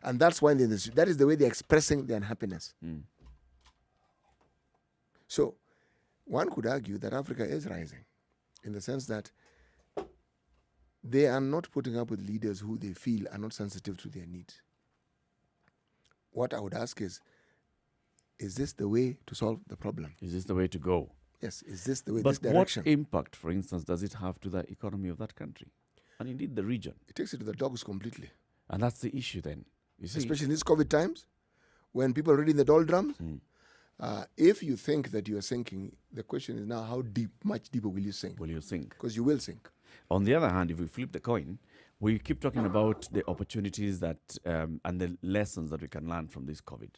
And that's why that is the way they're expressing their unhappiness. So one could argue that Africa is rising in the sense that they are not putting up with leaders who they feel are not sensitive to their needs. What I would ask is this the way to solve the problem? Is this the way to go? Yes, is this the way, But this direction? what impact, for instance, does it have to the economy of that country? And indeed the region. It takes it to the dogs completely. And that's the issue then. You see, Especially in these COVID times. when people are already in the doldrums. If you think that you are sinking, the question is now how deep, much deeper will you sink? Will you sink? Because you will sink. On the other hand, if we flip the coin, we keep talking about the opportunities that and the lessons that we can learn from this COVID.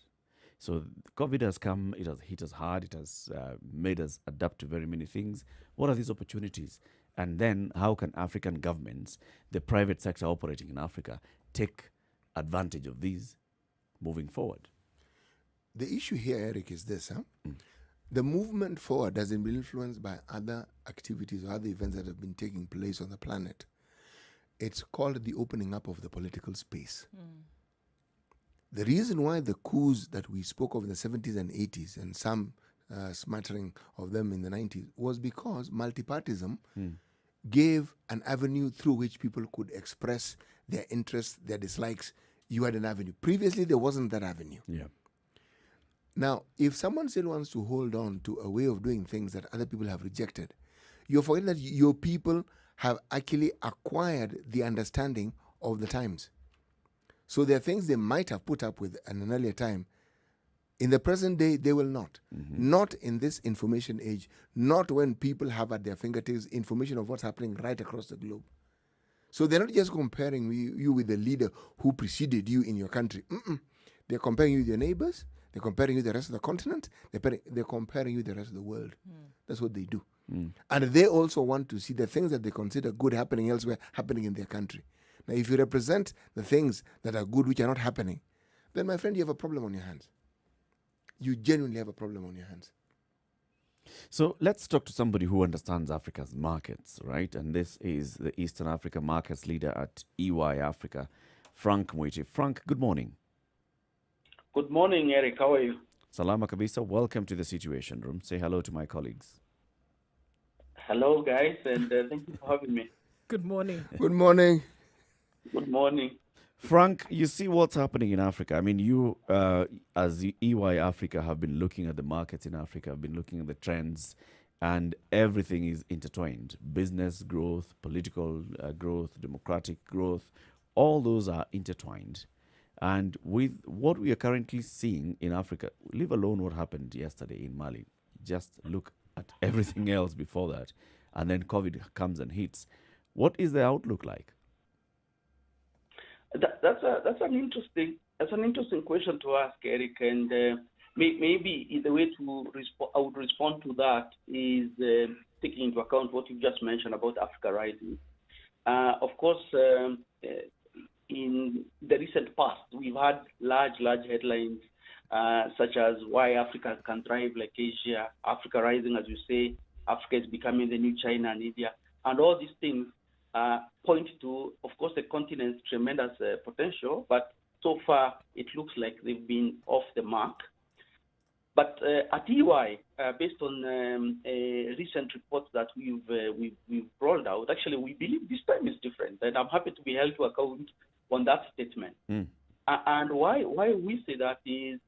So COVID has come, it has hit us hard, it has made us adapt to very many things. What are these opportunities? And then how can African governments, the private sector operating in Africa, take advantage of these moving forward? The issue here, Eric, is this. The movement forward hasn't been influenced by other activities or other events that have been taking place on the planet. It's called the opening up of the political space. The reason why the coups that we spoke of in the 70s and 80s and some smattering of them in the 90s was because multipartism gave an avenue through which people could express their interests, their dislikes. You had an avenue. Previously, there wasn't that avenue. Yeah. Now, if someone still wants to hold on to a way of doing things that other people have rejected, you're forgetting that your people have actually acquired the understanding of the times. So there are things they might have put up with at an earlier time. In the present day, they will not. Not in this information age, not when people have at their fingertips information of what's happening right across the globe. So they're not just comparing you with the leader who preceded you in your country. They're comparing you with your neighbors. They're comparing you with the rest of the continent. They're comparing you with the rest of the world. That's what they do. And they also want to see the things that they consider good happening elsewhere happening in their country. Now, if you represent the things that are good which are not happening, then, my friend, you have a problem on your hands. You genuinely have a problem on your hands. So let's talk to somebody who understands Africa's markets, right? And this is the Eastern Africa markets leader at EY Africa, Frank Mwiti. Frank, good morning. Good morning, Eric. How are you? Salama kabisa. Welcome to the Situation Room. Say hello to my colleagues. Hello, guys, and thank you for having me. Good morning. Good morning. Good morning. Frank, you see what's happening in Africa. I mean, you, as the EY Africa, have been looking at the markets in Africa, have been looking at the trends, and everything is intertwined. Business growth, political growth, democratic growth, all those are intertwined. And with what we are currently seeing in Africa, leave alone what happened yesterday in Mali, just look at everything else before that, and then COVID comes and hits. What is the outlook like? That's an interesting question to ask, Eric. And maybe the way I would respond to that is taking into account what you just mentioned about Africa rising. Of course, in the recent past, we've had large headlines such as why Africa can thrive like Asia, Africa rising, as you say, Africa is becoming the new China and India, and all these things point to, of course, the continent's tremendous potential, but so far it looks like they've been off the mark. But at EY, based on recent reports that we've rolled out, actually we believe this time is different, and I'm happy to be held to account on that statement. And why we say that is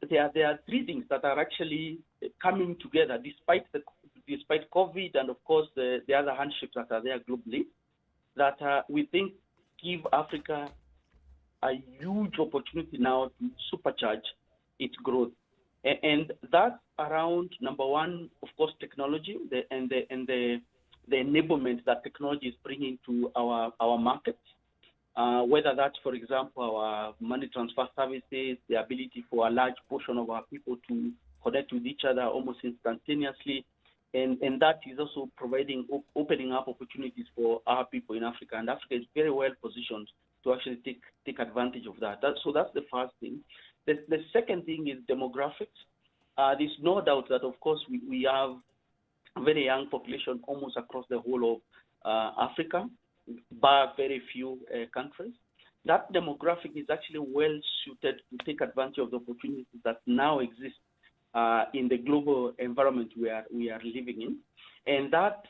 there are three things that are actually coming together despite COVID and, of course, the other handships that are there globally, that we think give Africa a huge opportunity now to supercharge its growth. And that's around, number one, of course, technology and the enablement that technology is bringing to our markets. Whether that's, for example, our money transfer services, the ability for a large portion of our people to connect with each other almost instantaneously. And that is also opening up opportunities for our people in Africa. And Africa is very well positioned to actually take advantage of that. So that's the first thing. The second thing is demographics. There's no doubt that, of course, we have a very young population almost across the whole of Africa, bar very few countries. That demographic is actually well suited to take advantage of the opportunities that now exist in the global environment we are living in. And that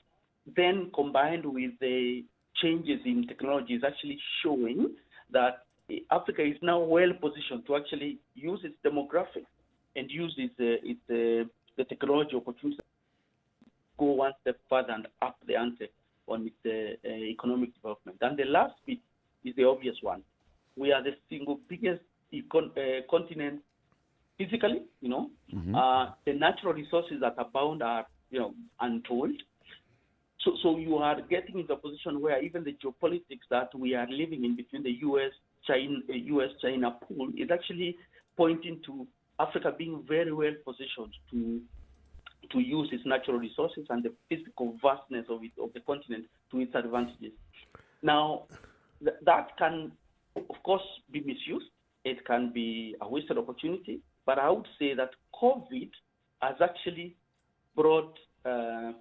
then combined with the changes in technology is actually showing that Africa is now well positioned to actually use its demographics and use the technology opportunities to go one step further and up the ante on its economic development. And the last bit is the obvious one. We are the single biggest continent physically. The natural resources that abound are untold. So you are getting into a position where even the geopolitics that we are living in between the U.S.-China pool is actually pointing to Africa being very well positioned to use its natural resources and the physical vastness of the continent to its advantages. Now, that can, of course, be misused. It can be a wasted opportunity. But I would say that COVID has actually brought the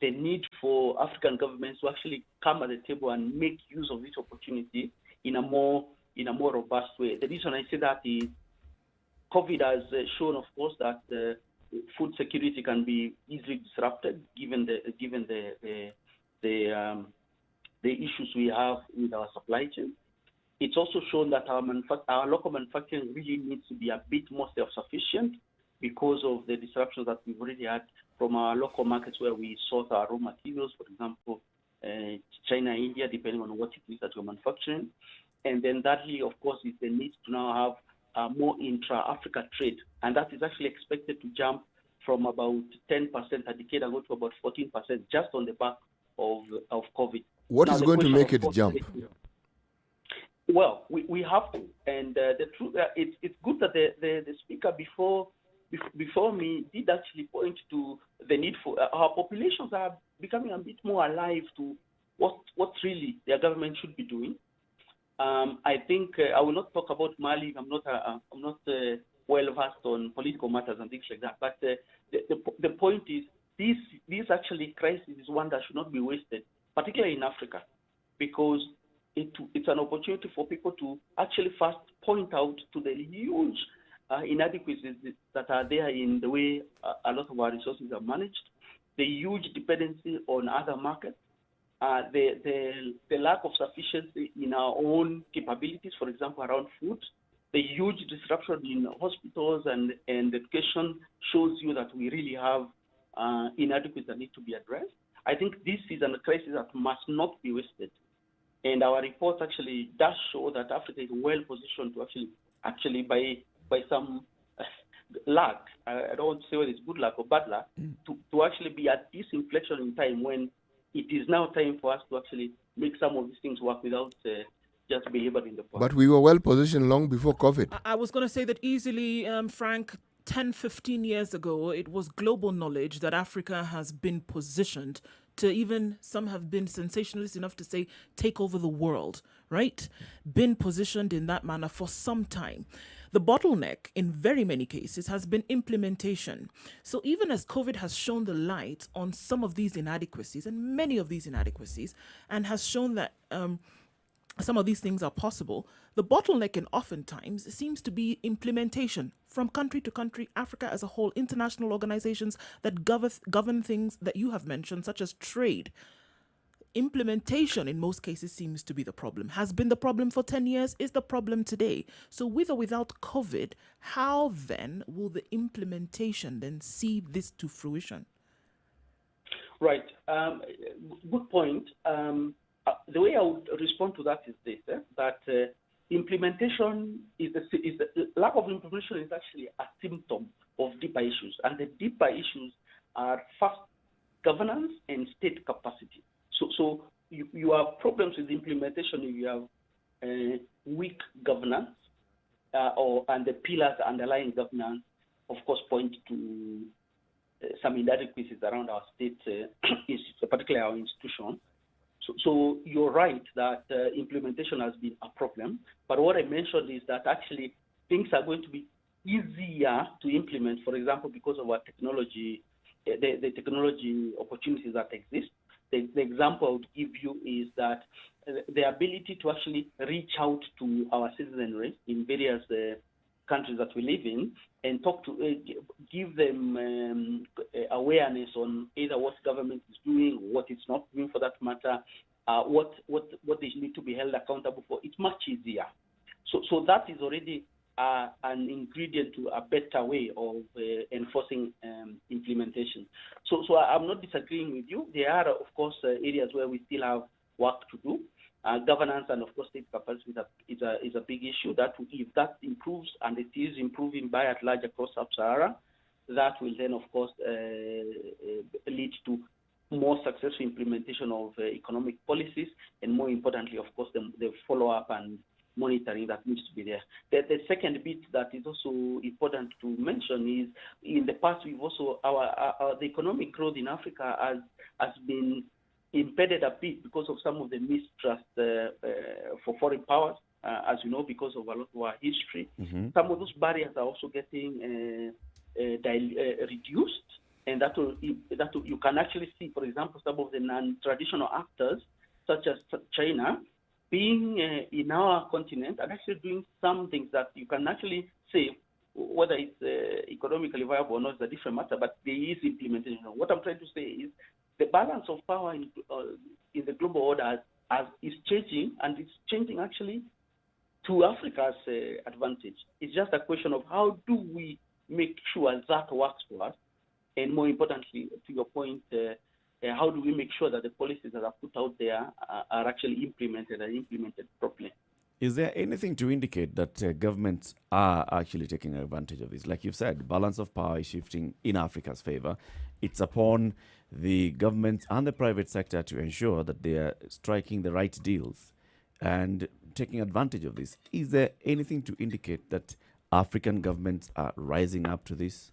need for African governments to actually come at the table and make use of this opportunity in a more robust way. The reason I say that is COVID has shown, of course, that food security can be easily disrupted given the issues we have with our supply chain. It's also shown that our local manufacturing really needs to be a bit more self-sufficient because of the disruptions that we've already had from our local markets where we source our raw materials, for example, China, India, depending on what it is that you're manufacturing. And then thirdly, of course, is the need to now have more intra-Africa trade. And that is actually expected to jump from about 10% a decade ago to about 14% just on the back of COVID. What is going to make it jump? Well, we have to. And the truth, it's good that the speaker before me did actually point to the need for our populations are becoming a bit more alive to what really their government should be doing. I think I will not talk about Mali. I'm not well versed on political matters and things like that. But the point is, this actually crisis is one that should not be wasted, particularly in Africa, because it's an opportunity for people to actually first point out to the huge inadequacies that are there in the way a lot of our resources are managed, the huge dependency on other markets, the lack of sufficiency in our own capabilities, for example, around food, the huge disruption in hospitals and education shows you that we really have inadequacies that need to be addressed. I think this is a crisis that must not be wasted. And our report actually does show that Africa is well positioned to actually by some luck, I don't want to say whether it's good luck or bad luck, to actually be at this inflection in time when it is now time for us to actually make some of these things work without just behavior in the past. But we were well positioned long before COVID. I was going to say that easily, Frank, 10, 15 years ago, it was global knowledge that Africa has been positioned to, even some have been sensationalist enough to say, take over the world, right? Been positioned in that manner for some time. The bottleneck in very many cases has been implementation. So even as COVID has shown the light on some of these inadequacies and many of these inadequacies, and has shown that some of these things are possible, the bottleneck in oftentimes seems to be implementation from country to country, Africa as a whole, international organizations that govern things that you have mentioned, such as trade. Implementation in most cases seems to be the problem, has been the problem for 10 years, is the problem today. So with or without COVID, how then will the implementation then see this to fruition? Right. Good point. The way I would respond to that is this, that implementation the lack of implementation is actually a symptom of deeper issues. And the deeper issues are first governance and state capacity. So you have problems with implementation if you have weak governance, and the pillars underlying governance, of course, point to some inadequacies around our state, particularly our institutions. So you're right that implementation has been a problem. But what I mentioned is that actually things are going to be easier to implement, for example, because of our technology, the technology opportunities that exist. The example I would give you is that the ability to actually reach out to our citizenry in various countries that we live in and talk to, give them awareness on either what government is doing, what it's not doing for that matter, what they need to be held accountable for. It's much easier. So that is already an ingredient to a better way of enforcing implementation. So I'm not disagreeing with you. There are, of course, areas where we still have work to do. Governance and, of course, state capacity is a big issue. That if that improves, and it is improving by and large across Sub-Sahara, that will then, of course, lead to more successful implementation of economic policies, and more importantly, of course, the follow-up and monitoring that needs to be there. The second bit that is also important to mention is, in the past, we've also the economic growth in Africa has been impeded a bit because of some of the mistrust for foreign powers, as you know, because of a lot of our history. Mm-hmm. Some of those barriers are also getting reduced, and that will you can actually see, for example, some of the non-traditional actors, such as China, being in our continent and actually doing some things that you can actually say whether it's economically viable or not is a different matter, but there is implementation. What I'm trying to say is the balance of power in the global order is changing, and it's changing actually to Africa's advantage. It's just a question of how do we make sure that works for us, and more importantly, to your point, how do we make sure that the policies that are put out there are actually implemented properly? Is there anything to indicate that governments are actually taking advantage of this? Like you've said, balance of power is shifting in Africa's favor. It's upon the governments and the private sector to ensure that they are striking the right deals and taking advantage of this. Is there anything to indicate that African governments are rising up to this?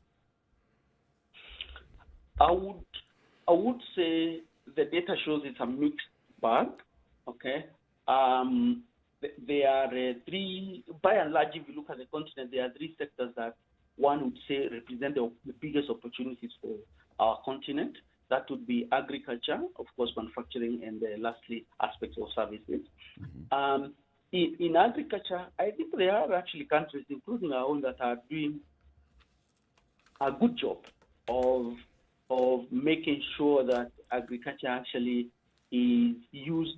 I would say the data shows it's a mixed bag. Okay. There are three, by and large, if you look at the continent, there are three sectors that one would say represent the biggest opportunities for our continent. That would be agriculture, of course, manufacturing, and lastly, aspects of services. Mm-hmm. In agriculture, I think there are actually countries, including our own, that are doing a good job of making sure that agriculture actually is used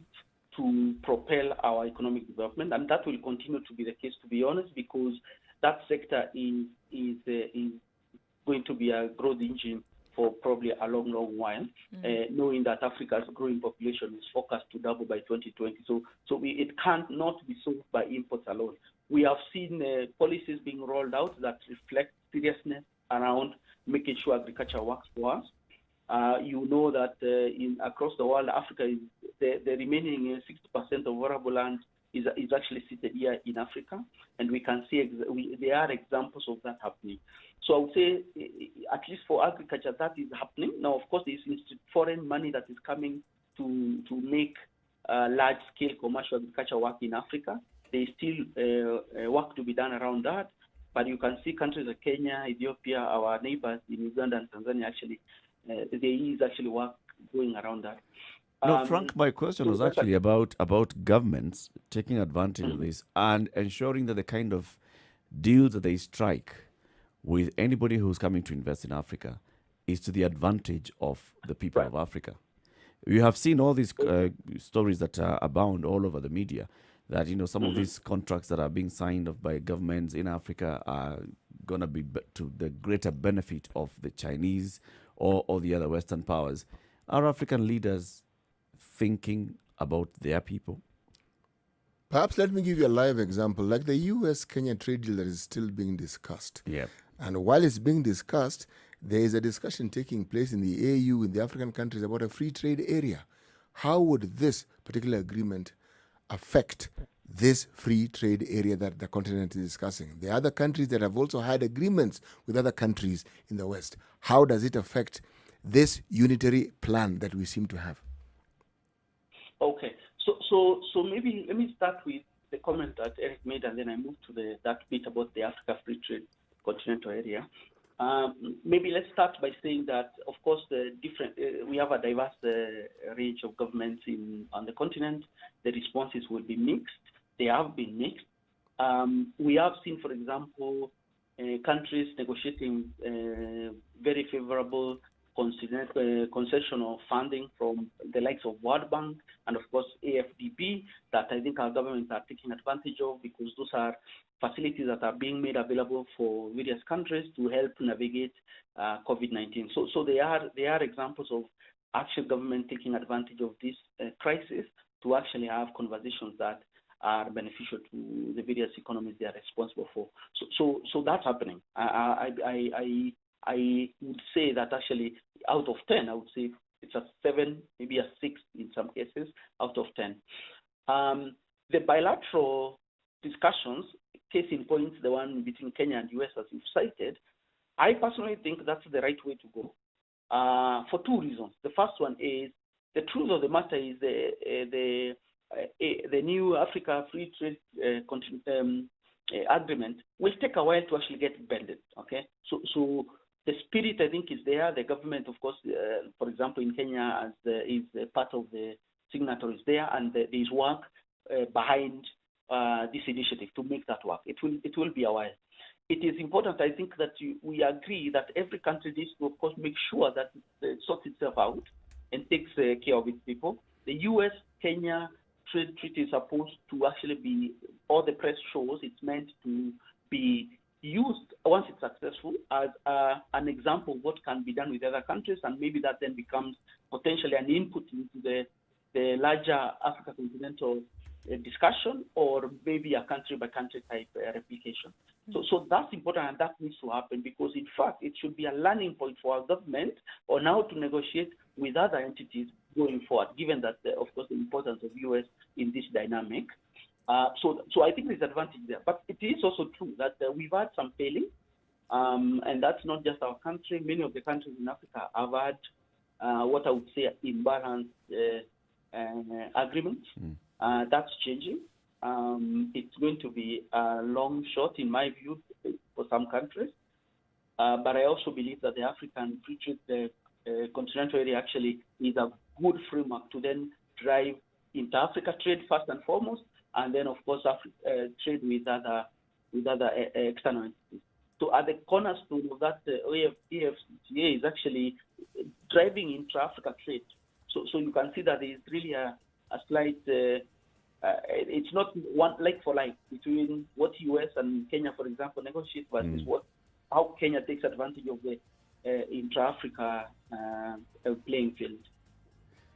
to propel our economic development, and that will continue to be the case, to be honest, because that sector is going to be a growth engine for probably a long, long while, knowing that Africa's growing population is forecast to double by 2020. So it can't not be solved by imports alone. We have seen policies being rolled out that reflect seriousness around making sure agriculture works for us. You know that across the world, Africa is the remaining 60% of arable land is actually seated here in Africa, and we can see there are examples of that happening. So I would say, at least for agriculture, that is happening. Now, of course, there is foreign money that is coming to make large-scale commercial agriculture work in Africa. There is still work to be done around that, but you can see countries like Kenya, Ethiopia, our neighbors in Uganda and Tanzania, actually, there is actually work going around that. No, Frank, my question was actually about governments taking advantage of this and ensuring that the kind of deals that they strike with anybody who's coming to invest in Africa is to the advantage of the people of Africa. You have seen all these stories that abound all over the media, that some of these contracts that are being signed off by governments in Africa are going to be to the greater benefit of the Chinese or the other Western powers. Are African leaders thinking about their people? Perhaps let me give you a live example, like the US-Kenya trade deal that is still being discussed. Yeah. And while it's being discussed, there is a discussion taking place in the AU, in the African countries, about a free trade area. How would this particular agreement affect this free trade area that the continent is discussing? There are other countries that have also had agreements with other countries in the West. How does it affect this unitary plan that we seem to have? Okay, so maybe let me start with the comment that Eric made, and then I move to that bit about the Africa Free Trade Continental Area. Maybe let's start by saying that, of course, we have a diverse range of governments on the continent. The responses will be mixed. They have been mixed. We have seen, for example, countries negotiating very favorable concessional funding from the likes of World Bank and, of course, AFDB, that I think our governments are taking advantage of, because those are facilities that are being made available for various countries to help navigate COVID-19. So they are examples of actual government taking advantage of this crisis to actually have conversations that are beneficial to the various economies they are responsible for. So that's happening. I would say that actually out of 10, I would say it's a 7, maybe a 6 in some cases out of 10. The bilateral discussions, case in point, the one between Kenya and US as you've cited, I personally think that's the right way to go for 2 reasons. The first one is the truth of the matter is the new Africa Free Trade Agreement will take a while to actually get bended. Okay, so the spirit I think is there. The government, of course, for example, in Kenya, is part of the signatories there, and there is work behind this initiative to make that work. It will be a while. It is important, I think, that we agree that every country needs to, of course, make sure that it sorts itself out and takes care of its people. The U.S.-Kenya trade treaty is supposed to actually be, all the press shows, it's meant to be used once it's successful as an example of what can be done with other countries, and maybe that then becomes potentially an input into the larger Africa continental discussion, or maybe a country-by-country type replication. So that's important, and that needs to happen, because in fact it should be a learning point for our government on how to negotiate with other entities going forward, given that, of course, the importance of US in this dynamic. So I think there's advantage there. But it is also true that we've had some failing, and that's not just our country. Many of the countries in Africa have had what I would say imbalanced agreements. That's changing. It's going to be a long shot, in my view, for some countries. But I also believe that the African Free Trade continental area actually is a good framework to then drive inter-Africa trade first and foremost, and then, of course, trade with other external entities. So at the cornerstone of that, AFCTA is actually driving intra-Africa trade. So you can see that there is really a slight, it's not one like for like between what US and Kenya, for example, negotiate versus how Kenya takes advantage of the intra-Africa playing field.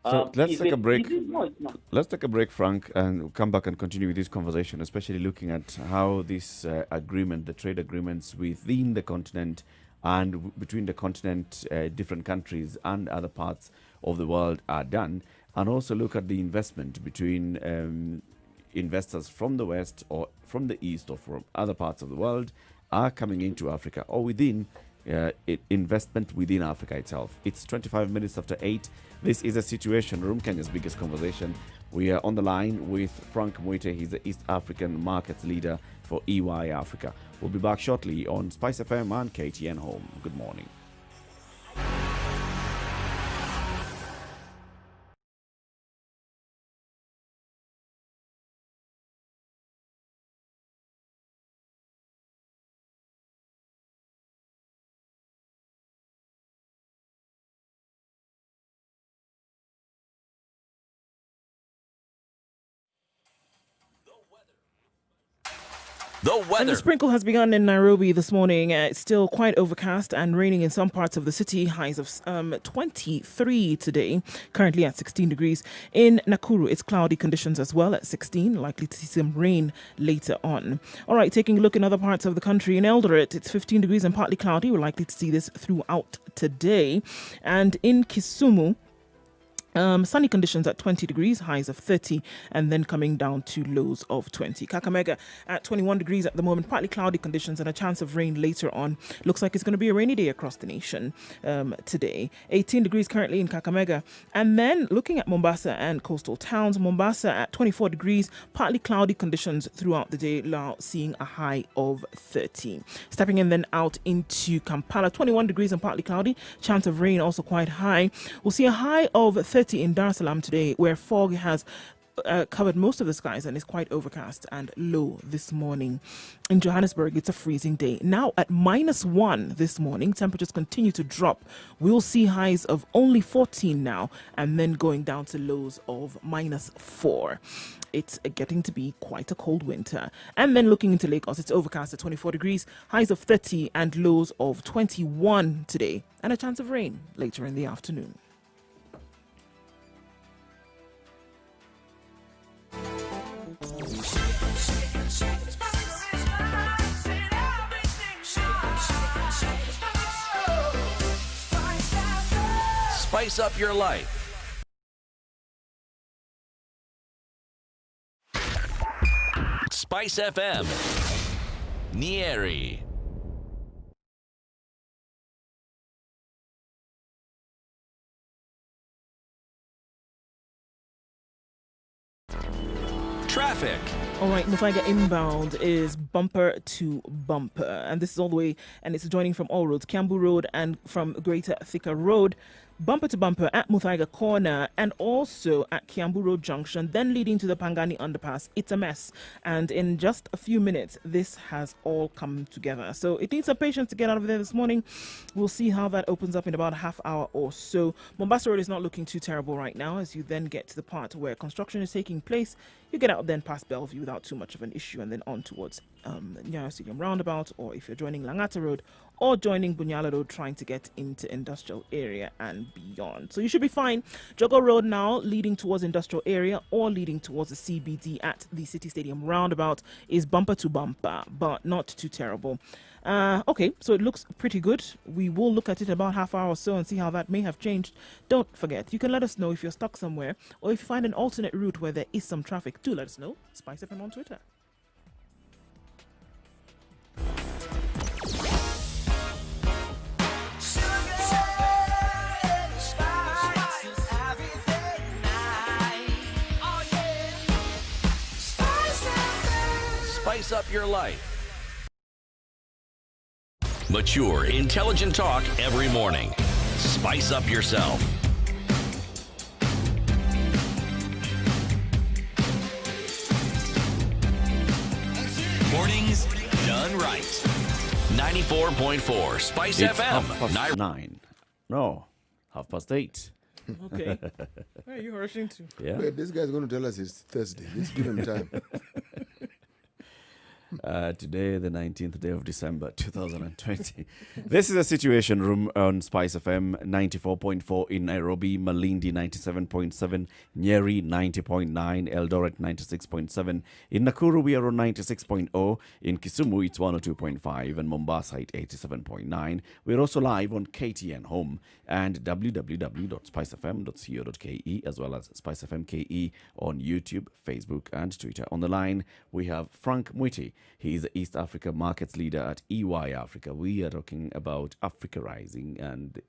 So let's take a break. No, it's not. Let's take a break, Frank, and we'll come back and continue with this conversation, especially looking at how this agreement, the trade agreements within the continent and between the continent, different countries and other parts of the world are done, and also look at the investment between investors from the West or from the East or from other parts of the world are coming into Africa, or within investment within Africa itself. It's 25 minutes after 8. This is a Situation Room, Kenya's biggest conversation. We are on the line with Frank Mwite. He's the East African Markets Leader for EY Africa. We'll be back shortly on Spice FM and KTN Home. Good morning. The And weather. the sprinkle has begun in Nairobi this morning. It's still quite overcast and raining in some parts of the city. Highs of 23 today, currently at 16 degrees. In Nakuru, it's cloudy conditions as well at 16, likely to see some rain later on. All right, taking a look in other parts of the country. In Eldoret, it's 15 degrees and partly cloudy. We're likely to see this throughout today. And in Kisumu, sunny conditions at 20 degrees, highs of 30, and then coming down to lows of 20. Kakamega at 21 degrees at the moment, partly cloudy conditions and a chance of rain later on. Looks like it's going to be a rainy day across the nation today. 18 degrees currently in Kakamega. And then looking at Mombasa and coastal towns, Mombasa at 24 degrees, partly cloudy conditions throughout the day, now seeing a high of 13. Stepping in then out into Kampala, 21 degrees and partly cloudy, chance of rain also quite high. We'll see a high of 30 in Dar es Salaam today, where fog has covered most of the skies and is quite overcast and low this morning. In Johannesburg, it's a freezing day. Now at -1 this morning, temperatures continue to drop. We'll see highs of only 14 now, and then going down to lows of -4. It's getting to be quite a cold winter. And then looking into Lagos, it's overcast at 24 degrees, highs of 30 and lows of 21 today, and a chance of rain later in the afternoon. Spice up your life. Spice FM. Nyeri. Traffic. All right, Mufaiga inbound is bumper to bumper, and this is all the way, and it's joining from all roads, Kiambu Road and from Greater Thika Road, bumper to bumper at Muthaiga Corner and also at Kiambu Road Junction, then leading to the Pangani Underpass. It's a mess, and in just a few minutes, this has all come together. So it needs some patience to get out of there this morning. We'll see how that opens up in about a half hour or so. Mombasa Road is not looking too terrible right now as you then get to the part where construction is taking place. You get out then past Bellevue without too much of an issue and then on towards Nyeri Stadium Roundabout, or if you're joining Langata Road or joining Bunyala Road trying to get into industrial area and beyond. So you should be fine. Jogo Road now leading towards industrial area or leading towards the CBD at the City Stadium Roundabout is bumper to bumper, but not too terrible. Okay, so it looks pretty good. We will look at it about half hour or so and see how that may have changed. Don't forget, you can let us know if you're stuck somewhere or if you find an alternate route where there is some traffic. Do let us know. Spice FM on Twitter. Spice up your life. Mature, intelligent talk every morning. Spice up yourself. Mornings done right. 94.4 Spice It's FM. 9:30. No, 8:30. Okay. Where are you rushing to? Yeah. Wait, this guy's going to tell us it's Thursday. Just give him time. Today, the 19th day of December, 2020. This is a Situation Room on Spice FM 94.4 in Nairobi, Malindi 97.7, Nyeri 90.9, Eldoret 96.7. In Nakuru, we are on 96.0. In Kisumu, it's 102.5, and Mombasa at 87.9. We're also live on KTN Home and www.spicefm.co.ke, as well as Spice FM KE on YouTube, Facebook, and Twitter. On the line, we have Frank Mwiti. He is the East Africa Markets Leader at EY Africa. We are talking about Africa rising and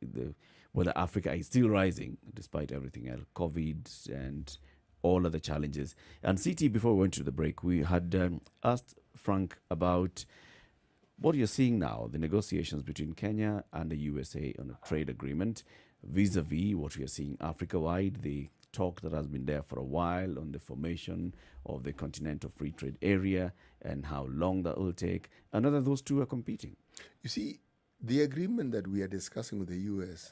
whether Africa is still rising despite everything else, COVID and all of the challenges. And CT, before we went to the break, we had asked Frank about what you're seeing now, the negotiations between Kenya and the USA on a trade agreement, vis-a-vis what we are seeing Africa-wide, the talk that has been there for a while on the formation of the Continental Free Trade Area and how long that will take, and whether those two are competing. You see, the agreement that we are discussing with the U.S.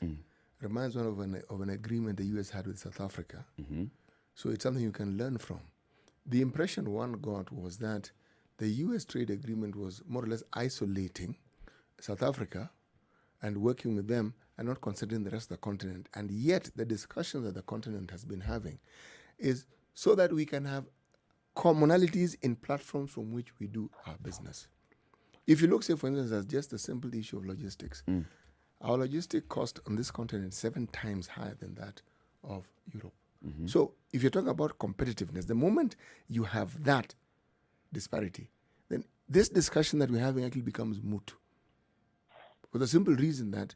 reminds one of an agreement the U.S. had with South Africa. Mm-hmm. So it's something you can learn from. The impression one got was that the U.S. trade agreement was more or less isolating South Africa and working with them and not considering the rest of the continent. And yet the discussions that the continent has been having is so that we can have commonalities in platforms from which we do our business. If you look, say, for instance, as just a simple issue of logistics, our logistic cost on this continent is 7 times higher than that of Europe. Mm-hmm. So if you're talking about competitiveness, the moment you have that disparity, then this discussion that we're having actually becomes moot. For the simple reason that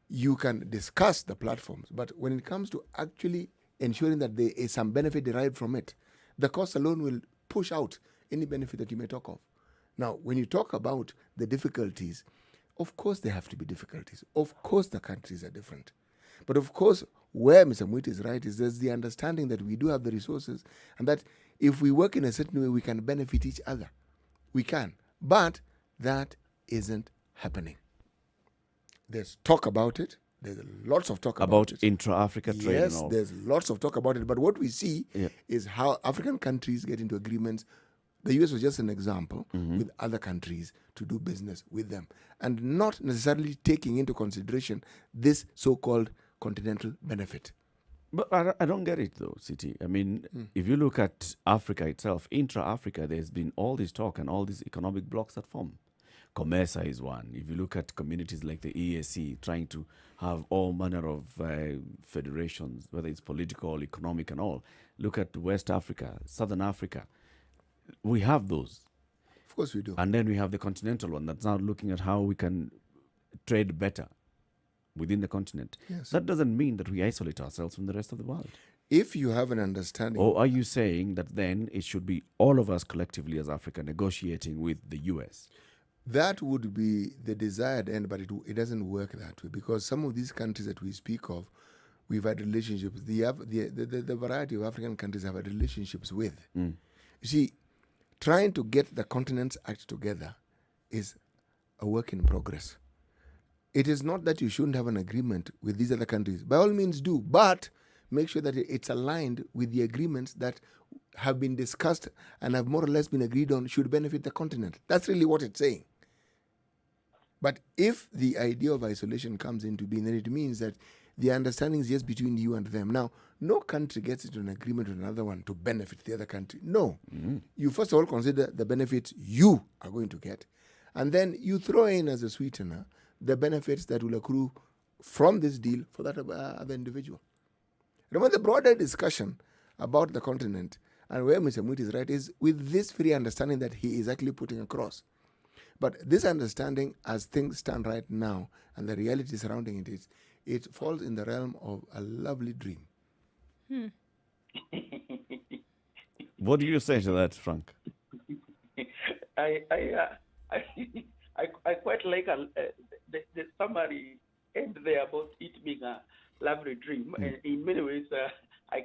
you can discuss the platforms, but when it comes to actually ensuring that there is some benefit derived from it, the cost alone will push out any benefit that you may talk of. Now, when you talk about the difficulties, of course there have to be difficulties. Of course the countries are different. But of course, where Mr. Mwiti is right is there's the understanding that we do have the resources and that if we work in a certain way, we can benefit each other. We can. But that isn't happening. There's talk about it. There's lots of talk about it. Intra-Africa trade Yes, and all. there's lots of talk about it. But what we see is how African countries get into agreements. The US was just an example with other countries to do business with them and not necessarily taking into consideration this so-called continental benefit. But I don't get it though, City. I mean, if you look at Africa itself, intra-Africa, there's been all this talk and all these economic blocks that form. COMESA is one. If you look at communities like the EAC, trying to have all manner of federations, whether it's political, economic, and all. Look at West Africa, Southern Africa. We have those. Of course we do. And then we have the continental one that's now looking at how we can trade better within the continent. Yes. That doesn't mean that we isolate ourselves from the rest of the world. If you have an understanding... Or are you saying that then it should be all of us collectively as Africa negotiating with the US? That would be the desired end, but it doesn't work that way, because some of these countries that we speak of, we've had relationships. The variety of African countries have had relationships with. You see, trying to get the continents act together is a work in progress. It is not that you shouldn't have an agreement with these other countries. By all means do, but make sure that it's aligned with the agreements that have been discussed and have more or less been agreed on should benefit the continent. That's really what it's saying. But if the idea of isolation comes into being, then it means that the understanding is just between you and them. Now, no country gets into an agreement with another one to benefit the other country. No. You first of all consider the benefits you are going to get, and then you throw in as a sweetener the benefits that will accrue from this deal for that other individual. Remember, the broader discussion about the continent and where Mr. Mwiti is right is with this very understanding that he is actually putting across. But this understanding, as things stand right now, and the reality surrounding it falls in the realm of a lovely dream. What do you say to that, Frank? I quite like the summary end there about it being a lovely dream. And in many ways, I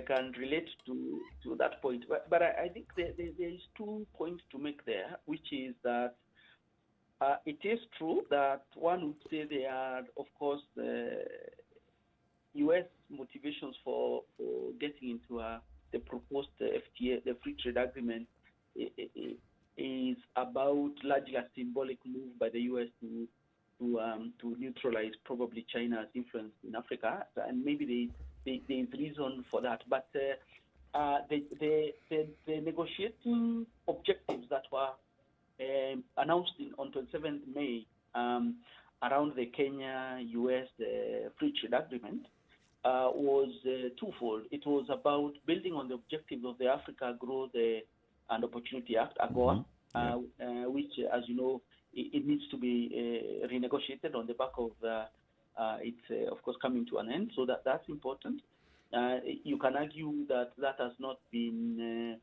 can relate to that point. But I think there is 2 points to make there, which is that it is true that one would say there are, of course, U.S. motivations for getting into the proposed FTA, the free trade agreement, is about largely a symbolic move by the U.S. to neutralize probably China's influence in Africa, and maybe there is reason for that. But the negotiating objectives that were announced on 27th May around the Kenya-US free trade agreement was twofold. It was about building on the objectives of the Africa Growth and Opportunity Act, AGOA, which, as you know, it needs to be renegotiated on the back of it's, of course, coming to an end. So that's important. You can argue that has not been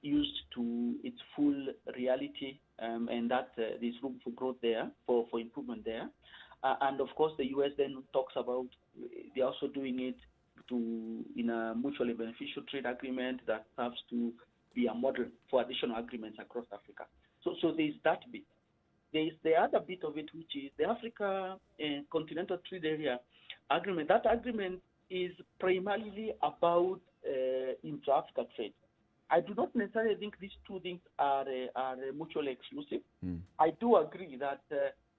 used to its full reality, and that there's room for growth there, for improvement there. And of course, the U.S. then talks about they're also doing it in a mutually beneficial trade agreement that serves to be a model for additional agreements across Africa. So there's that bit. There's the other bit of it, which is the Africa Continental Trade Area Agreement. That agreement is primarily about intra-Africa trade. I do not necessarily think these two things are mutually exclusive. I do agree that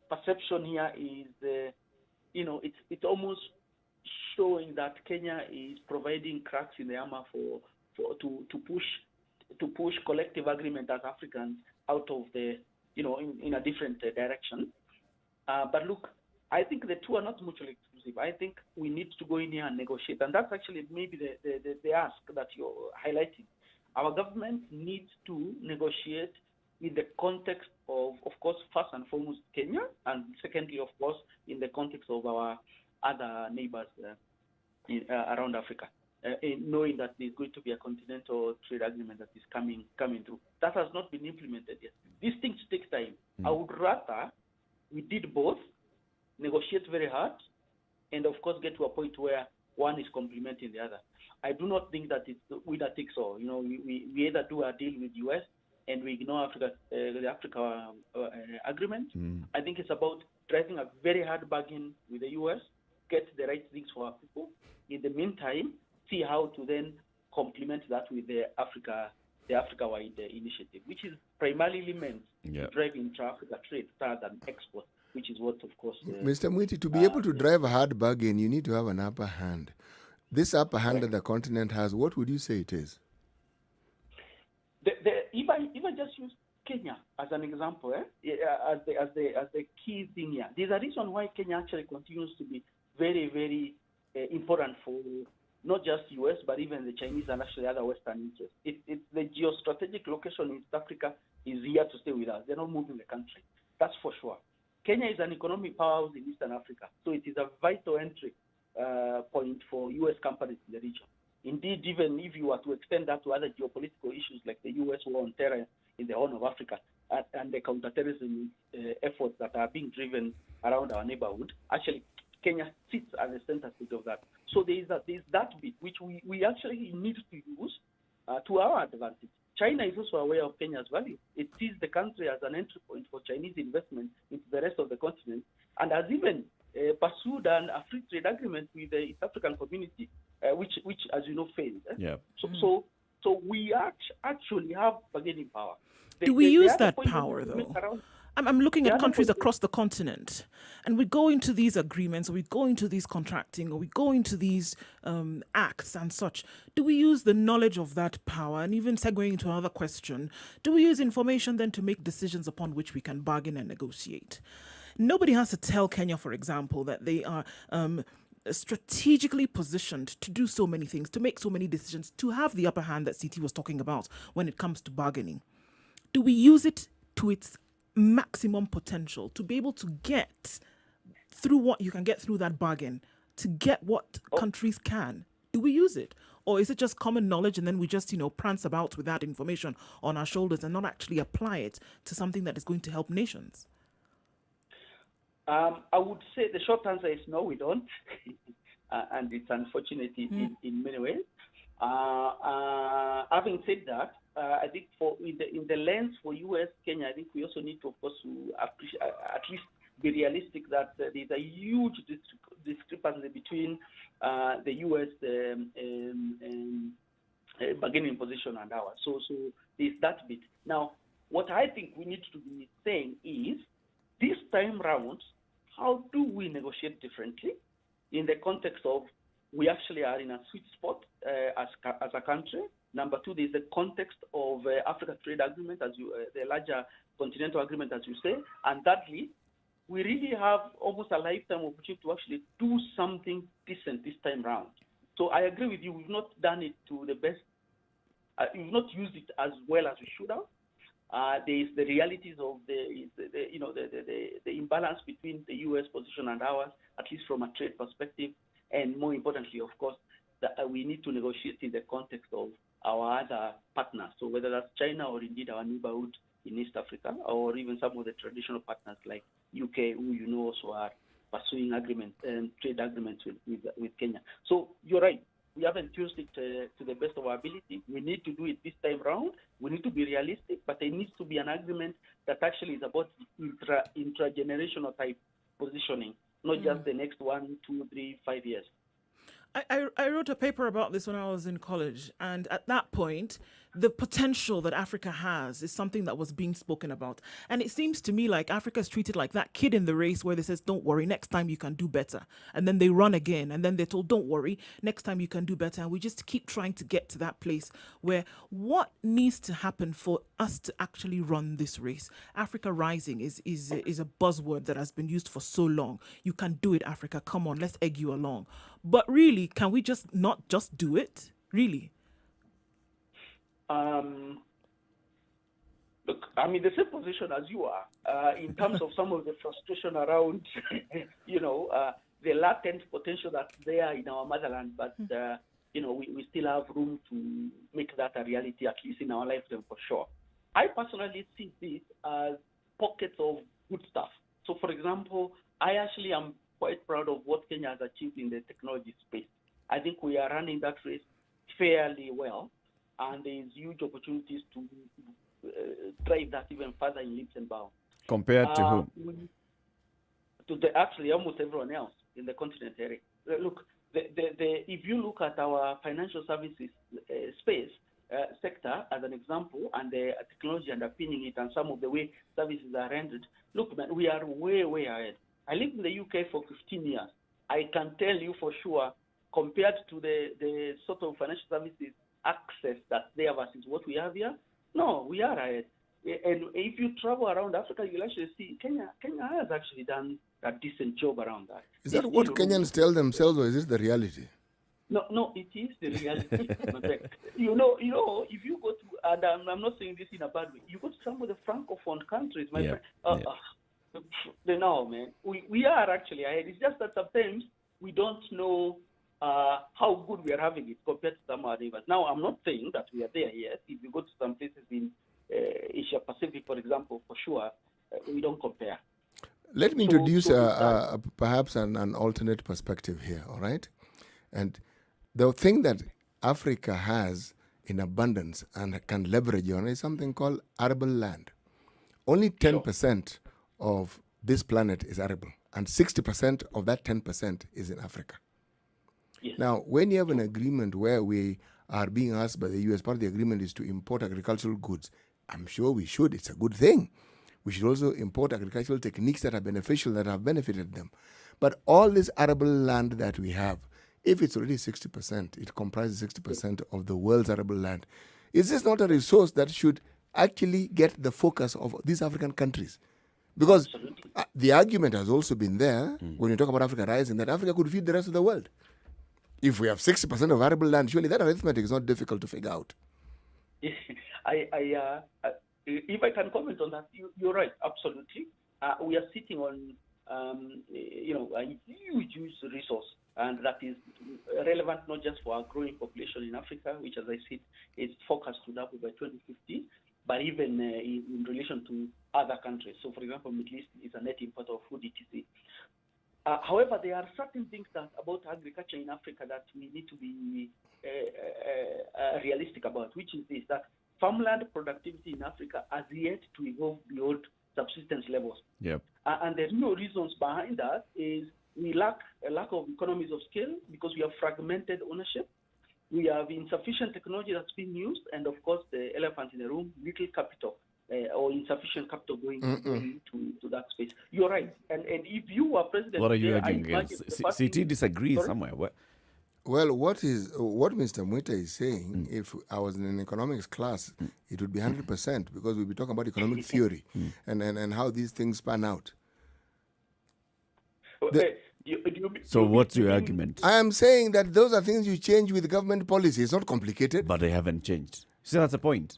perception here is, it's almost showing that Kenya is providing cracks in the armor to push collective agreement as Africans out of the, in a different direction. But look, I think the two are not mutually exclusive. I think we need to go in here and negotiate, and that's actually maybe the ask that you're highlighting. Our government needs to negotiate in the context of course, first and foremost, Kenya, and secondly, of course, in the context of our other neighbors around Africa, knowing that there's going to be a continental trade agreement that is coming through. That has not been implemented yet. These things take time. I would rather we did both, negotiate very hard, and of course get to a point where one is complementing the other. I do not think that it's winner takes all. We either do a deal with US and we ignore the Africa agreement. I think it's about driving a very hard bargain with the US, get the right things for our people. In the meantime, see how to then complement that with the Africa-wide initiative, which is primarily meant to drive intra-Africa trade rather than export, which is what, of course... Mr. Mwiti, to be able to drive a hard bargain, you need to have an upper hand. This upper hand that the continent has, what would you say it is? If I just use Kenya as an example, as the key thing here. There's a reason why Kenya actually continues to be very, very important for not just US, but even the Chinese and actually other Western interests. It's the geostrategic location in East Africa is here to stay with us. They're not moving the country. That's for sure. Kenya is an economic powerhouse in Eastern Africa, so it is a vital entry point for US companies in the region. Indeed, even if you were to extend that to other geopolitical issues like the US war on terror in the Horn of Africa and the counterterrorism efforts that are being driven around our neighborhood, actually Kenya sits at the center stage of that. So there is that bit which we actually need to use to our advantage. China is also aware of Kenya's value. It sees the country as an entry point for Chinese investment into the rest of the continent, and has even pursued a free trade agreement with the East African community, which as you know, failed. Yeah. So we actually have bargaining power. Do we use that power, though? I'm looking at countries across the continent, and we go into these agreements, or we go into these contracting, or we go into these acts and such. Do we use the knowledge of that power? And even segueing into another question, do we use information then to make decisions upon which we can bargain and negotiate? Nobody has to tell Kenya, for example, that they are strategically positioned to do so many things, to make so many decisions, to have the upper hand that CT was talking about when it comes to bargaining. Do we use it to its maximum potential to be able to get through what you can get through that bargain, to get what countries can? Do we use it? Or is it just common knowledge and then we just, prance about with that information on our shoulders and not actually apply it to something that is going to help nations? I would say the short answer is no, we don't. And it's unfortunate in many ways. Having said that, I think in the lens for US, Kenya, I think we also need to, of course, at least be realistic that there's a huge discrepancy between the US bargaining position and ours. So there's that bit. Now, what I think we need to be saying is, this time round, how do we negotiate differently in the context of we actually are in a sweet spot as a country? Number two, there's the context of Africa Trade Agreement, the larger continental agreement, as you say. And thirdly, we really have almost a lifetime opportunity to actually do something decent this time round. So I agree with you. We've not done it to the best. We've not used it as well as we should have. There is the realities of the imbalance between the U.S. position and ours, at least from a trade perspective, and more importantly, of course, that we need to negotiate in the context of our other partners. So whether that's China or indeed our neighborhood in East Africa, or even some of the traditional partners like UK, who also are pursuing trade agreements with Kenya. So you're right. We haven't used it to the best of our ability. We need to do it this time round. We need to be realistic, but there needs to be an agreement that actually is about intra-generational type positioning, not just the next 1, 2, 3, 5 years. I wrote a paper about this when I was in college, and at that point, the potential that Africa has is something that was being spoken about. And it seems to me like Africa is treated like that kid in the race where they says, don't worry, next time you can do better. And then they run again, and then they're told, don't worry, next time you can do better. And we just keep trying to get to that place where what needs to happen for us to actually run this race? Africa Rising is a buzzword that has been used for so long. You can do it, Africa. Come on, let's egg you along. But really, can we just not just do it? Really? Look, I'm in the same position as you are in terms of some of the frustration around, the latent potential that's there in our motherland. But, we still have room to make that a reality, at least in our lifetime for sure. I personally see this as pockets of good stuff. So, for example, I actually am quite proud of what Kenya has achieved in the technology space. I think we are running that race fairly well, and there is huge opportunities to drive that even further in leaps and bounds. Compared to whom? Actually almost everyone else in the continent area. Look, if you look at our financial services space sector as an example, and the technology underpinning it, and some of the way services are rendered, look, man, we are way, way ahead. I lived in the UK for 15 years. I can tell you for sure, compared to the sort of financial services access that's there versus what we have here, no, we are ahead. And if you travel around Africa, you'll actually see Kenya has actually done a decent job around that. Is There's that what still room Kenyans to- tell themselves, or is this the reality? No, it is the reality. My friend. You know, if you go to, and I'm not saying this in a bad way, you go to some of the francophone countries, my Yeah, friend. No, man, we are actually ahead. It's just that sometimes we don't know how good we are having it compared to some other neighbors. Now, I'm not saying that we are there yet. If you go to some places in Asia Pacific, for example, for sure, we don't compare. Let me So- introduce so with that- perhaps an alternate perspective here, all right? And the thing that Africa has in abundance and can leverage on is something called arable land. Only 10% of this planet is arable, and 60% of that 10% is in Africa. Yes. Now, when you have an agreement where we are being asked by the US, part of the agreement is to import agricultural goods. I'm sure we should. It's a good thing. We should also import agricultural techniques that are beneficial, that have benefited them. But all this arable land that we have, if it's already 60%, it comprises 60% of the world's arable land. Is this not a resource that should actually get the focus of these African countries? Because the argument has also been there when you talk about Africa rising, that Africa could feed the rest of the world. If we have 60% of arable land, surely that arithmetic is not difficult to figure out. If I can comment on that, you're right, absolutely. We are sitting on, a huge resource, and that is relevant not just for our growing population in Africa, which, as I said, is forecast to double by 2050, but even in relation to other countries. So, for example, Middle East is a net importer of food, etc. However, there are certain things about agriculture in Africa that we need to be realistic about, which is this, that farmland productivity in Africa has yet to evolve beyond subsistence levels. Yep. And there's no reasons behind that. Is we lack a lack of economies of scale because we have fragmented ownership. We have insufficient technology that's being used, and of course, the elephant in the room, little capital. Or insufficient capital going to that space. You're right. And if you were president... What are you today, I arguing imagine against? the first CT thing- disagrees Sorry? somewhere. What? Well, what Mr. Mwita is saying, if I was in an economics class, it would be 100% because we'll be talking about economic theory and how these things pan out. So what's your argument? I am saying that those are things you change with government policy. It's not complicated. But they haven't changed. See, that's the point.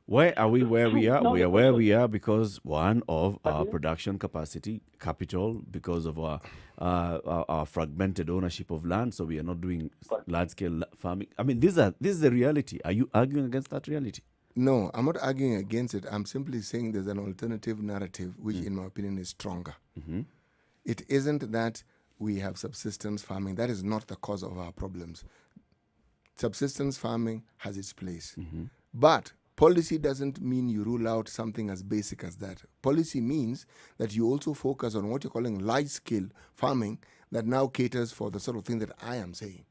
Why are we where we are? No, We are no, where no. we are because, one, of our production capacity, capital, because of our fragmented ownership of land, so we are not doing large-scale farming. I mean, this is the reality. Are you arguing against that reality? No, I'm not arguing against it. I'm simply saying there's an alternative narrative, which, in my opinion, is stronger. It isn't that we have subsistence farming. That is not the cause of our problems. Subsistence farming has its place. But policy doesn't mean you rule out something as basic as that. Policy means that you also focus on what you're calling large-scale farming that now caters for the sort of thing that I am saying.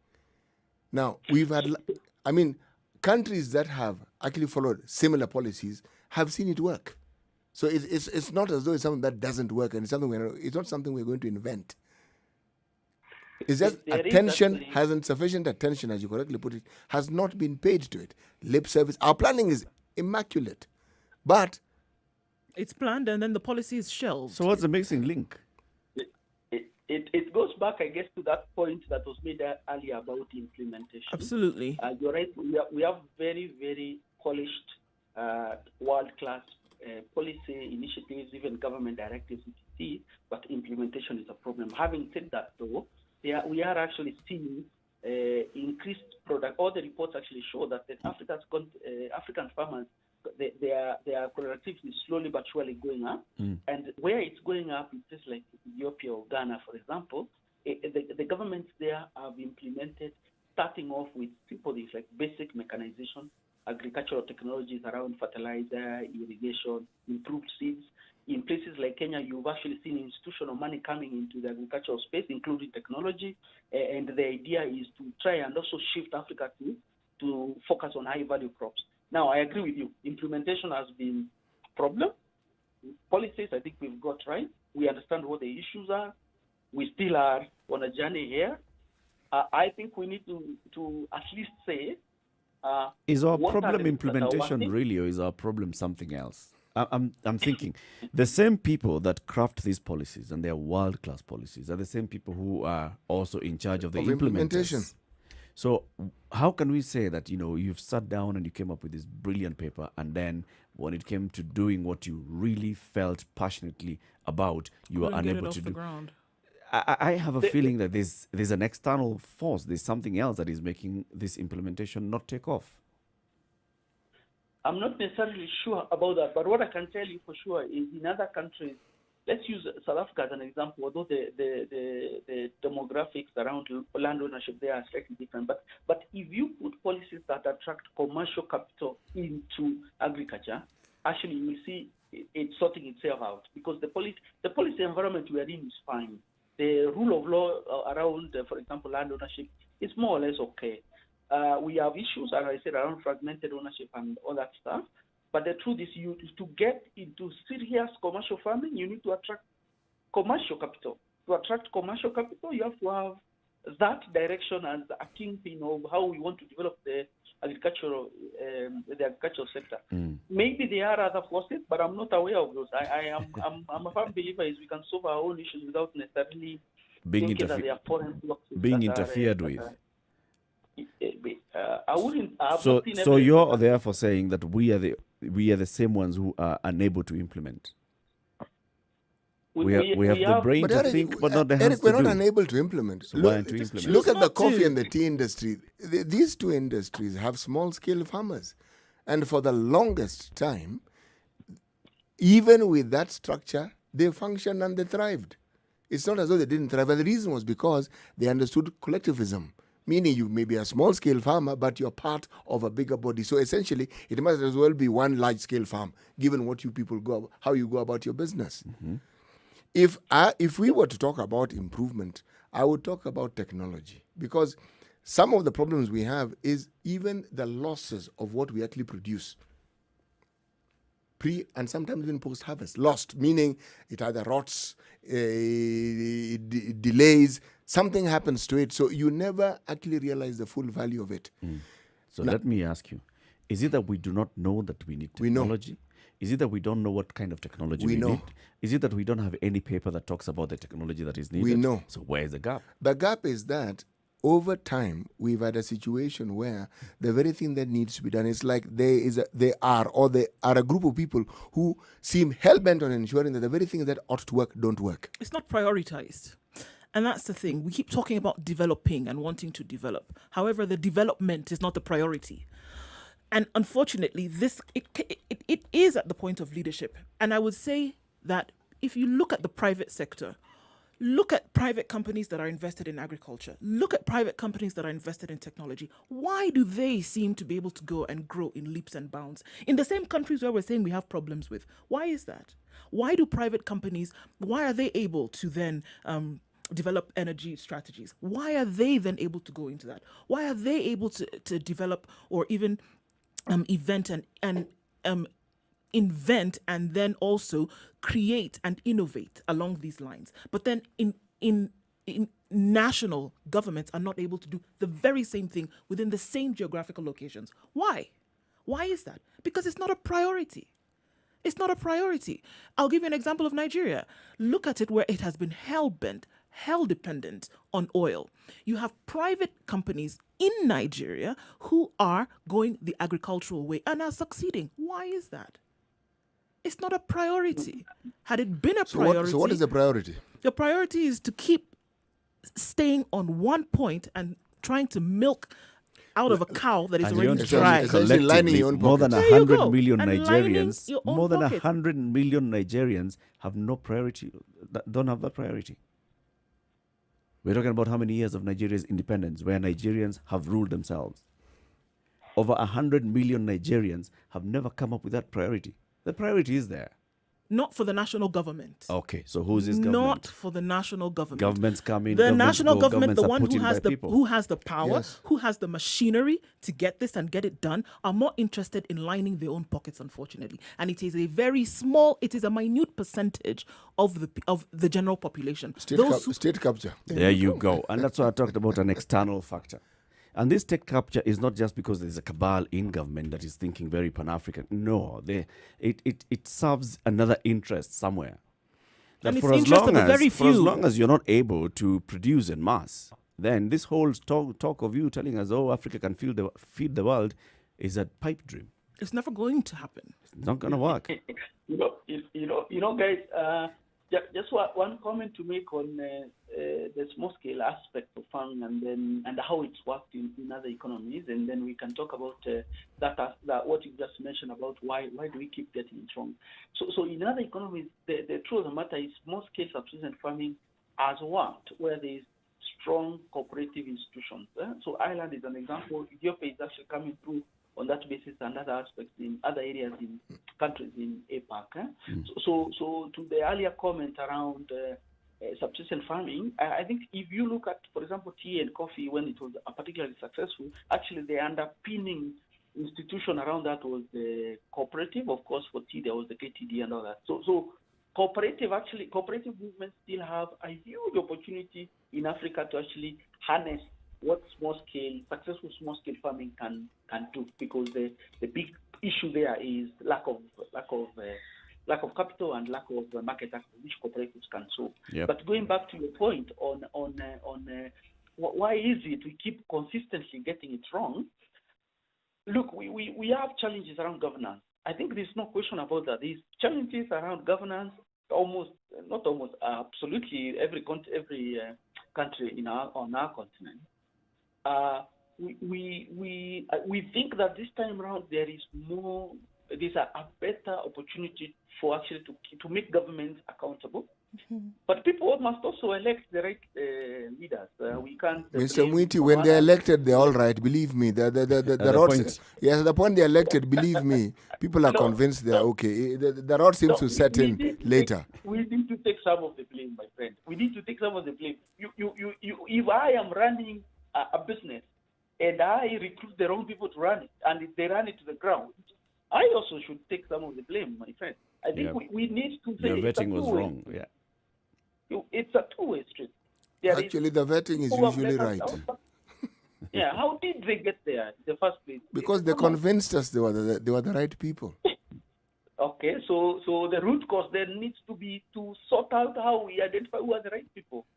Now, we've had, countries that have actually followed similar policies have seen it work. So it's not as though it's something that doesn't work, and it's not something we're going to invent. It's just sufficient attention, as you correctly put it, has not been paid to it. Lip service. Our planning is immaculate, but It's planned and then the policy is shelved. So what's the missing link? It goes back, I guess, to that point that was made earlier about implementation. Absolutely. You're right. We have very, very polished, world-class policy initiatives, even government directives, etc. But implementation is a problem. Having said that, though, we are actually seeing increased product. All the reports actually show that African farmers, their productivity is slowly but surely going up. And where it's going up, in places like Ethiopia or Ghana, for example, the governments there have implemented, starting off with simple things like basic mechanization, agricultural technologies around fertilizer, irrigation, improved seeds. In places like Kenya, you've actually seen institutional money coming into the agricultural space, including technology. And the idea is to try and also shift Africa to focus on high-value crops. Now, I agree with you. Implementation has been a problem. Policies, I think we've got right. We understand what the issues are. We still are on a journey here. I think we need to at least say Is our what are problem the things that are implementation working? really, or is our problem something else? I'm thinking the same people that craft these policies, and they are world-class policies, are the same people who are also in charge of the implementation. implementation. So how can we say that, you've sat down and you came up with this brilliant paper, and then when it came to doing what you really felt passionately about, you were Couldn't get it unable off to the do? ground. I have a feeling that there's an external force, there's something else that is making this implementation not take off. I'm not necessarily sure about that, but what I can tell you for sure is in other countries, let's use South Africa as an example, although the demographics around land ownership there are slightly different. But if you put policies that attract commercial capital into agriculture, actually you will see it sorting itself out, because the policy environment we are in is fine. The rule of law around, for example, land ownership is more or less okay. We have issues, as I said, around fragmented ownership and all that stuff. But the truth is, to get into serious commercial farming, you need to attract commercial capital. To attract commercial capital, you have to have that direction as a kingpin of how we want to develop the agricultural sector. Maybe there are other forces, but I'm not aware of those. I'm a firm believer is we can solve our own issues without necessarily thinking that they are foreign forces being interfered with. I wouldn't. So you're therefore saying that we are the same ones who are unable to implement. We have the brain to think, but not the hands Eric, we're to not do. unable to implement. So why aren't we implementing? Look at the not coffee to. and the tea industry. These two industries have small-scale farmers. And for the longest time, even with that structure, they functioned and they thrived. It's not as though they didn't thrive. And the reason was because they understood collectivism. Meaning you may be a small-scale farmer, but you're part of a bigger body. So essentially, it must as well be one large-scale farm, given what you people how you go about your business. Mm-hmm. If we were to talk about improvement, I would talk about technology, because some of the problems we have is even the losses of what we actually produce. Pre and sometimes even post-harvest. Lost, meaning it either rots, it delays, something happens to it. So you never actually realize the full value of it. So let me ask you, is it that we do not know that we need technology? We know. Is it that we don't know what kind of technology we know. need? Is it that we don't have any paper that talks about the technology that is needed? We know. So where is the gap? The gap is that over time, we've had a situation where the very thing that needs to be done is like there are a group of people who seem hell-bent on ensuring that the very things that ought to work don't work. It's not prioritized. And that's the thing. We keep talking about developing and wanting to develop. However, the development is not the priority. And unfortunately, it is at the point of leadership. And I would say that if you look at the private sector, look at private companies that are invested in agriculture, look at private companies that are invested in technology, why do they seem to be able to go and grow in leaps and bounds in the same countries where we're saying we have problems with? Why is that? Why do private companies, why are they able to then develop energy strategies? Why are they then able to go into that? Why are they able to develop or even invent and then also create and innovate along these lines? But then in national governments are not able to do the very same thing within the same geographical locations. Why? Why is that? Because it's not a priority. It's not a priority. I'll give you an example of Nigeria. Look at it where it has been hell-bent, hell-dependent on oil. You have private companies in Nigeria who are going the agricultural way and are succeeding. Why is that? It's not a priority. Had it been a priority... So what is the priority? The priority is to keep staying on one point and trying to milk out of a cow that is And already you're dry. lining your own more than pockets. There you 100 go. million And lining Nigerians, your own more than pocket. 100 million Nigerians have no priority, don't have that priority. We're talking about how many years of Nigeria's independence where Nigerians have ruled themselves. Over 100 million Nigerians have never come up with that priority. The priority is there. Not for the national government. Okay, so who's this government? Not for the national government. Governments come in, The governments national go, government, the governments one are who put in by people. who has the power, Yes. who has the machinery to get this and get it done, are more interested in lining their own pockets, unfortunately. And it is a very small, it is a minute percentage of the general population. State capture. There you go. And that's why I talked about an external factor. And this tech capture is not just because there's a cabal in government that is thinking very Pan-African. No, it serves another interest somewhere. And That it's for as interest long of a as very for as few. long as you're not able to produce en masse, then this whole talk of you telling us, oh, Africa can feed the world, is a pipe dream. It's never going to happen. It's not going to work. Guys. Just one comment to make on the small scale aspect of farming and how it's worked in other economies, and then we can talk about that what you just mentioned about why do we keep getting it wrong. So in other economies, the truth of the matter is small scale subsistence farming has worked where there is strong cooperative institutions. So Ireland is an example. Ethiopia is actually coming through on that basis and other aspects in other areas in countries in APAC. So to the earlier comment around subsistence farming, I think if you look at, for example, tea and coffee, when it was particularly successful, actually the underpinning institution around that was the cooperative. Of course, for tea, there was the KTD and all that. So cooperative movements still have a huge opportunity in Africa to actually harness what successful small scale farming can do, because the big issue there is lack of capital and lack of market access, which cooperatives can solve. Yep. But going back to your point on why is it we keep consistently getting it wrong? Look, we have challenges around governance. I think there's no question about that. These challenges around governance, absolutely every country on our continent. We think that this time around there's a better opportunity for actually to make governments accountable. But people must also elect the right leaders. We can't. Mr. Mwiti, when they're elected, they're all right. Believe me. The point they're elected, believe me, people are convinced they're okay. The rot seems to set in later. We need to take some of the blame, my friend. We need to take some of the blame. If I am running a business and I recruit the wrong people to run it, and if they run it to the ground, I also should take some of the blame, my friend. I think we need to say your vetting was wrong. Yeah. It's a two-way street. Actually, the vetting is usually right. Yeah, how did they get there in the first place? Because they convinced us they were the right people. Okay, so the root cause then needs to be to sort out how we identify who are the right people.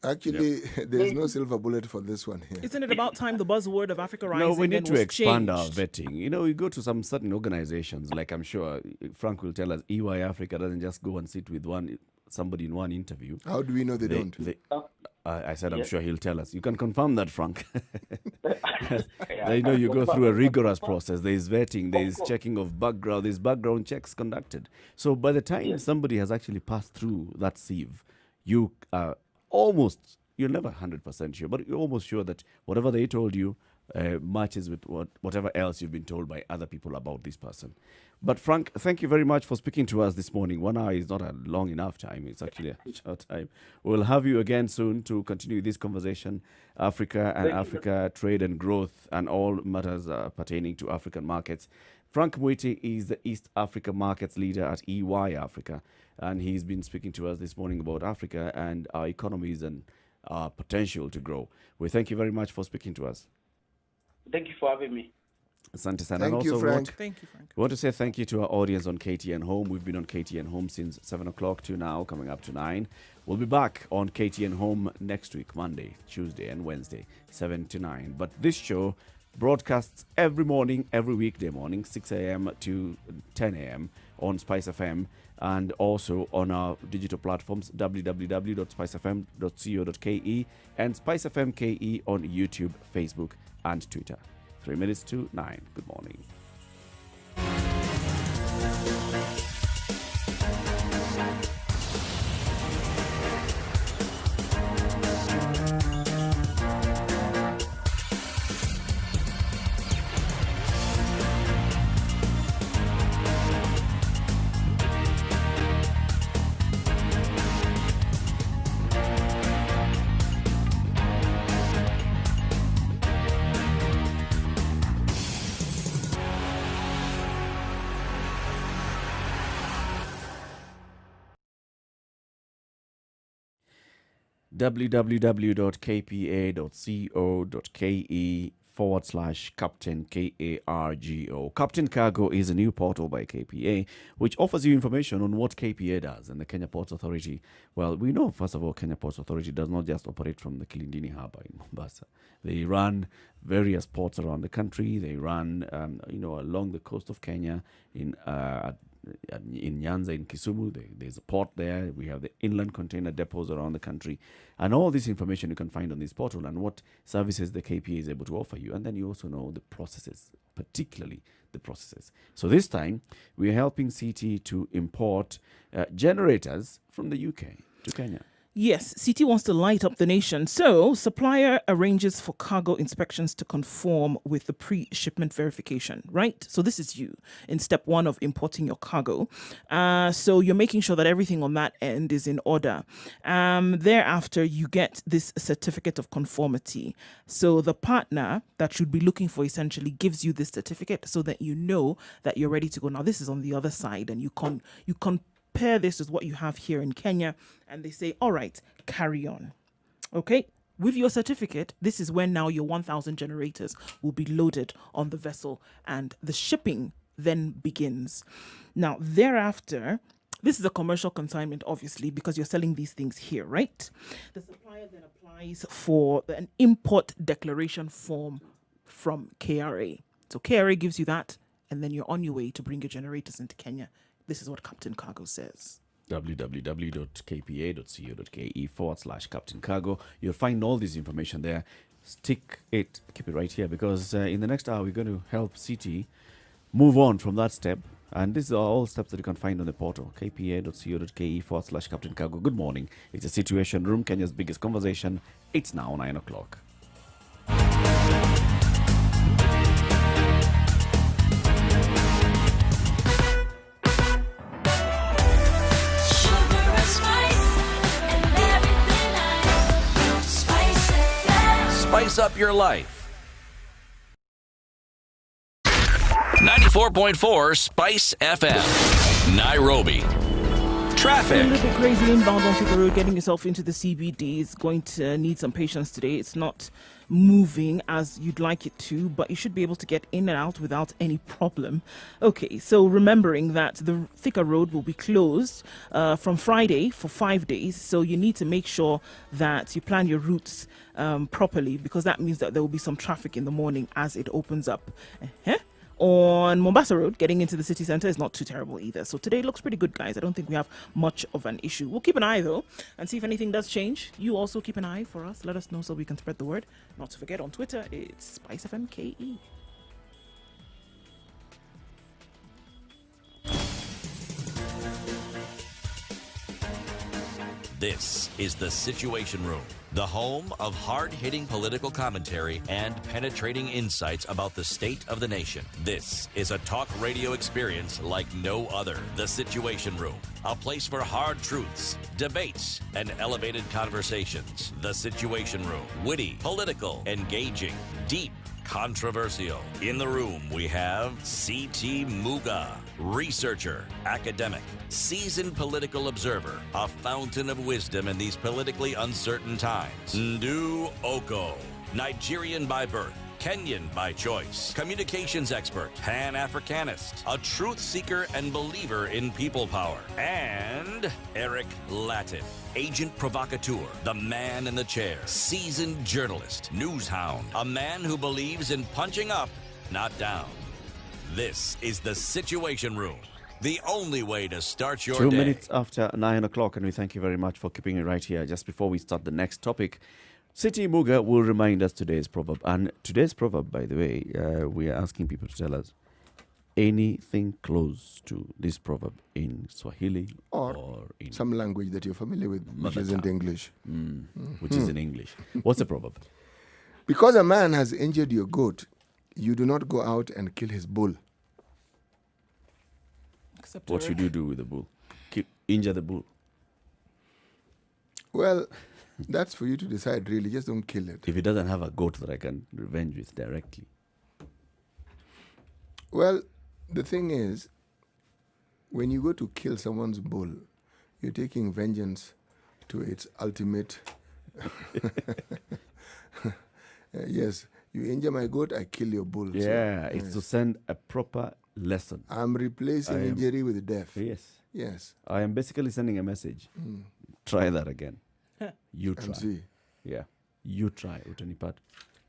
Actually, there's no silver bullet for this one here. Isn't it about time the buzzword of Africa Rising No, we need then to was expand our changed? vetting. You know, we go to some certain organizations, like I'm sure Frank will tell us, EY Africa doesn't just go and sit with somebody in one interview. How do we know they don't? I said, I'm sure he'll tell us. You can confirm that, Frank. You go through a rigorous process. There is vetting, there is checking of background, there's background checks conducted. So by the time somebody has actually passed through that sieve, you are you're never 100% sure, but you're almost sure that whatever they told you matches with whatever else you've been told by other people about this person. But Frank, thank you very much for speaking to us this morning. 1 hour is not a long enough time. It's actually a short time. We'll have you again soon to continue this conversation, Africa, trade and growth, and all matters pertaining to African markets. Frank Mwiti is the East Africa Markets Leader at EY Africa, and he's been speaking to us this morning about Africa and our economies and our potential to grow. We thank you very much for speaking to us. Thank you for having me. Asante sana. Thank And you, also Frank. Thank you, Frank. we want to say thank you to our audience on KTN Home. We've been on KTN Home since 7 o'clock to now, coming up to 9. We'll be back on KTN Home next week, Monday, Tuesday, and Wednesday, 7 to 9. But this show broadcasts every morning, every weekday morning, 6 a.m. to 10 a.m. on Spice FM, and also on our digital platforms, www.spicefm.co.ke and Spice FM KE on YouTube, Facebook, and Twitter. 3 minutes to 9. Good morning. www.kpa.co.ke, KPA.co.ke/Captain KARGO. Captain Cargo is a new portal by KPA which offers you information on what KPA does. And the Kenya Ports Authority, well, we know, first of all, Kenya Ports Authority does not just operate from the Kilindini Harbour in Mombasa. They run various ports around the country. They run, along the coast of Kenya in Nyanza, in Kisumu. There's a port there. We have the inland container depots around the country. And all this information you can find on this portal and what services the KPA is able to offer you. And then you also know the processes, particularly the processes. So this time, we're helping CT to import generators from the UK to Kenya. Yes, CT wants to light up the nation. So, supplier arranges for cargo inspections to conform with the pre-shipment verification, right? So, this is you in step 1 of importing your cargo. So, you're making sure that everything on that end is in order. Thereafter, you get this certificate of conformity. So, the partner that you'd be looking for essentially gives you this certificate so that you know that you're ready to go. Now, this is on the other side, and you compare this with what you have here in Kenya, and they say, all right, carry on. Okay, with your certificate, this is when now your 1,000 generators will be loaded on the vessel, and the shipping then begins. Now, thereafter, this is a commercial consignment, obviously, because you're selling these things here, right? The supplier then applies for an import declaration form from KRA. So KRA gives you that, and then you're on your way to bring your generators into Kenya. This is what Captain Cargo says. www.kpa.co.ke/Captain Cargo. You'll find all this information there. Keep it right here, because in the next hour, we're going to help CT move on from that step. And these are all steps that you can find on the portal, kpa.co.ke/Captain Cargo. Good morning. It's a Situation Room, Kenya's biggest conversation. It's now 9 o'clock. Spice up your life. 94.4 Spice FM, Nairobi. Traffic. A little crazy inbound onto the road, getting yourself into the CBD is going to need some patience today. It's not moving as you'd like it to, but you should be able to get in and out without any problem. Okay, so remembering that the Thika Road will be closed from Friday for 5 days, so you need to make sure that you plan your routes properly, because that means that there will be some traffic in the morning as it opens up. On Mombasa Road, getting into the city centre is not too terrible either. So today looks pretty good, guys. I don't think we have much of an issue. We'll keep an eye, though, and see if anything does change. You also keep an eye for us. Let us know so we can spread the word. Not to forget, on Twitter, it's SpiceFMKE. This is the Situation Room, the home of hard-hitting political commentary and penetrating insights about the state of the nation. This is a talk radio experience like no other. The Situation Room, a place for hard truths, debates, and elevated conversations. The Situation Room, witty, political, engaging, deep, controversial. In the room, we have C.T. Muga, researcher, academic, seasoned political observer, a fountain of wisdom in these politically uncertain times. Ndu Oko, Nigerian by birth, Kenyan by choice, communications expert, Pan-Africanist, a truth seeker and believer in people power, and Eric Latin, agent provocateur, the man in the chair, seasoned journalist, news hound, a man who believes in punching up, not down. This is the Situation Room, the only way to start your 2 day. minutes after 9 o'clock, and we thank you very much for keeping it right here. Just before we start the next topic, City Muga will remind us today's proverb. And today's proverb, by the way, we are asking people to tell us anything close to this proverb in Swahili or in some language that you're familiar with, which isn't English. Which is in English. What's the proverb? Because a man has injured your goat, you do not go out and kill his bull. Except What should you do with the bull? Injure the bull. Well, that's for you to decide, really. Just don't kill it. If it doesn't have a goat that I can revenge with directly. Well, the thing is, when you go to kill someone's bull, you're taking vengeance to its ultimate... Yes, You injure my goat, I kill your bull. So, Yeah, it's to yes. send a proper lesson. I'm replacing injury with death. Yes. Yes. I am basically sending a message. Try that again. You try. And see. Yeah. You try, Utanipata.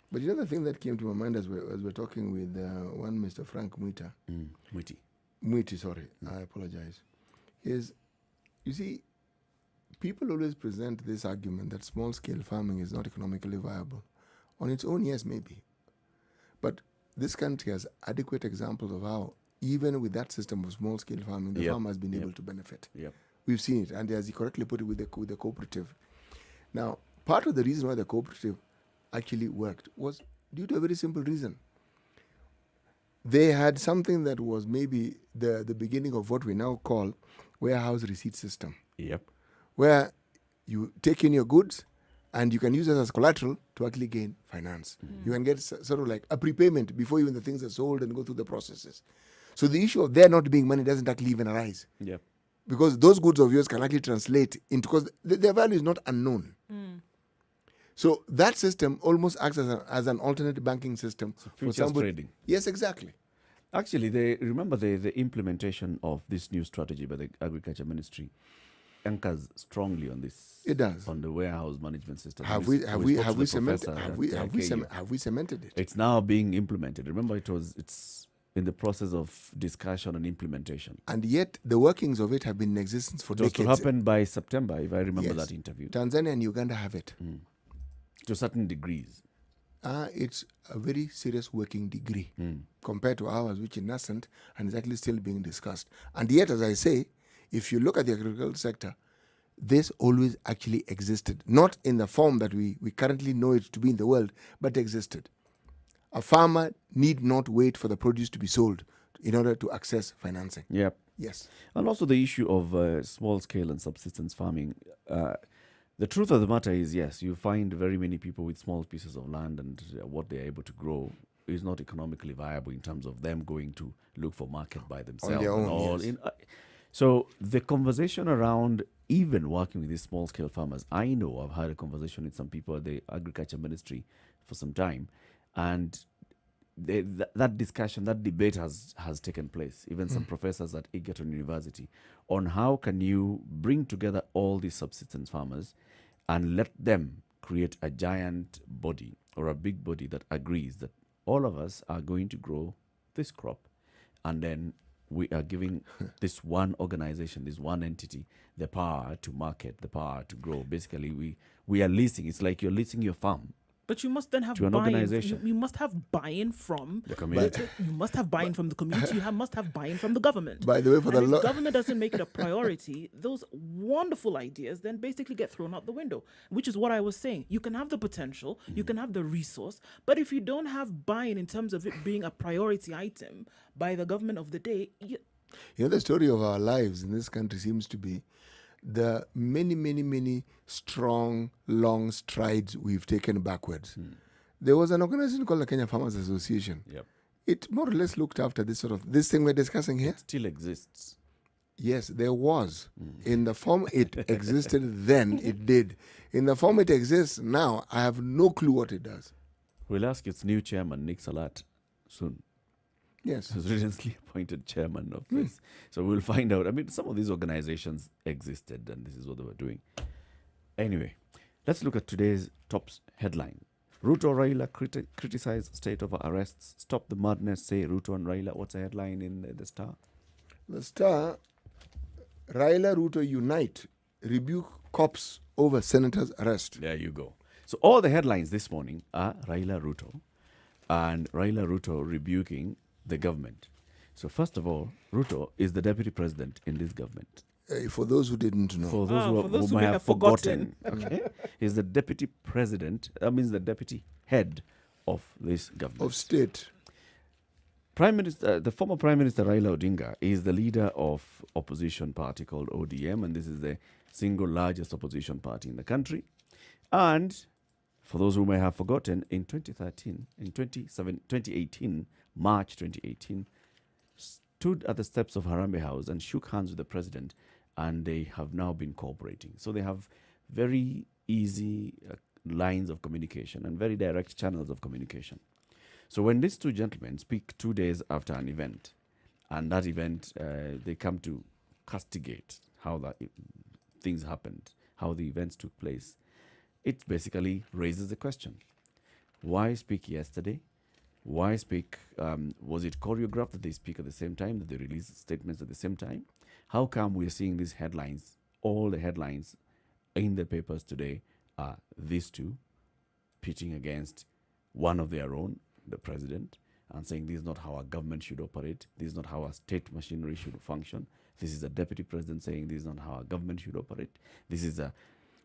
But the other thing that came to my mind as we're talking with one Mr. Frank Mwita, Mwiti, sorry, I apologize, is, you see, people always present this argument that small-scale farming is not economically viable. On its own, yes, maybe. But this country has adequate examples of how, even with that system of small-scale farming, the farmer has been able to benefit. Yep. We've seen it, and as he correctly put it, with the cooperative. Now, part of the reason why the cooperative actually worked was due to a very simple reason. They had something that was maybe the beginning of what we now call warehouse receipt system, Yep. where you take in your goods and you can use it as collateral to actually gain finance. You can get sort of like a prepayment before even the things are sold and go through the processes. So the issue of there not being money doesn't actually even arise, Yep. because those goods of yours can actually translate into, because their value is not unknown. So that system almost acts as an alternate banking system for futures somebody. trading. Yes, exactly. Actually, the implementation of this new strategy by the Agriculture Ministry anchors strongly on this. It does. On the warehouse management system. Have we cemented it? It's now being implemented. Remember, it's in the process of discussion and implementation. And yet the workings of it have been in existence for It was decades. to happen by September, if I remember Yes. that interview. Tanzania and Uganda have it. To certain degrees. It's a very serious working degree compared to ours, which is nascent and is actually still being discussed. And yet, as I say, if you look at the agricultural sector, this always actually existed. Not in the form that we currently know it to be in the world, but existed. A farmer need not wait for the produce to be sold in order to access financing. Yep. Yes. And also the issue of small scale and subsistence farming. The truth of the matter is, yes, you find very many people with small pieces of land, and what they're able to grow is not economically viable in terms of them going to look for market by themselves. their and own, all. yes. So the conversation around even working with these small scale farmers, I know I've had a conversation with some people at the Agriculture Ministry for some time, and that discussion, that debate has taken place. Even some professors at Egerton University on how can you bring together all these subsistence farmers and let them create a giant body or a big body that agrees that all of us are going to grow this crop, and then we are giving this one organization, this one entity, the power to market, the power to grow. Basically, we are leasing. It's like you're leasing your farm. But you must then have To an buy-in. organization. You must have buy-in from The community. You must have buy-in from the community. You must have buy-in from the government. By the way, for And the if government doesn't make it a priority, those wonderful ideas then basically get thrown out the window, which is what I was saying. You can have the potential, you can have the resource, but if you don't have buy-in in terms of it being a priority item by the government of the day, You know, the story of our lives in this country seems to be the many strong, long strides we've taken backwards. There was an organization called the Kenya Farmers Association. Yep. It more or less looked after this thing we're discussing here. It still exists. Yes, there was. In the form it existed then, it did. In the form it exists now, I have no clue what it does. We'll ask its new chairman, Nick Salat, soon. Yes. Who's recently appointed chairman of this. So we'll find out. I mean, some of these organizations existed, and this is what they were doing. Anyway, let's look at today's top headline. Ruto Raila criticize state of arrests. Stop the madness, say Ruto and Raila. What's the headline in the Star? The Star, Raila Ruto unite, rebuke cops over senator's arrest. There you go. So all the headlines this morning are Raila Ruto and Raila Ruto rebuking the government. So first of all, Ruto is the deputy president in this government. For those who didn't know. For those who may have forgotten, okay, he's the deputy president. That means the deputy head of this government. Of state. Prime Minister, the former Prime Minister Raila Odinga is the leader of opposition party called ODM, and this is the single largest opposition party in the country. And for those who may have forgotten, in 2018, March 2018, stood at the steps of Harambee House and shook hands with the president, and they have now been cooperating. So they have very easy lines of communication and very direct channels of communication. So when these two gentlemen speak 2 days after an event, and that event, they come to castigate how things happened, how the events took place, it basically raises the question: why speak yesterday? Why speak? Was it choreographed that they speak at the same time, that they release statements at the same time? How come we're seeing these headlines? All the headlines in the papers today are these two pitching against one of their own, the president, and saying this is not how our government should operate. This is not how our state machinery should function. This is a deputy president saying this is not how our government should operate. This is a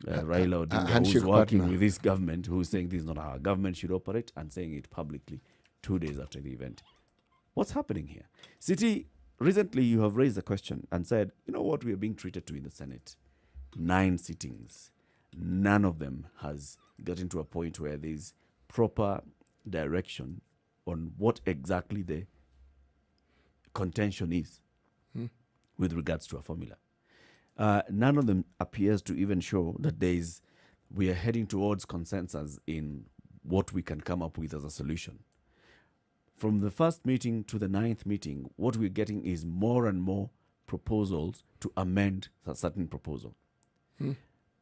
Raila Odinga who's handshake working partner with this government who's saying this is not how our government should operate, and saying it publicly 2 days after the event. What's happening here? City, recently you have raised the question and said, you know what we are being treated to in the Senate? 9 sittings. None of them has gotten to a point where there's proper direction on what exactly the contention is with regards to a formula. None of them appears to even show that we are heading towards consensus in what we can come up with as a solution. From the first meeting to the 9th meeting, what we're getting is more and more proposals to amend a certain proposal.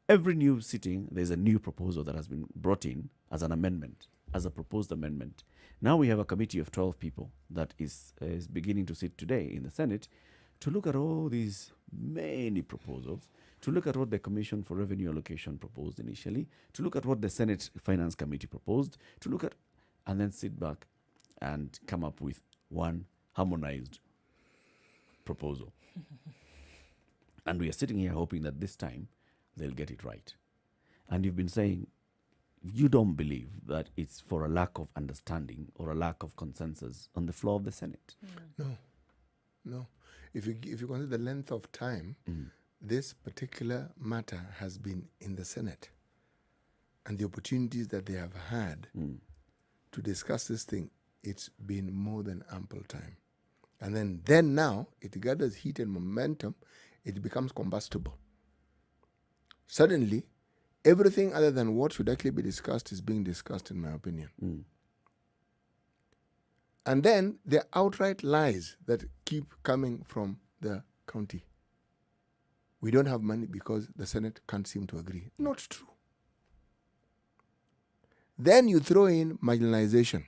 Every new sitting, there's a new proposal that has been brought in as an amendment, as a proposed amendment. Now we have a committee of 12 people that is beginning to sit today in the Senate to look at all these many proposals, to look at what the Commission for Revenue Allocation proposed initially, to look at what the Senate Finance Committee proposed, to look at, and then sit back and come up with one harmonized proposal. And we are sitting here hoping that this time they'll get it right. And you've been saying you don't believe that it's for a lack of understanding or a lack of consensus on the floor of the Senate. No. If you consider the length of time, this particular matter has been in the Senate, and the opportunities that they have had to discuss this thing, it's been more than ample time. And then now it gathers heat and momentum, it becomes combustible. Suddenly, everything other than what should actually be discussed is being discussed, in my opinion. And then the outright lies that keep coming from the county. We don't have money because the Senate can't seem to agree. Not true. Then you throw in marginalization.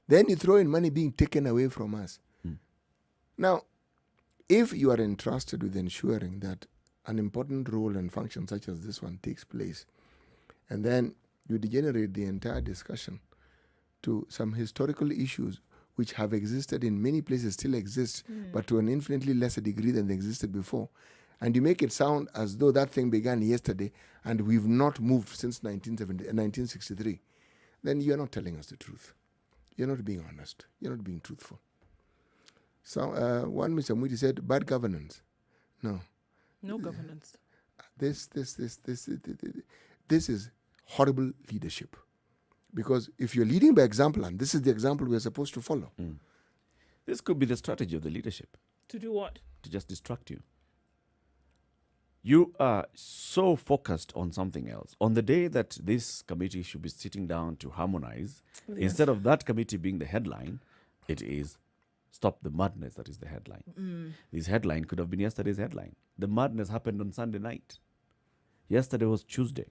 Then you throw in money being taken away from us. Now, if you are entrusted with ensuring that an important role and function such as this one takes place, and then you degenerate the entire discussion to some historical issues which have existed in many places, still exist, but to an infinitely lesser degree than they existed before, and you make it sound as though that thing began yesterday and we've not moved since 1963, then you're not telling us the truth. You're not being honest. You're not being truthful. So one Mr. Mwiti said, bad governance. No governance. This is horrible leadership. Because if you're leading by example, and this is the example we're supposed to follow. This could be the strategy of the leadership. To do what? To just distract you. You are so focused on something else. On the day that this committee should be sitting down to harmonize, instead of that committee being the headline, it is Stop the Madness that is the headline. This headline could have been yesterday's headline. The madness happened on Sunday night. Yesterday was Tuesday.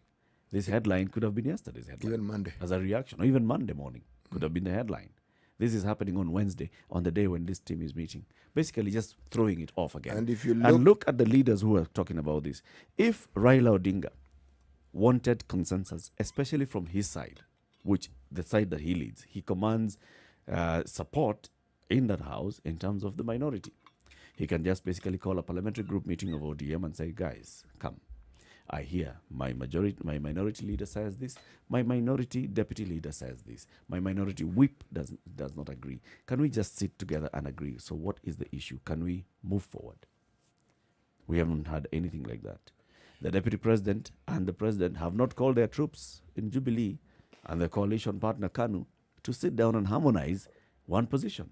This headline could have been yesterday's headline. Even Monday. As a reaction, or even Monday morning could have been the headline. This is happening on Wednesday, on the day when this team is meeting. Basically just throwing it off again. And if you look at the leaders who are talking about this. If Raila Odinga wanted consensus, especially from his side, which the side that he leads, he commands support in that house in terms of the minority. He can just basically call a parliamentary group meeting of ODM and say, guys, come. I hear my minority leader says this, my minority deputy leader says this, my minority whip does not agree. Can we just sit together and agree? So what is the issue? Can we move forward? We haven't had anything like that. The deputy president and the president have not called their troops in Jubilee and their coalition partner KANU to sit down and harmonize one position.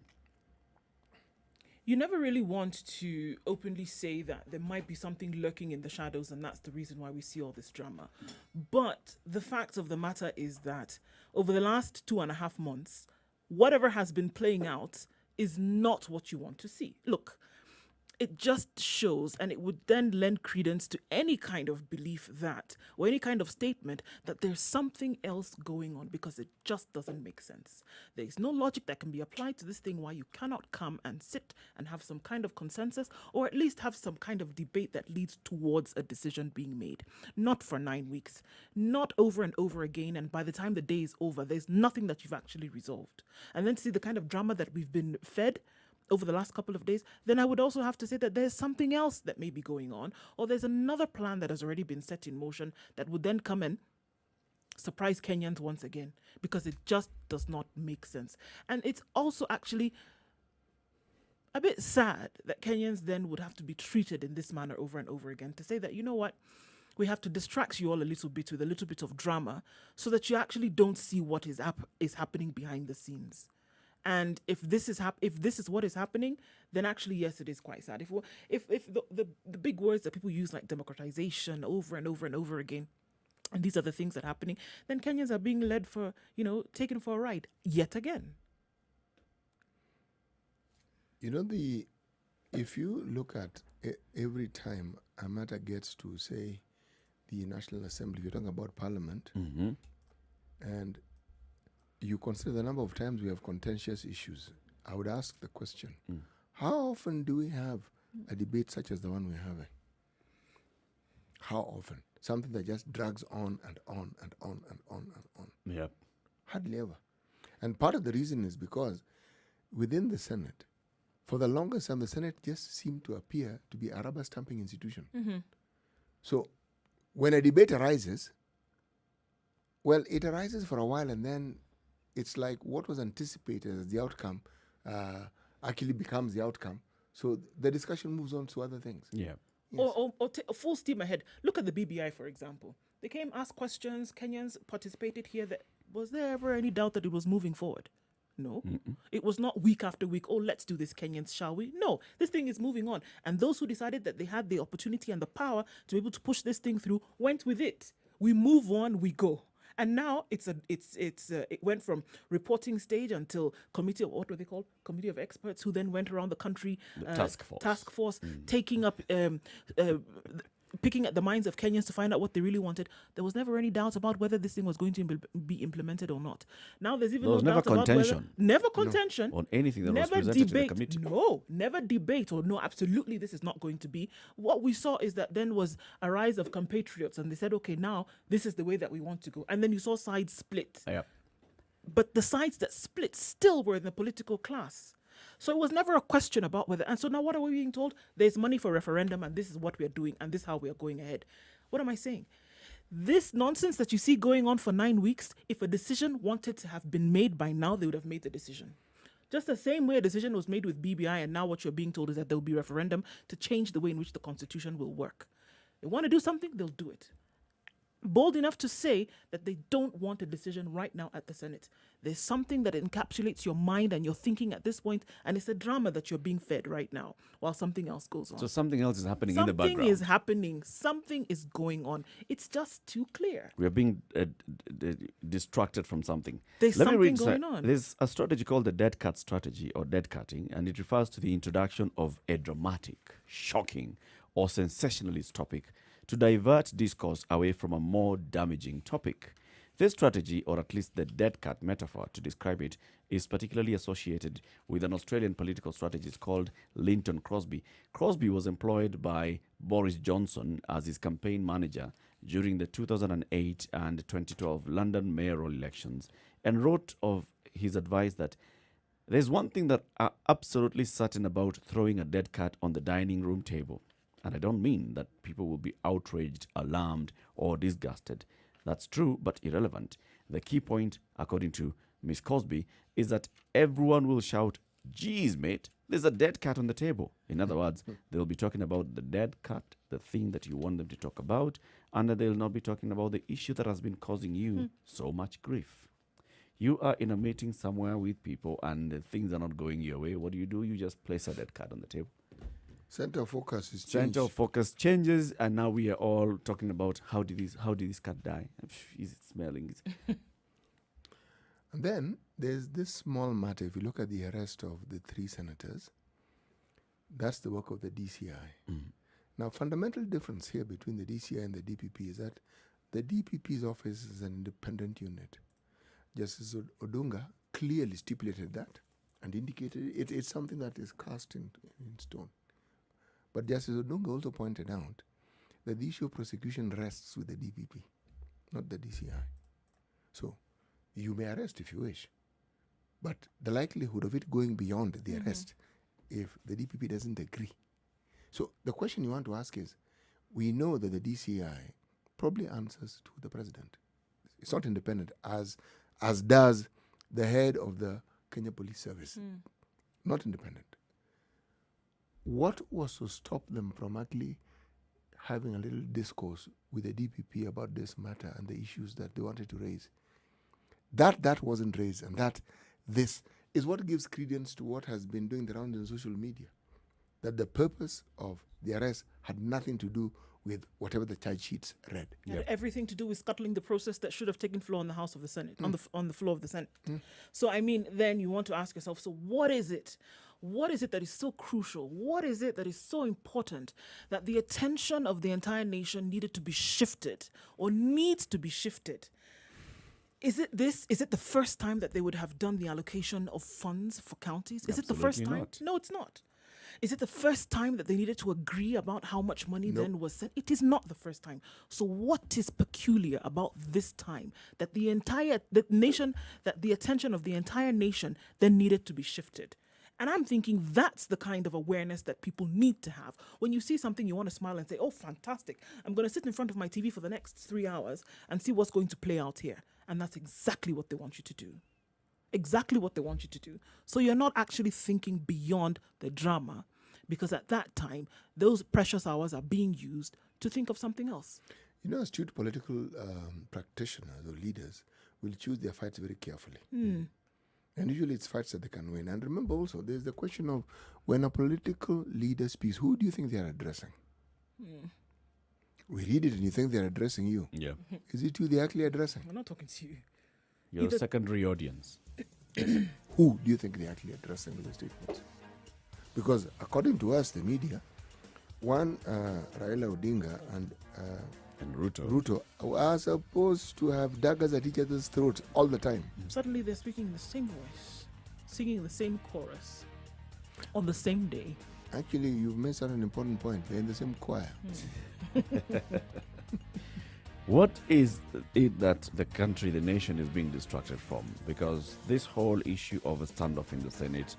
You never really want to openly say that there might be something lurking in the shadows and that's the reason why we see all this drama. But the fact of the matter is that over the last 2.5 months, whatever has been playing out is not what you want to see. Look, it just shows, and it would then lend credence to any kind of belief that, or any kind of statement that there's something else going on, because it just doesn't make sense. There is no logic that can be applied to this thing why you cannot come and sit and have some kind of consensus, or at least have some kind of debate that leads towards a decision being made. Not for 9 weeks, not over and over again, and by the time the day is over, there's nothing that you've actually resolved. And then to see the kind of drama that we've been fed over the last couple of days, then I would also have to say that there's something else that may be going on, or there's another plan that has already been set in motion that would then come and surprise Kenyans once again, because it just does not make sense. And it's also actually a bit sad that Kenyans then would have to be treated in this manner over and over again, to say that, you know what, we have to distract you all a little bit with a little bit of drama so that you actually don't see what is happening behind the scenes. And if this is what is happening, then actually, yes, it is quite sad. If the big words that people use, like democratization, over and over and over again, and these are the things that are happening, then Kenyans are being led for, taken for a ride yet again. If you look at every time a matter gets to, say, the National Assembly, you're talking about Parliament, and you consider the number of times we have contentious issues, I would ask the question, how often do we have a debate such as the one we're having? How often? Something that just drags on and on and on and on and on. Yeah. Hardly ever. And part of the reason is because within the Senate, for the longest time, the Senate just seemed to appear to be a rubber stamping institution. So when a debate arises, well, it arises for a while, and then it's like what was anticipated as the outcome actually becomes the outcome. So the discussion moves on to other things. Yeah. Yes. Or full steam ahead. Look at the BBI, for example. They came, asked questions, Kenyans participated here. Was there ever any doubt that it was moving forward? No. It was not week after week, let's do this, Kenyans, shall we? No, this thing is moving on. And those who decided that they had the opportunity and the power to be able to push this thing through went with it. We move on, we go. And now it went from reporting stage until committee of, what were they called? Committee of experts, who then went around the country. Task force, taking up, picking at the minds of Kenyans to find out what they really wanted. There was never any doubt about whether this thing was going to be implemented or not. Now there's even no doubt about whether... Never contention. On anything that was presented to the committee. No, never debate, or no, absolutely this is not going to be. What we saw is that then was a rise of compatriots, and they said, okay, now this is the way that we want to go. And then you saw sides split. Yeah. But the sides that split still were in the political class. So it was never a question about whether... And so now what are we being told? There's money for referendum, and this is what we are doing, and this is how we are going ahead. What am I saying? This nonsense that you see going on for 9 weeks, if a decision wanted to have been made by now, they would have made the decision. Just the same way a decision was made with BBI, and now what you're being told is that there will be referendum to change the way in which the constitution will work. They want to do something, they'll do it. Bold enough to say that they don't want a decision right now at the Senate. There's something that encapsulates your mind and your thinking at this point, and it's a drama that you're being fed right now while something else goes on. So something else is happening in the background. Something is happening. Something is going on. It's just too clear. We are being distracted from something. There's something going on. There's a strategy called the dead cat strategy, or dead cutting, and it refers to the introduction of a dramatic, shocking, or sensationalist topic to divert discourse away from a more damaging topic. This strategy, or at least the dead cat metaphor to describe it, is particularly associated with an Australian political strategist called Linton Crosby. Crosby was employed by Boris Johnson as his campaign manager during the 2008 and 2012 London mayoral elections, and wrote of his advice that there's one thing that are absolutely certain about throwing a dead cat on the dining room table. And I don't mean that people will be outraged, alarmed, or disgusted. That's true, but irrelevant. The key point, according to Miss Crosby, is that everyone will shout, "Geez, mate, there's a dead cat on the table." In other words, they'll be talking about the dead cat, the thing that you want them to talk about, and they'll not be talking about the issue that has been causing you so much grief. You are in a meeting somewhere with people and things are not going your way. What do? You just place a dead cat on the table. Center of focus is changed. Center of focus changes, and now we are all talking about how did this cat die? Is it smelling? And then there's this small matter. If you look at the arrest of the 3 senators, that's the work of the DCI. Now, fundamental difference here between the DCI and the DPP is that the DPP's office is an independent unit. Justice Odunga clearly stipulated that and indicated it's something that is cast in stone. But Justice Odunga also pointed out that the issue of prosecution rests with the DPP, not the DCI. So you may arrest if you wish, but the likelihood of it going beyond the arrest if the DPP doesn't agree. So the question you want to ask is, we know that the DCI probably answers to the president. It's not independent as does the head of the Kenya Police Service. Not independent. What was to stop them from actually having a little discourse with the DPP about this matter and the issues that they wanted to raise? That wasn't raised, and this is what gives credence to what has been doing the rounds in social media. That the purpose of the arrest had nothing to do with whatever the charge sheets read. Had everything to do with scuttling the process that should have taken floor in the House of the Senate, on the floor of the Senate. So, I mean, then you want to ask yourself, so what is it? What is it that is so crucial? What is it that is so important that the attention of the entire nation needed to be shifted or needs to be shifted? Is it this? Is it the first time that they would have done the allocation of funds for counties? Is it the first time? Not. No, it's not. Is it the first time that they needed to agree about how much money then was sent? It is not the first time. So what is peculiar about this time that the attention of the entire nation then needed to be shifted? And I'm thinking that's the kind of awareness that people need to have. When you see something, you want to smile and say, oh, fantastic. I'm going to sit in front of my TV for the next 3 hours and see what's going to play out here. And that's exactly what they want you to do. Exactly what they want you to do. So you're not actually thinking beyond the drama, because at that time, those precious hours are being used to think of something else. You know, astute political practitioners or leaders will choose their fights very carefully. And usually it's fights that they can win. And remember also, there's the question of when a political leader speaks, who do you think they are addressing? We read it and you think they're addressing you. Yeah. Is it you they're actually addressing? I'm not talking to you. You're a secondary audience. Who do you think they're actually addressing with the statements? Because according to us, the media, one, Raila Odinga and Ruto are supposed to have daggers at each other's throats all the time. Suddenly they're speaking in the same voice, singing the same chorus on the same day. Actually, you've missed out an important point. They're in the same choir. What is it that the country, the nation is being distracted from? Because this whole issue of a standoff in the Senate,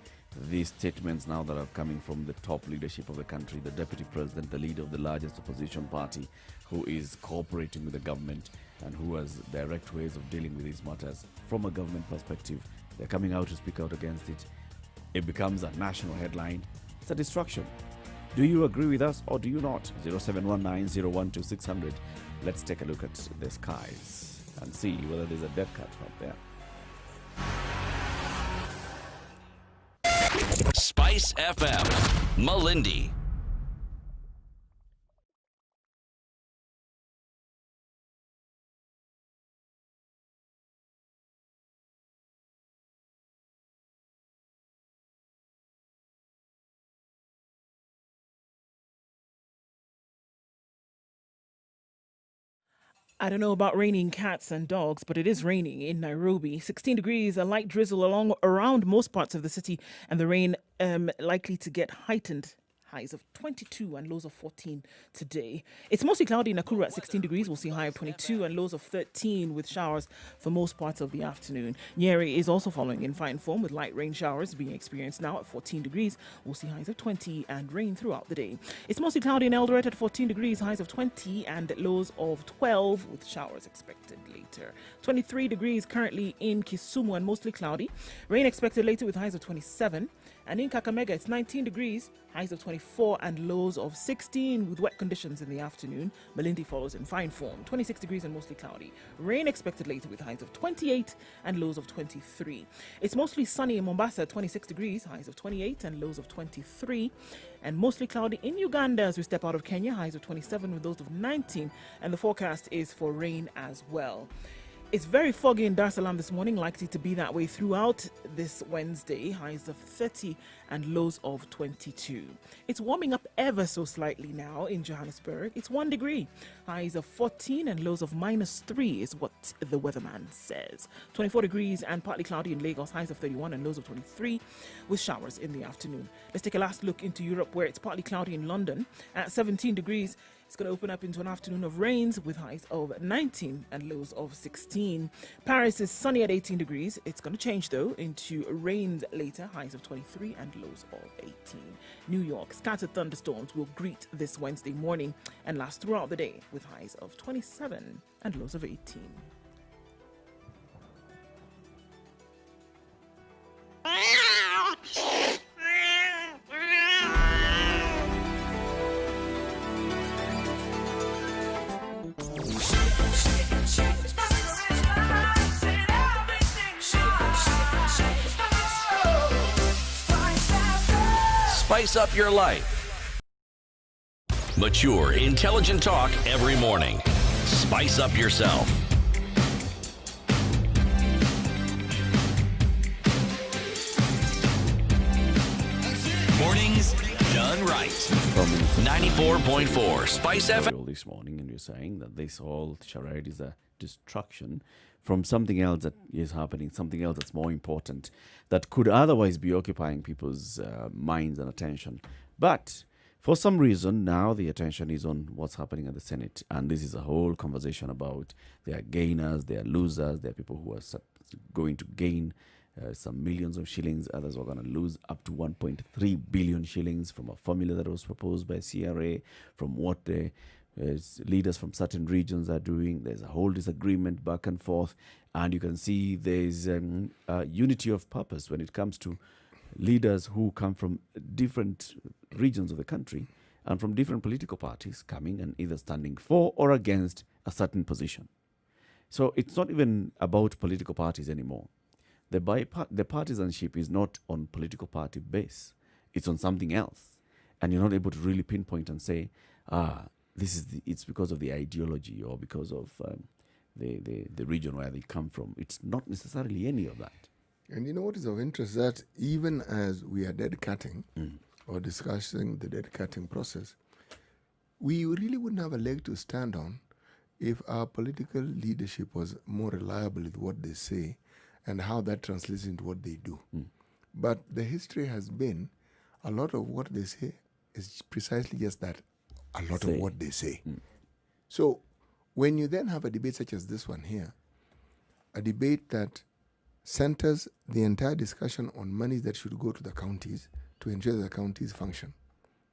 these statements now that are coming from the top leadership of the country, the deputy president, the leader of the largest opposition party, who is cooperating with the government and who has direct ways of dealing with these matters from a government perspective, they're coming out to speak out against it. It becomes a national headline. It's a distraction. Do you agree with us or do you not? 0719-012-600. Let's take a look at the skies and see whether there's a dead cat out there. Spice FM, Malindi. I don't know about raining cats and dogs, but it is raining in Nairobi. 16 degrees, a light drizzle around most parts of the city, and the rain likely to get heightened. Highs of 22 and lows of 14 today. It's mostly cloudy in Nakuru at 16 degrees. We'll see high of 22 and lows of 13 with showers for most parts of the afternoon. Nyeri is also following in fine form with light rain showers being experienced now at 14 degrees. We'll see highs of 20 and rain throughout the day. It's mostly cloudy in Eldoret at 14 degrees, highs of 20 and lows of 12 with showers expected later. 23 degrees currently in Kisumu and mostly cloudy. Rain expected later with highs of 27. And in Kakamega, it's 19 degrees, highs of 24 and lows of 16 with wet conditions in the afternoon. Malindi follows in fine form, 26 degrees and mostly cloudy. Rain expected later with highs of 28 and lows of 23. It's mostly sunny in Mombasa, 26 degrees, highs of 28 and lows of 23. And mostly cloudy in Uganda as we step out of Kenya, highs of 27 with lows of 19. And the forecast is for rain as well. It's very foggy in Dar es Salaam this morning, likely to be that way throughout this Wednesday. Highs of 30 and lows of 22. It's warming up ever so slightly now in Johannesburg. It's 1 degree. Highs of 14 and lows of -3 is what the weatherman says. 24 degrees and partly cloudy in Lagos. Highs of 31 and lows of 23 with showers in the afternoon. Let's take a last look into Europe, where it's partly cloudy in London at 17 degrees. It's going to open up into an afternoon of rains with highs of 19 and lows of 16. Paris is sunny at 18 degrees. It's going to change, though, into rains later, highs of 23 and lows of 18. New York, scattered thunderstorms will greet this Wednesday morning and last throughout the day with highs of 27 and lows of 18. Spice up your life. Mature, intelligent talk every morning. Spice up yourself. Mornings done right. 94.4 Spice FM. This morning, and you're saying that this whole charade is a distraction from something else that is happening, something else that's more important, that could otherwise be occupying people's minds and attention. But for some reason, now the attention is on what's happening at the Senate. And this is a whole conversation about there are gainers, there are losers, there are people who are going to gain some millions of shillings, others are going to lose up to 1.3 billion shillings from a formula that was proposed by CRA, from what the leaders from certain regions are doing. There's a whole disagreement back and forth, and you can see there's unity of purpose when it comes to leaders who come from different regions of the country and from different political parties coming and either standing for or against a certain position. So it's not even about political parties anymore. The partisanship is not on political party base. It's on something else. And you're not able to really pinpoint and say, it's because of the ideology or because of the region where they come from. It's not necessarily any of that. And you know what is of interest? That even as we are dead cutting or discussing the dead cutting process, we really wouldn't have a leg to stand on if our political leadership was more reliable with what they say and how that translates into what they do. But the history has been a lot of what they say is precisely just that, a lot of what they say. So when you then have a debate such as this one here, a debate that centers the entire discussion on monies that should go to the counties to ensure that the counties function,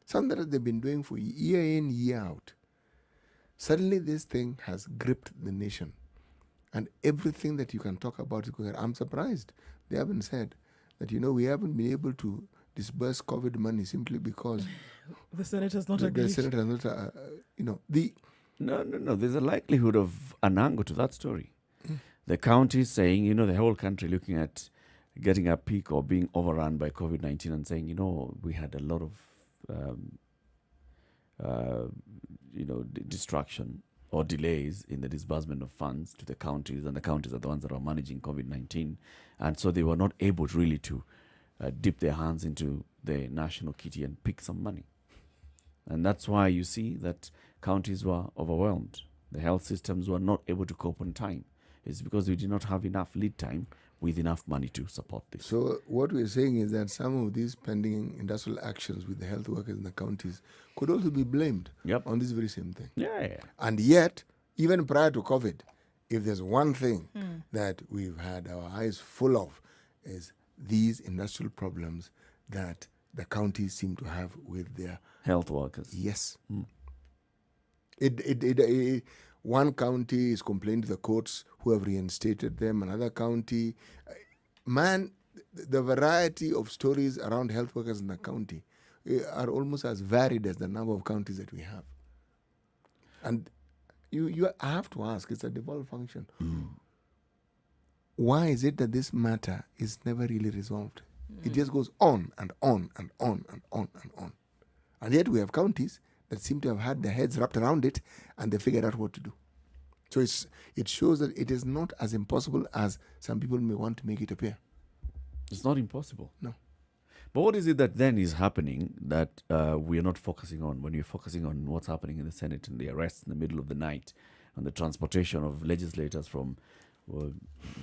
something that they've been doing for year in, year out, suddenly this thing has gripped the nation. And everything that you can talk about is going. I'm surprised they haven't said that, we haven't been able to disburse COVID money simply because the Senate has not agreed. The Senate has not, No. There's a likelihood of an angle to that story. The county is saying, the whole country looking at getting a peak or being overrun by COVID-19 and saying, we had a lot of, distraction or delays in the disbursement of funds to the counties, and the counties are the ones that are managing COVID-19. And so they were not able really to dip their hands into the national kitty and pick some money. And that's why you see that counties were overwhelmed. The health systems were not able to cope on time. It's because we did not have enough lead time with enough money to support this. So what we're saying is that some of these pending industrial actions with the health workers in the counties could also be blamed on this very same thing. Yeah. And yet, even prior to COVID, if there's one thing that we've had our eyes full of, is these industrial problems that the counties seem to have with their health workers. Yes. One county is complaining to the courts who have reinstated them. Another county, the variety of stories around health workers in the county are almost as varied as the number of counties that we have. And I have to ask, it's a devolved function. Why is it that this matter is never really resolved? It just goes on and on and on and on and on. And yet we have counties that seem to have had their heads wrapped around it and they figured out what to do. So it shows that it is not as impossible as some people may want to make it appear. It's not impossible. No. But what is it that then is happening that we are not focusing on when you're focusing on what's happening in the Senate and the arrests in the middle of the night and the transportation of legislators from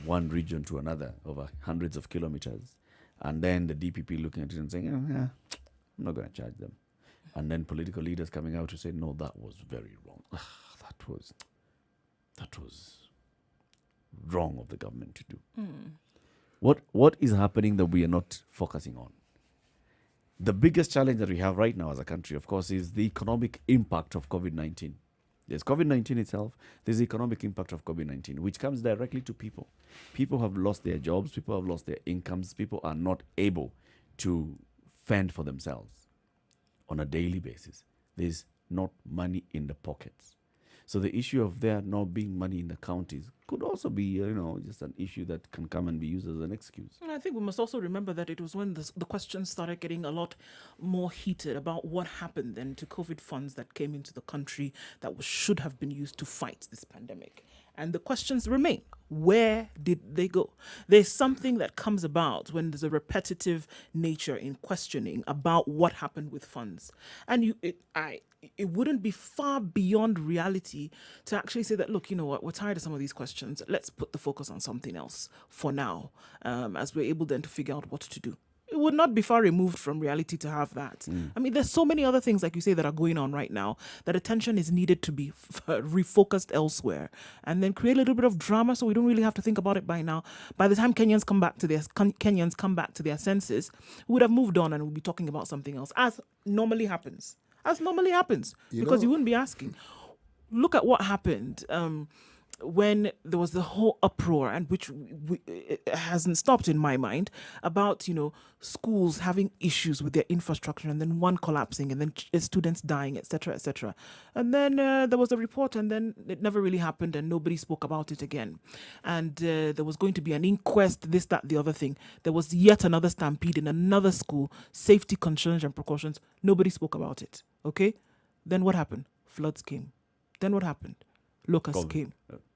one region to another over hundreds of kilometers, and then the DPP looking at it and saying, I'm not going to charge them. And then political leaders coming out to say, no, that was very wrong. That was wrong of the government to do. What is happening that we are not focusing on? The biggest challenge that we have right now as a country, of course, is the economic impact of COVID-19. There's COVID-19 itself. There's the economic impact of COVID-19, which comes directly to people. People have lost their jobs. People have lost their incomes. People are not able to fend for themselves on a daily basis. There's not money in the pockets. So the issue of there not being money in the counties could also be, just an issue that can come and be used as an excuse. And I think we must also remember that it was when the questions started getting a lot more heated about what happened then to COVID funds that came into the country that should have been used to fight this pandemic. And the questions remain. Where did they go? There's something that comes about when there's a repetitive nature in questioning about what happened with funds. And it wouldn't be far beyond reality to actually say that, look, you know what, we're tired of some of these questions. Let's put the focus on something else for now, as we're able then to figure out what to do. It would not be far removed from reality to have that. I mean, there's so many other things, like you say, that are going on right now that attention is needed to be refocused elsewhere, and then create a little bit of drama so we don't really have to think about it by now. By the time Kenyans come back to their senses, we would have moved on and we'll be talking about something else, as normally happens. Because you wouldn't be asking. Look at what happened when there was the whole uproar, and which it hasn't stopped in my mind, about, schools having issues with their infrastructure, and then one collapsing, and then students dying, etc., etc. And then there was a report, and then it never really happened, and nobody spoke about it again. And there was going to be an inquest, this, that, the other thing. There was yet another stampede in another school, safety concerns and precautions. Nobody spoke about it. Okay? Then what happened? Floods came. Then what happened? Locusts came.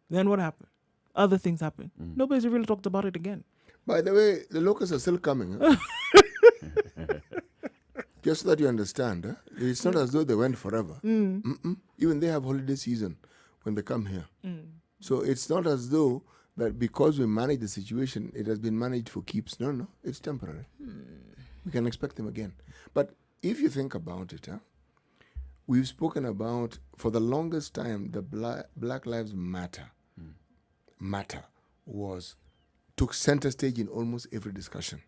Then what happened? Other things happened. Nobody's really talked about it again. By the way, the locusts are still coming. Huh? Just so that you understand, huh? It's not as though they went forever. Even they have holiday season when they come here. So it's not as though that because we manage the situation, it has been managed for keeps. No, it's temporary. We can expect them again. But if you think about it, we've spoken about, for the longest time, the Black Lives Matter took center stage in almost every discussion.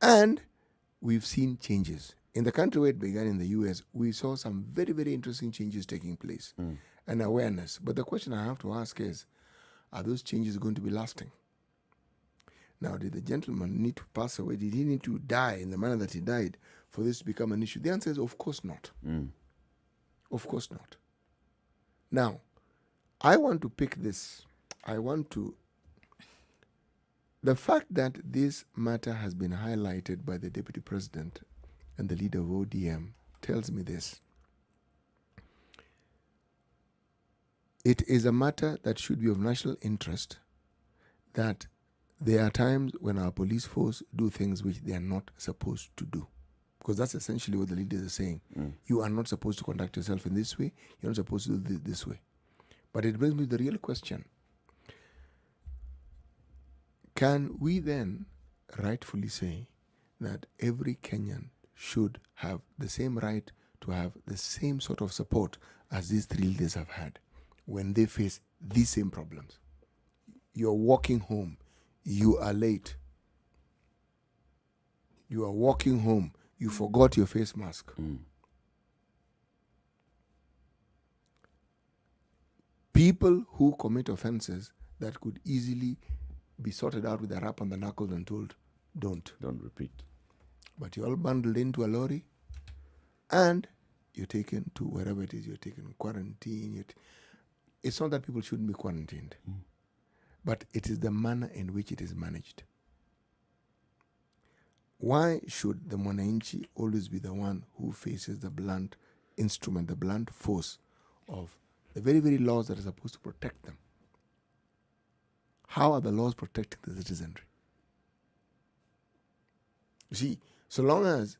And we've seen changes. In the country where it began in the US, we saw some very, very interesting changes taking place and awareness. But the question I have to ask is, are those changes going to be lasting? Now, did the gentleman need to pass away? Did he need to die in the manner that he died for this to become an issue? The answer is, of course not. Of course not. Now, I want to pick this. The fact that this matter has been highlighted by the Deputy President and the leader of ODM tells me this. It is a matter that should be of national interest, that there are times when our police force do things which they are not supposed to do. Because that's essentially what the leaders are saying. You are not supposed to conduct yourself in this way. You're not supposed to do this way. But it brings me to the real question. Can we then rightfully say that every Kenyan should have the same right to have the same sort of support as these three leaders have had when they face these same problems? You're walking home. You are late. You are walking home. You forgot your face mask. People who commit offenses that could easily be sorted out with a rap on the knuckles and told, don't repeat. But you're all bundled into a lorry and you're taken to wherever it is you're taken, quarantine. It's not that people shouldn't be quarantined, but it is the manner in which it is managed. Why should the mwananchi always be the one who faces the blunt instrument, the blunt force of The very, very laws that are supposed to protect them. How are the laws protecting the citizenry? You see, so long as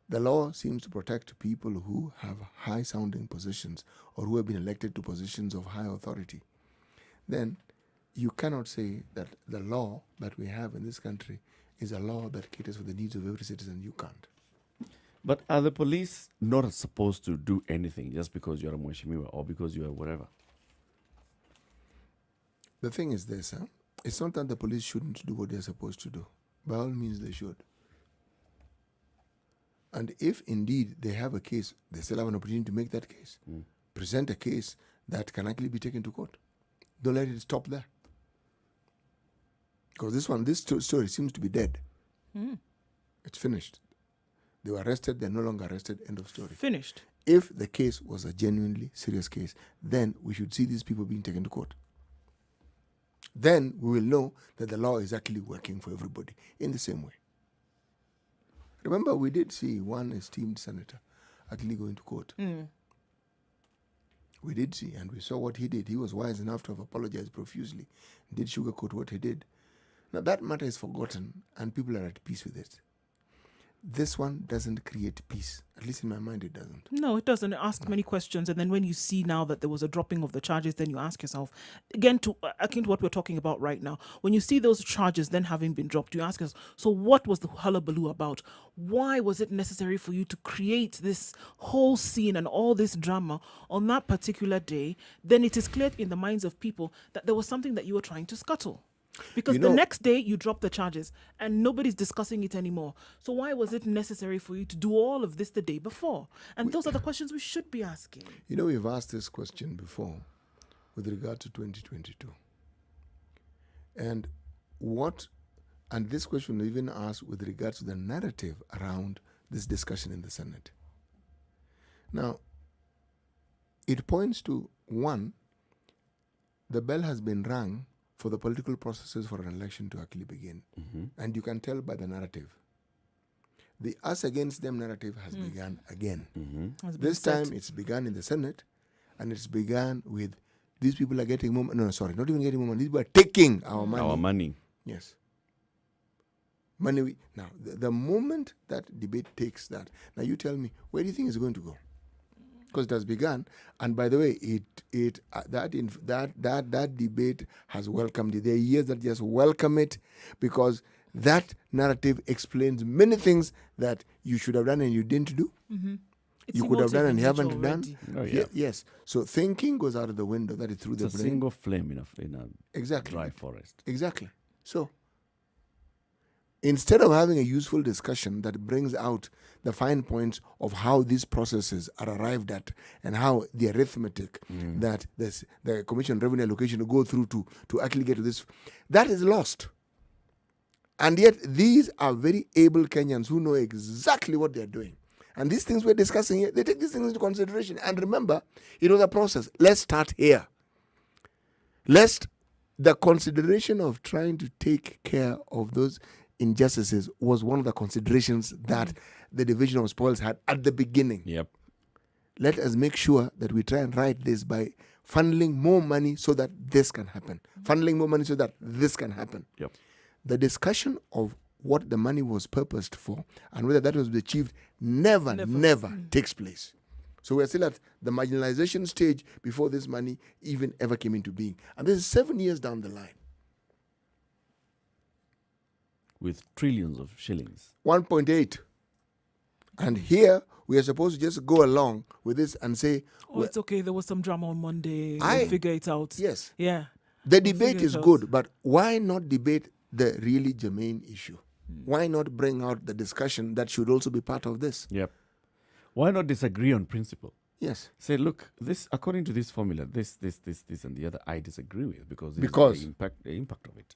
the law seems to protect people who have high-sounding positions or who have been elected to positions of high authority, then you cannot say that the law that we have in this country is a law that caters for the needs of every citizen. You can't. But are the police not supposed to do anything just because you're a mheshimiwa or because you are whatever? The thing is this, it's not that the police shouldn't do what they're supposed to do. By all means, they should. And if indeed they have a case, they still have an opportunity to make that case. Present a case that can actually be taken to court. Don't let it stop there. Because this story seems to be dead. It's finished. They were arrested, they're no longer arrested, end of story. Finished. If the case was a genuinely serious case, then we should see these people being taken to court. Then we will know that the law is actually working for everybody in the same way. Remember, we did see one esteemed senator actually going to court. We did see, and we saw what he did. He was wise enough to have apologized profusely, did sugarcoat what he did. Now that matter is forgotten, and people are at peace with it. This one doesn't create peace. At least in my mind, it doesn't. No, it doesn't. It asks many questions. And then when you see now that there was a dropping of the charges, then you ask yourself, again, akin to what we're talking about right now, when you see those charges then having been dropped, you ask yourself, so what was the hullabaloo about? Why was it necessary for you to create this whole scene and all this drama on that particular day? Then it is clear in the minds of people that there was something that you were trying to scuttle. Because the next day you drop the charges and nobody's discussing it anymore. So why was it necessary for you to do all of this the day before? And those are the questions we should be asking. You know, we've asked this question before with regard to 2022. And this question we even asked with regards to the narrative around this discussion in the Senate. Now, it points to, one, the bell has been rung for the political processes for an election to actually begin. And you can tell by the narrative. The us against them narrative has begun again. This time it's begun in the Senate, and it's begun with these people are getting more money. No, sorry, not even getting more money. These people are taking our money. Our money. Yes. Money. Now, the moment that debate takes that, now you tell me, where do you think it's going to go? Because it has begun, and by the way, that debate has welcomed it. There are years that just welcome it, because that narrative explains many things that you should have done and you didn't do. You could have done and you haven't done. Oh, yeah. Yes. So thinking goes out of the window. That is through the It's a brain. single flame in a Exactly. dry forest. Exactly. So instead of having a useful discussion that brings out the fine points of how these processes are arrived at and how the arithmetic that the Commission on Revenue Allocation will go through to actually get to this, that is lost. And yet these are very able Kenyans who know exactly what they're doing. And these things we're discussing here, they take these things into consideration. And remember, it was a process. Let's start here. The consideration of trying to take care of those injustices was one of the considerations that the division of spoils had at the beginning. Yep. Let us make sure that we try and write this by funneling more money so that this can happen. Funneling more money so that this can happen. Yep. The discussion of what the money was purposed for and whether that was achieved never takes place. So we're still at the marginalization stage before this money even ever came into being. And this is 7 years down the line. With trillions of shillings. 1.8. And here we are supposed to just go along with this and say, it's okay, there was some drama on Monday. We'll figure it out. Yes. Yeah. The debate is good, but why not debate the really germane issue? Why not bring out the discussion that should also be part of this? Yep. Why not disagree on principle? Yes. Say, look, this according to this formula, this, and the other, I disagree with because this is the impact of it.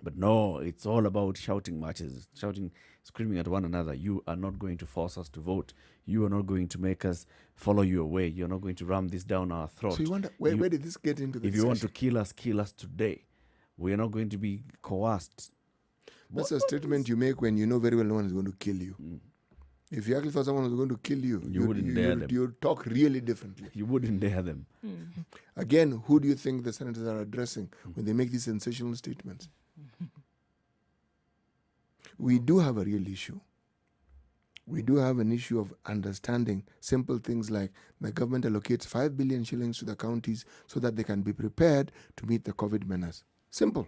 But no, it's all about shouting matches, screaming at one another. You are not going to force us to vote. You are not going to make us follow your way. You're not going to ram this down our throat. So you wonder, where did this get into this? If you want to kill us today. We are not going to be coerced. That's a statement you make when you know very well no one is going to kill you. If you actually thought someone was going to kill you, You wouldn't dare them. you'd talk really differently. You wouldn't dare them. Again, who do you think the senators are addressing when they make these sensational statements? We do have a real issue. We do have an issue of understanding simple things like the government allocates 5 billion shillings to the counties so that they can be prepared to meet the COVID menace. Simple.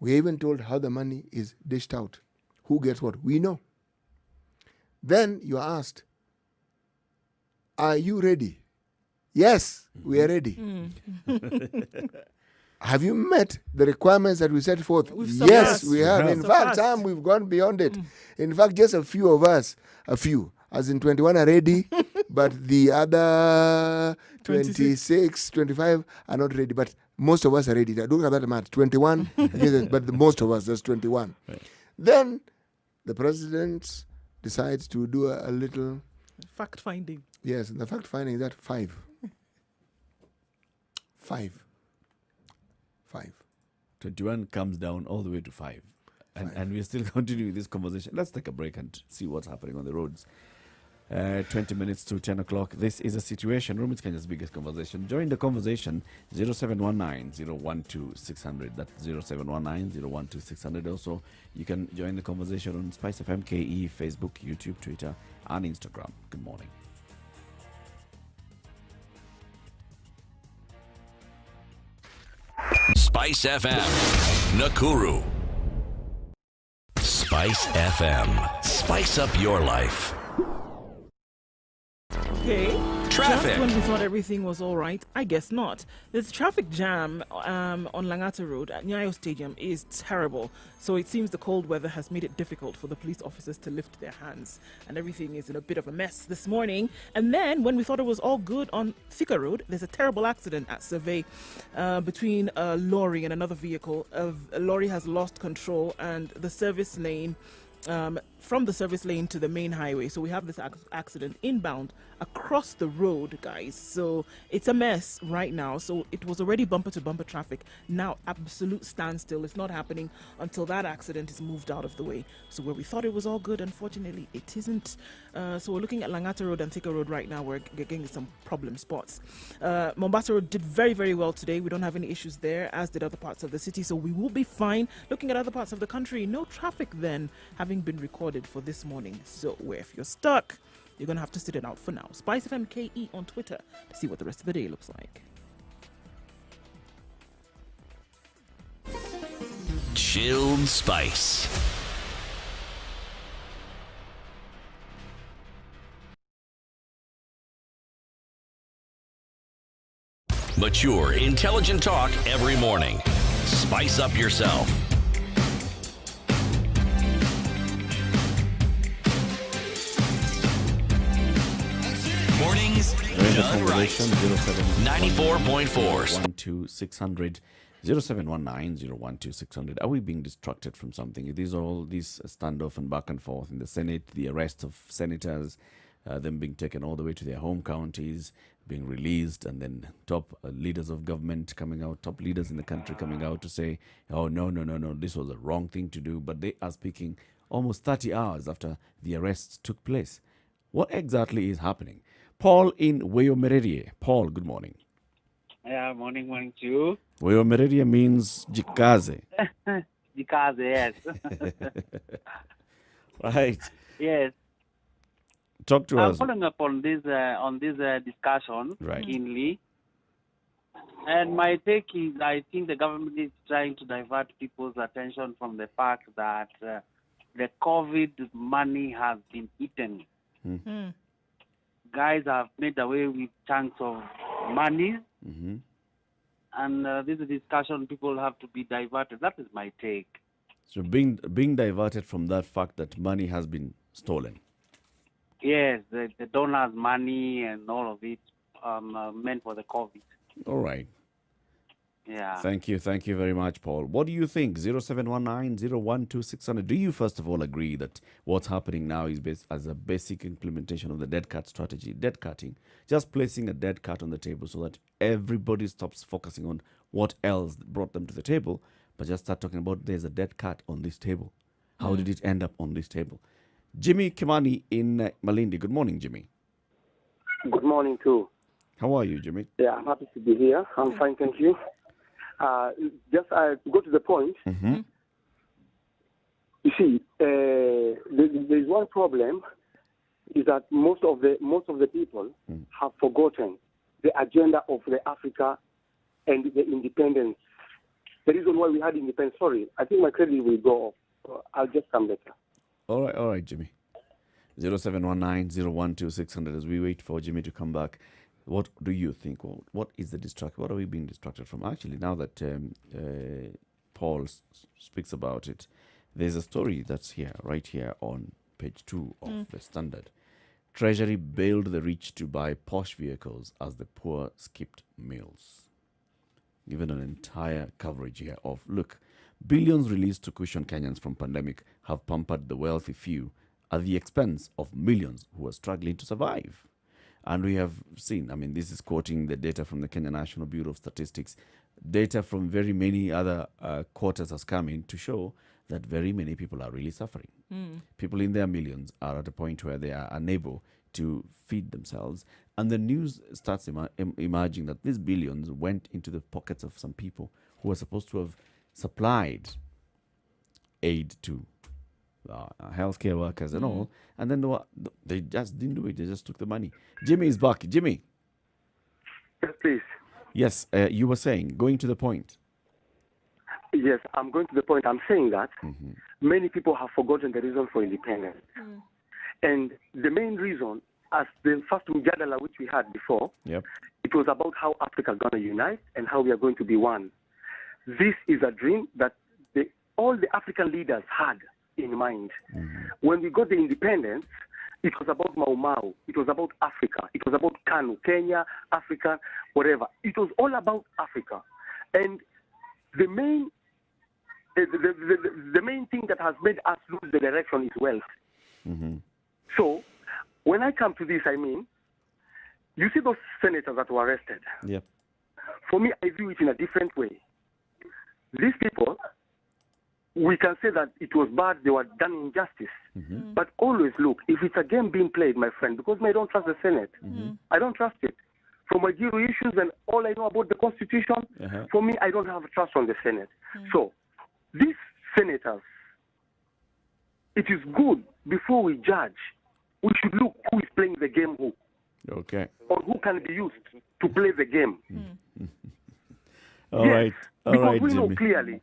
We are even told how the money is dished out. Who gets what? We know. Then you are asked, are you ready? Yes, we are ready. Have you met the requirements that we set forth? Yes, we have. In fact, some we've gone beyond it. In fact, just a few, as in 21 are ready, but the other 26, 25 are not ready. But most of us are ready. Look at that math, 21, but most of us, that's 21. Right. Then the president decides to do a little... Fact finding. Yes, and the fact finding is that 5. 5. 21 comes down all the way to 5. And we're still continuing this conversation. Let's take a break and see what's happening on the roads. 20 minutes to 10 o'clock. This is a situation room. It's Kenya's biggest conversation. Join the conversation 0719-012-600. That's 0719-012-600. Also, you can join the conversation on Spice FM KE, Facebook, YouTube, Twitter, and Instagram. Good morning. Spice FM, Nakuru. Spice FM. Spice up your life. Okay. Traffic. Just when we thought everything was all right, I guess not. This traffic jam on Langata Road at Nyayo Stadium is terrible. So it seems the cold weather has made it difficult for the police officers to lift their hands. And everything is in a bit of a mess this morning. And then when we thought it was all good on Thika Road, there's a terrible accident at Survey between a lorry and another vehicle. A lorry has lost control and the service lane... from the service lane to the main highway. So we have this accident inbound across the road, guys. So it's a mess right now. So it was already bumper to bumper traffic. Now absolute standstill. It's not happening until that accident is moved out of the way. So where we thought it was all good, unfortunately, it isn't. So we're looking at Langata Road and Thika Road right now. We're getting some problem spots. Mombasa Road did very, very well today. We don't have any issues there, as did other parts of the city. So we will be fine. Looking at other parts of the country, no traffic then having been recorded for this morning. So where if you're stuck, you're going to have to sit it out for now. Spice FM KE on Twitter to see what the rest of the day looks like. Chilled Spice. Mature, intelligent talk every morning. Spice up yourself. Mornings done right. 94.4. 600 0719-012-600. Are we being distracted from something? These are all these standoff and back and forth in the Senate, the arrest of senators, them being taken all the way to their home counties, being released, and then top leaders of government coming out, top leaders in the country coming out to say, oh, no, this was a wrong thing to do. But they are speaking almost 30 hours after the arrests took place. What exactly is happening? Paul in Weyomererie. Paul, good morning. Yeah, morning to you. Weyomererie means jikaze. Jikaze, yes. Right. Yes. Talk to I'm us. following up on this discussion Right. keenly. And my take is I think the government is trying to divert people's attention from the fact that the COVID money has been eaten. Guys have made away with chunks of money. Mm-hmm. And this is a discussion people have to be diverted. That is my take. So being diverted from that fact that money has been stolen. Yes, the donors' money and all of it meant for the COVID. All right. Yeah. Thank you very much, Paul. What do you think? 0719-012-600. Do you first of all agree that what's happening now is as a basic implementation of the dead cat strategy? Dead cutting, just placing a dead cat on the table so that everybody stops focusing on what else brought them to the table, but just start talking about there's a dead cat on this table. How did it end up on this table? Jimmy Kimani in Malindi. Good morning, Jimmy. Good morning, too. How are you, Jimmy? Yeah, I'm happy to be here. I'm fine, thank you. Just to go to the point. Mm-hmm. You see, there's one problem is that most of the people have forgotten the agenda of the Africa and the independence. The reason why we had independence. Sorry, I think my credit will go off. I'll just come later. All right, Jimmy. 0719-012-600 as we wait for Jimmy to come back. What do you think? What is the distraction? What are we being distracted from? Actually, now that Paul speaks about it, there's a story that's here, right here on page 2 of the Standard. Treasury bailed the rich to buy posh vehicles as the poor skipped meals. Given an entire coverage here of, look, billions released to cushion Kenyans from pandemic have pampered the wealthy few at the expense of millions who are struggling to survive. And we have seen, I mean, this is quoting the data from the Kenya National Bureau of Statistics. Data from very many other quarters has come in to show that very many people are really suffering. People in their millions are at a point where they are unable to feed themselves. And the news starts imagining that these billions went into the pockets of some people who are supposed to have supplied aid to healthcare workers and all. And then they just didn't do it. They just took the money. Jimmy is back. Jimmy. Yes, please. Yes, you were saying, going to the point. Yes, I'm going to the point. I'm saying that many people have forgotten the reason for independence. And the main reason, as the first Mjadala which we had before, it was about how Africa is going to unite and how we are going to be one. This is a dream that all the African leaders had in mind. When we got the independence, it was about Mau Mau. It was about Africa. It was about Kanu, Kenya, Africa, whatever. It was all about Africa. And the main the main thing that has made us lose the direction is wealth. So when I come to this, I mean, you see those senators that were arrested. For me, I view it in a different way. These people, we can say that it was bad, they were done injustice. But always look, if it's a game being played, my friend, because I don't trust the Senate. I don't trust it. From my zero issues and all I know about the Constitution, for me, I don't have trust on the Senate. So, these senators, it is good before we judge, we should look who is playing the game who. Okay. Or who can be used to play the game. All right. Because we know Jimmy. clearly.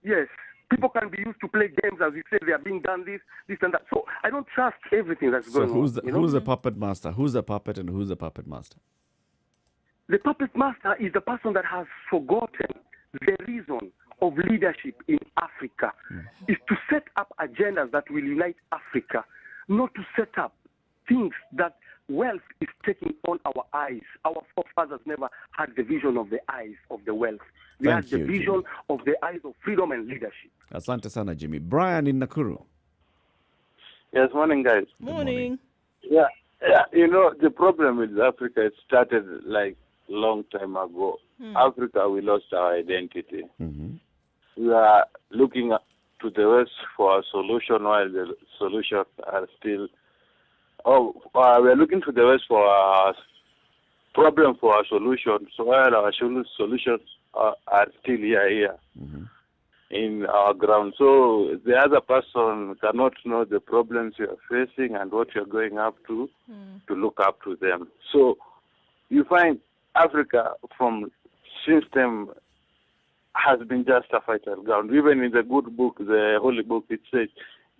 Yes. People can be used to play games, as you say, they are being done this and that. So I don't trust everything that's going on. So who's the puppet master? Who's the puppet and who's the puppet master? The puppet master is the person that has forgotten the reason of leadership in Africa. Is to set up agendas that will unite Africa, not to set up things that wealth is taking on our eyes. Our forefathers never had the vision of the eyes of the wealth. They had the vision Jimmy. of the eyes of freedom and leadership. Asante sana, Jimmy. Brian in Nakuru. Yes, morning, guys. Morning. Yeah, you know, the problem with Africa, it started like long time ago. Africa, we lost our identity. We are looking to the West for a solution while the solutions are still... we are looking to the West for a problem for a solution, so while our solutions are still here in our ground. So the other person cannot know the problems you are facing and what you're going up to look up to them. So you find Africa from system has been just a vital ground. Even in the good book, the Holy Book, it says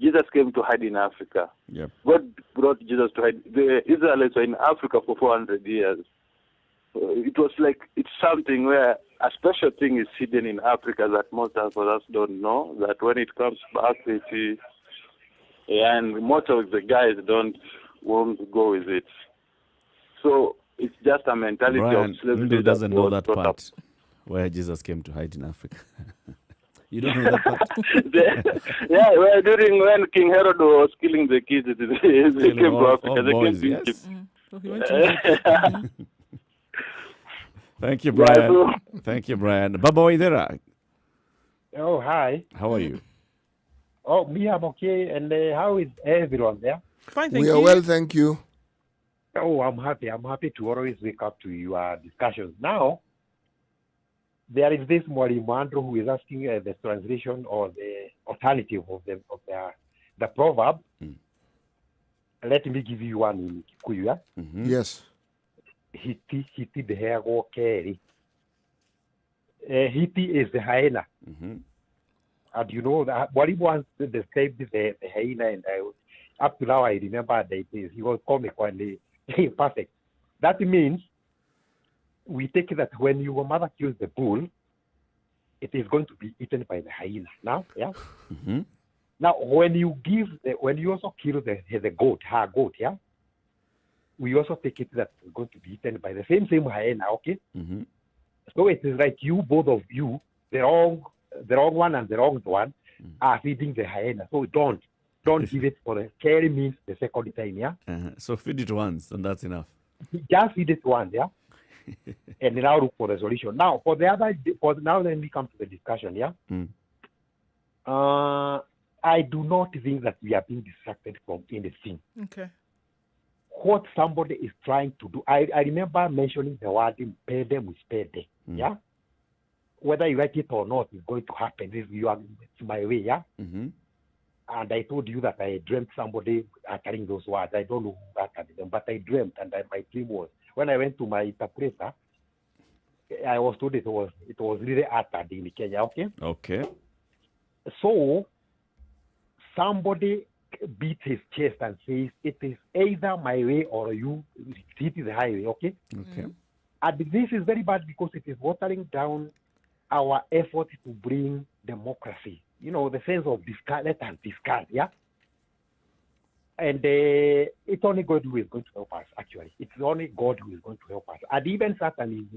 Jesus came to hide in Africa. God brought Jesus to hide. The Israelites were in Africa for 400 years. It was like, it's something where a special thing is hidden in Africa that most of us don't know, that when it comes back, and most of the guys won't go with it. So it's just a mentality Brian, of slavery. Ndu doesn't know that brought up. part where Jesus came to hide in Africa. You don't know that part? Well, during when King Herod was killing the kids, they came to Africa. They boys, came to yes. Egypt. Thank you, Brian. Thank you, Brian. Baba Waithera, Oh, hi. how are you? Oh, me, I'm okay. And how is everyone there? Fine, thank We you. are well, thank you. Oh, I'm happy. I'm happy to always wake up to your discussions. Now, there is this Mwalimandro who is asking the translation or the alternative of the proverb. Let me give you one in Kikuyu. Yeah? Yes. Hiti the hair go carry. Hiti is the hyena. And you know that what he wants to describe the hyena, and up to now I remember that he was comically perfect. That means we take it that when your mother kills the bull, it is going to be eaten by the hyena. Now, yeah. Now, when you also kill the goat, her goat, yeah, we also take it that it's going to be eaten by the same hyena, okay? So it is like you, both of you, the wrong one and the wrong one are feeding the hyena. So don't give it for the carry means the second time, yeah. So feed it once, and that's enough. Just feed it once, yeah. And now look for the solution. Now now let me come to the discussion, yeah. I do not think that we are being distracted from anything. Okay. What somebody is trying to do, I remember mentioning the word pay them with payday, yeah. Whether you like it or not, it's going to happen. It's my way, yeah. And I told you that I dreamt somebody uttering those words. I don't know who uttered them, but I dreamt, and my dream was when I went to my interpreter, I was told it was really uttered in Kenya. Okay. Okay. So somebody beats his chest and says, "It is either my way or you. It is the highway." Okay. Okay. And this is very bad because it is watering down our effort to bring democracy. You know, the sense of discard, let us discard, yeah? And it's only God who is going to help us, actually. It's only God who is going to help us. And even Satan,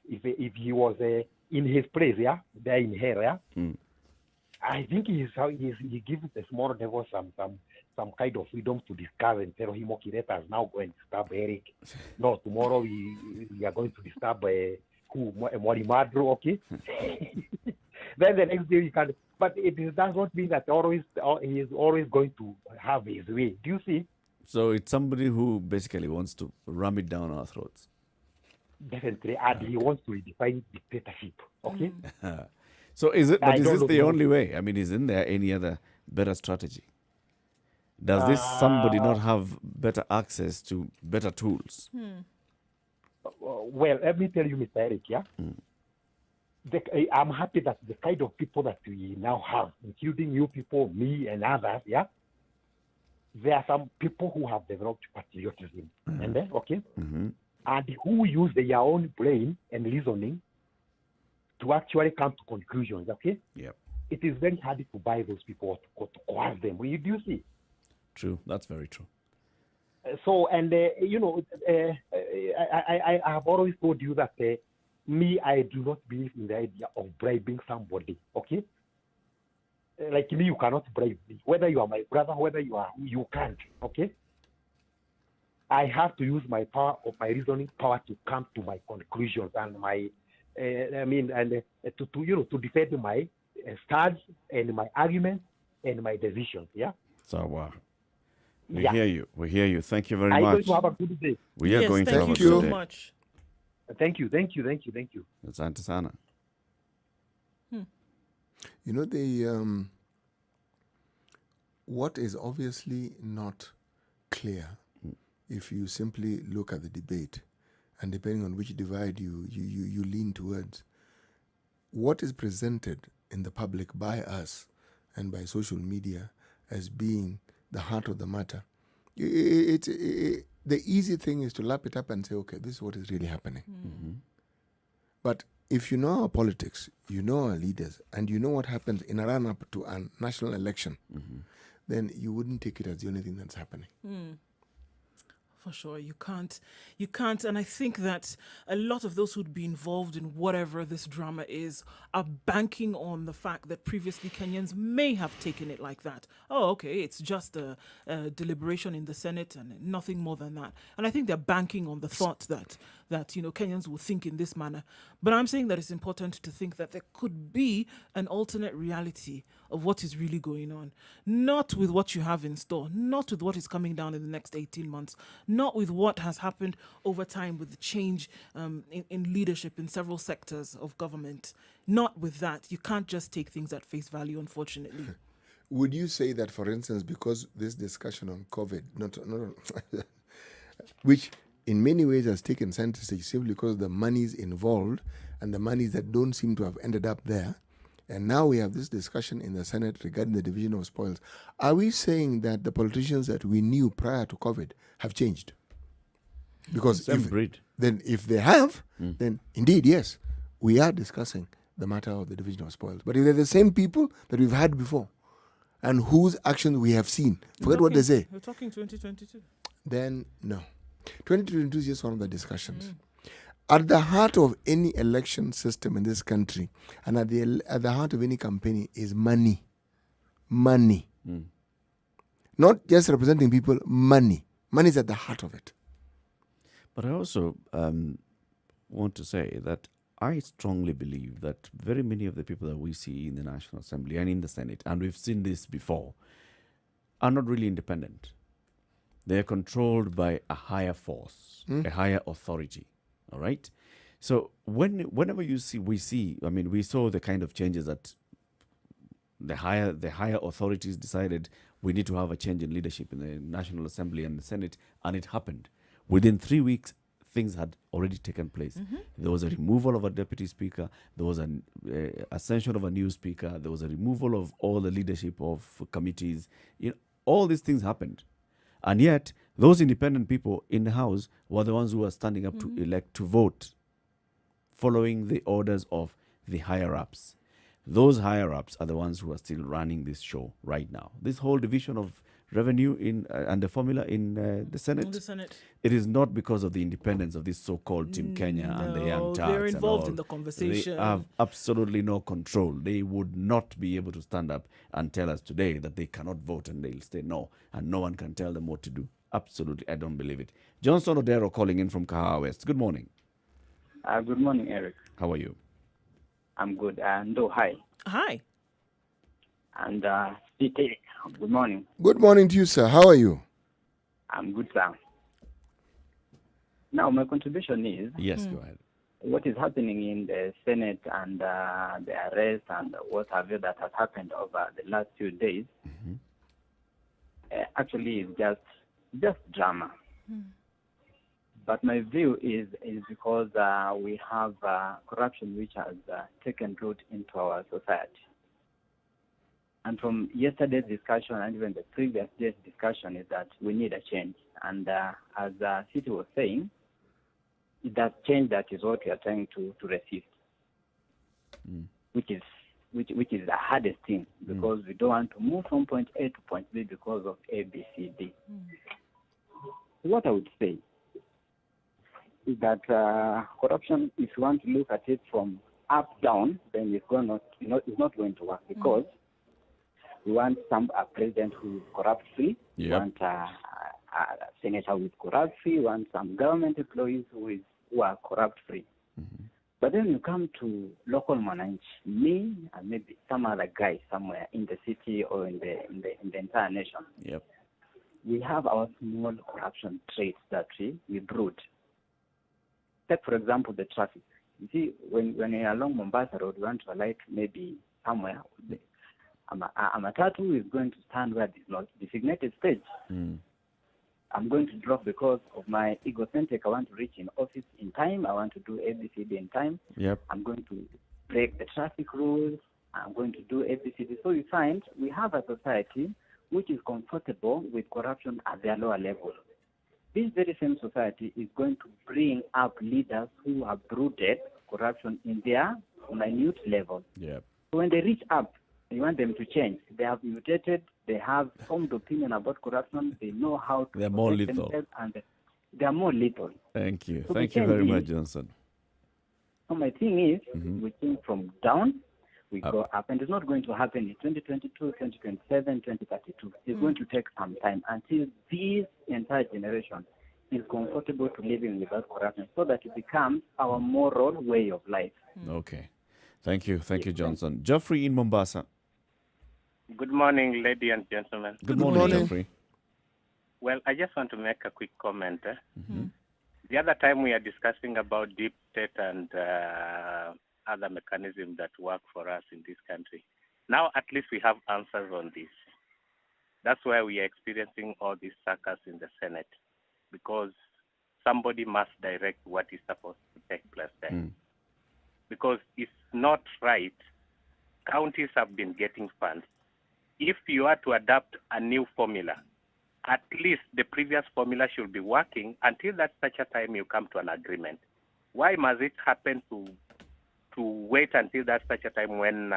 if he was in his place, yeah, there in hell, yeah, I think he gives the small devil some kind of freedom to discover and tell him, okay, let us now go and disturb Eric. No, tomorrow we are going to disturb Morimadro, okay? Then the next day you can, but it does not mean that he is always going to have his way. Do you see? So it's somebody who basically wants to ram it down our throats. Definitely, and he wants to redefine dictatorship, okay? So is it? But is this the only way? I mean, isn't there any other better strategy? Does this somebody not have better access to better tools? Well, let me tell you, Mr. Eric, yeah? I'm happy that the kind of people that we now have, including you people, me, and others, yeah? There are some people who have developed patriotism, and then, okay? And who use their own brain and reasoning to actually come to conclusions, okay? Yep. It is very hard to buy those people to coerce them. Do you see? True. That's very true. So, and, you know, I have always told you that I do not believe in the idea of bribing somebody, okay? Like me, you cannot bribe me. Whether you are my brother, you can't, okay? I have to use my power of my reasoning power to come to my conclusions and my, to defend my stance and my arguments and my decisions, yeah? So, we hear you. We hear you. Thank you very much. Are you going to have a good day? We are going to have a good day. Thank you so much. Thank you. Asante sana. You know, what is obviously not clear, if you simply look at the debate, and depending on which divide you lean towards, what is presented in the public by us and by social media as being the heart of the matter, the easy thing is to lap it up and say, okay, this is what is really happening. But if you know our politics, you know our leaders, and you know what happens in a run-up to a national election, then you wouldn't take it as the only thing that's happening. For sure, you can't. And I think that a lot of those who'd be involved in whatever this drama is are banking on the fact that previously Kenyans may have taken it like that. Oh, okay, it's just a deliberation in the Senate and nothing more than that. And I think they're banking on the thought that Kenyans will think in this manner. But I'm saying that it's important to think that there could be an alternate reality of what is really going on. Not with what you have in store, not with what is coming down in the next 18 months, not with what has happened over time with the change in leadership in several sectors of government. Not with that. You can't just take things at face value, unfortunately. Would you say that, for instance, because this discussion on COVID, which in many ways has taken center stage simply because the monies involved and the monies that don't seem to have ended up there, and now we have this discussion in the Senate regarding the division of spoils, are we saying that the politicians that we knew prior to COVID have changed? Because if they have, then indeed, yes, we are discussing the matter of the division of spoils. But if they're the same people that we've had before and whose actions we have seen, forget what they say. We're talking 2022. Then no. 2022 is just one of the discussions. At the heart of any election system in this country and at the heart of any campaign is money. Money. Not just representing people, money. Money is at the heart of it. But I also want to say that I strongly believe that very many of the people that we see in the National Assembly and in the Senate, and we've seen this before, are not really independent. They are controlled by a higher force, a higher authority. All right? So whenever we saw the kind of changes that the higher authorities decided we need to have a change in leadership in the National Assembly and the Senate, and it happened. Within 3 weeks, things had already taken place. There was a removal of a deputy speaker. There was an ascension of a new speaker. There was a removal of all the leadership of committees. All these things happened. And yet, those independent people in the House were the ones who were standing up to vote, following the orders of the higher-ups. Those higher-ups are the ones who are still running this show right now. This whole division of revenue and the formula in the Senate, it is not because of the independence of this so-called Team Kenya and the Young Turks. They're involved in the conversation. They have absolutely no control. They would not be able to stand up and tell us today that they cannot vote and they'll say no, and no one can tell them what to do. Absolutely, I don't believe it. Johnson Odero calling in from Kahawa West. Good morning. Good morning, Eric. How are you? I'm good. Ndo, hi. Hi. And CT, good morning. Good morning to you, sir. How are you? I'm good, sir. Now, my contribution is... Yes, go ahead. What is happening in the Senate and the arrest and what have you that has happened over the last few days actually is just drama. But my view is because we have corruption which has taken root into our society. And from yesterday's discussion and even the previous day's discussion is that we need a change. And as City was saying, it's that change that is what we are trying to resist, which is the hardest thing because we don't want to move from point A to point B because of A, B, C, D. What I would say is that corruption, if you want to look at it from up down, then it's not going to work because we want a president who is corrupt-free. Yep. We want a senator who is corrupt-free. We want some government employees who are corrupt-free. But then you come to local mwananchi, me and maybe some other guy somewhere in the city or in the entire nation. Yep. We have our small corruption traits that we brood. Take, for example, the traffic. You see, when you're along Mombasa Road, you want to alight maybe somewhere. A matatu is going to stand where there's no designated stage. I'm going to drop because of my egocentric. I want to reach in office in time. I want to do ABCD in time. Yep. I'm going to break the traffic rules. I'm going to do ABCD. So you find we have a society which is comfortable with corruption at their lower level. This very same society is going to bring up leaders who have brooded corruption in their minute level. Yep. So when they reach up, you want them to change. They have mutated. They have formed opinion about corruption. They know how to They're more lethal. themselves, and they are more lethal. Thank you. So Thank you very much, Johnson. So my thing is, we think from down, we go up. And it's not going to happen in 2022, 2027, 2032. It's going to take some time until this entire generation is comfortable to living without corruption so that it becomes our moral way of life. Okay. Thank you. Thank you, Johnson. Geoffrey in Mombasa. Good morning, ladies and gentlemen. Good morning, Jeffrey. Well, I just want to make a quick comment. The other time we are discussing about deep state and other mechanisms that work for us in this country. Now, at least we have answers on this. That's why we are experiencing all these circus in the Senate, because somebody must direct what is supposed to take place there. Because it's not right. Counties have been getting funds. If you are to adopt a new formula, at least the previous formula should be working until that such a time you come to an agreement. Why must it happen to wait until that such a time when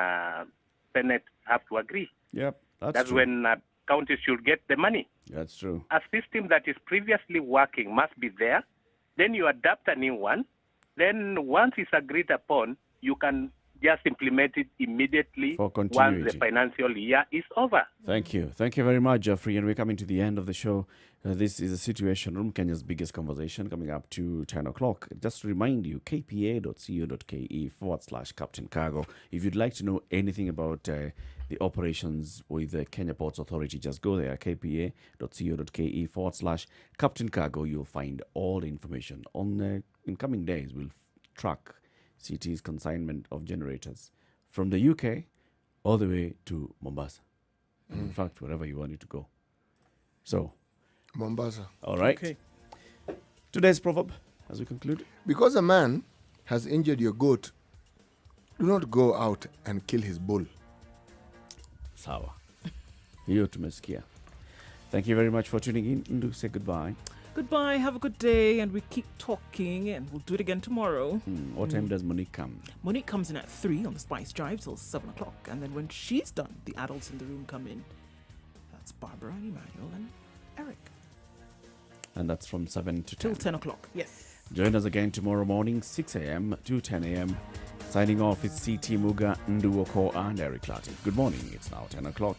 Senate have to agree? Yep, that's true. when counties should get the money. That's true. A system that is previously working must be there. Then you adapt a new one. Then once it's agreed upon, you can just implement it immediately For once continuity. the financial year is over. Thank you. Thank you very much, Jeffrey. And we're coming to the end of the show. This is a Situation Room, Kenya's biggest conversation, coming up to 10 o'clock. Just to remind you, kpa.co.ke/Captain Cargo. If you'd like to know anything about the operations with the Kenya Ports Authority, just go there, kpa.co.ke/Captain Cargo. You'll find all the information. In coming days, we'll track CT's consignment of generators from the UK all the way to Mombasa. In fact, wherever you want it to go. So, Mombasa. All right. Okay. Today's proverb, as we conclude. Because a man has injured your goat, do not go out and kill his bull. Sawa. Hiyo tumesikia. Thank you very much for tuning in. Ndu, say goodbye. Goodbye, have a good day, and we keep talking, and we'll do it again tomorrow. What time does Monique come? Monique comes in at 3 on the Spice Drive till 7 o'clock, and then when she's done, the adults in the room come in. That's Barbara, Emmanuel, and Eric. And that's from 7 to 10. Till 10 o'clock, yes. Join us again tomorrow morning, 6 a.m. to 10 a.m. Signing off, it's CT Muga, Ndu Oko, and Eric Lati. Good morning. It's now 10 o'clock.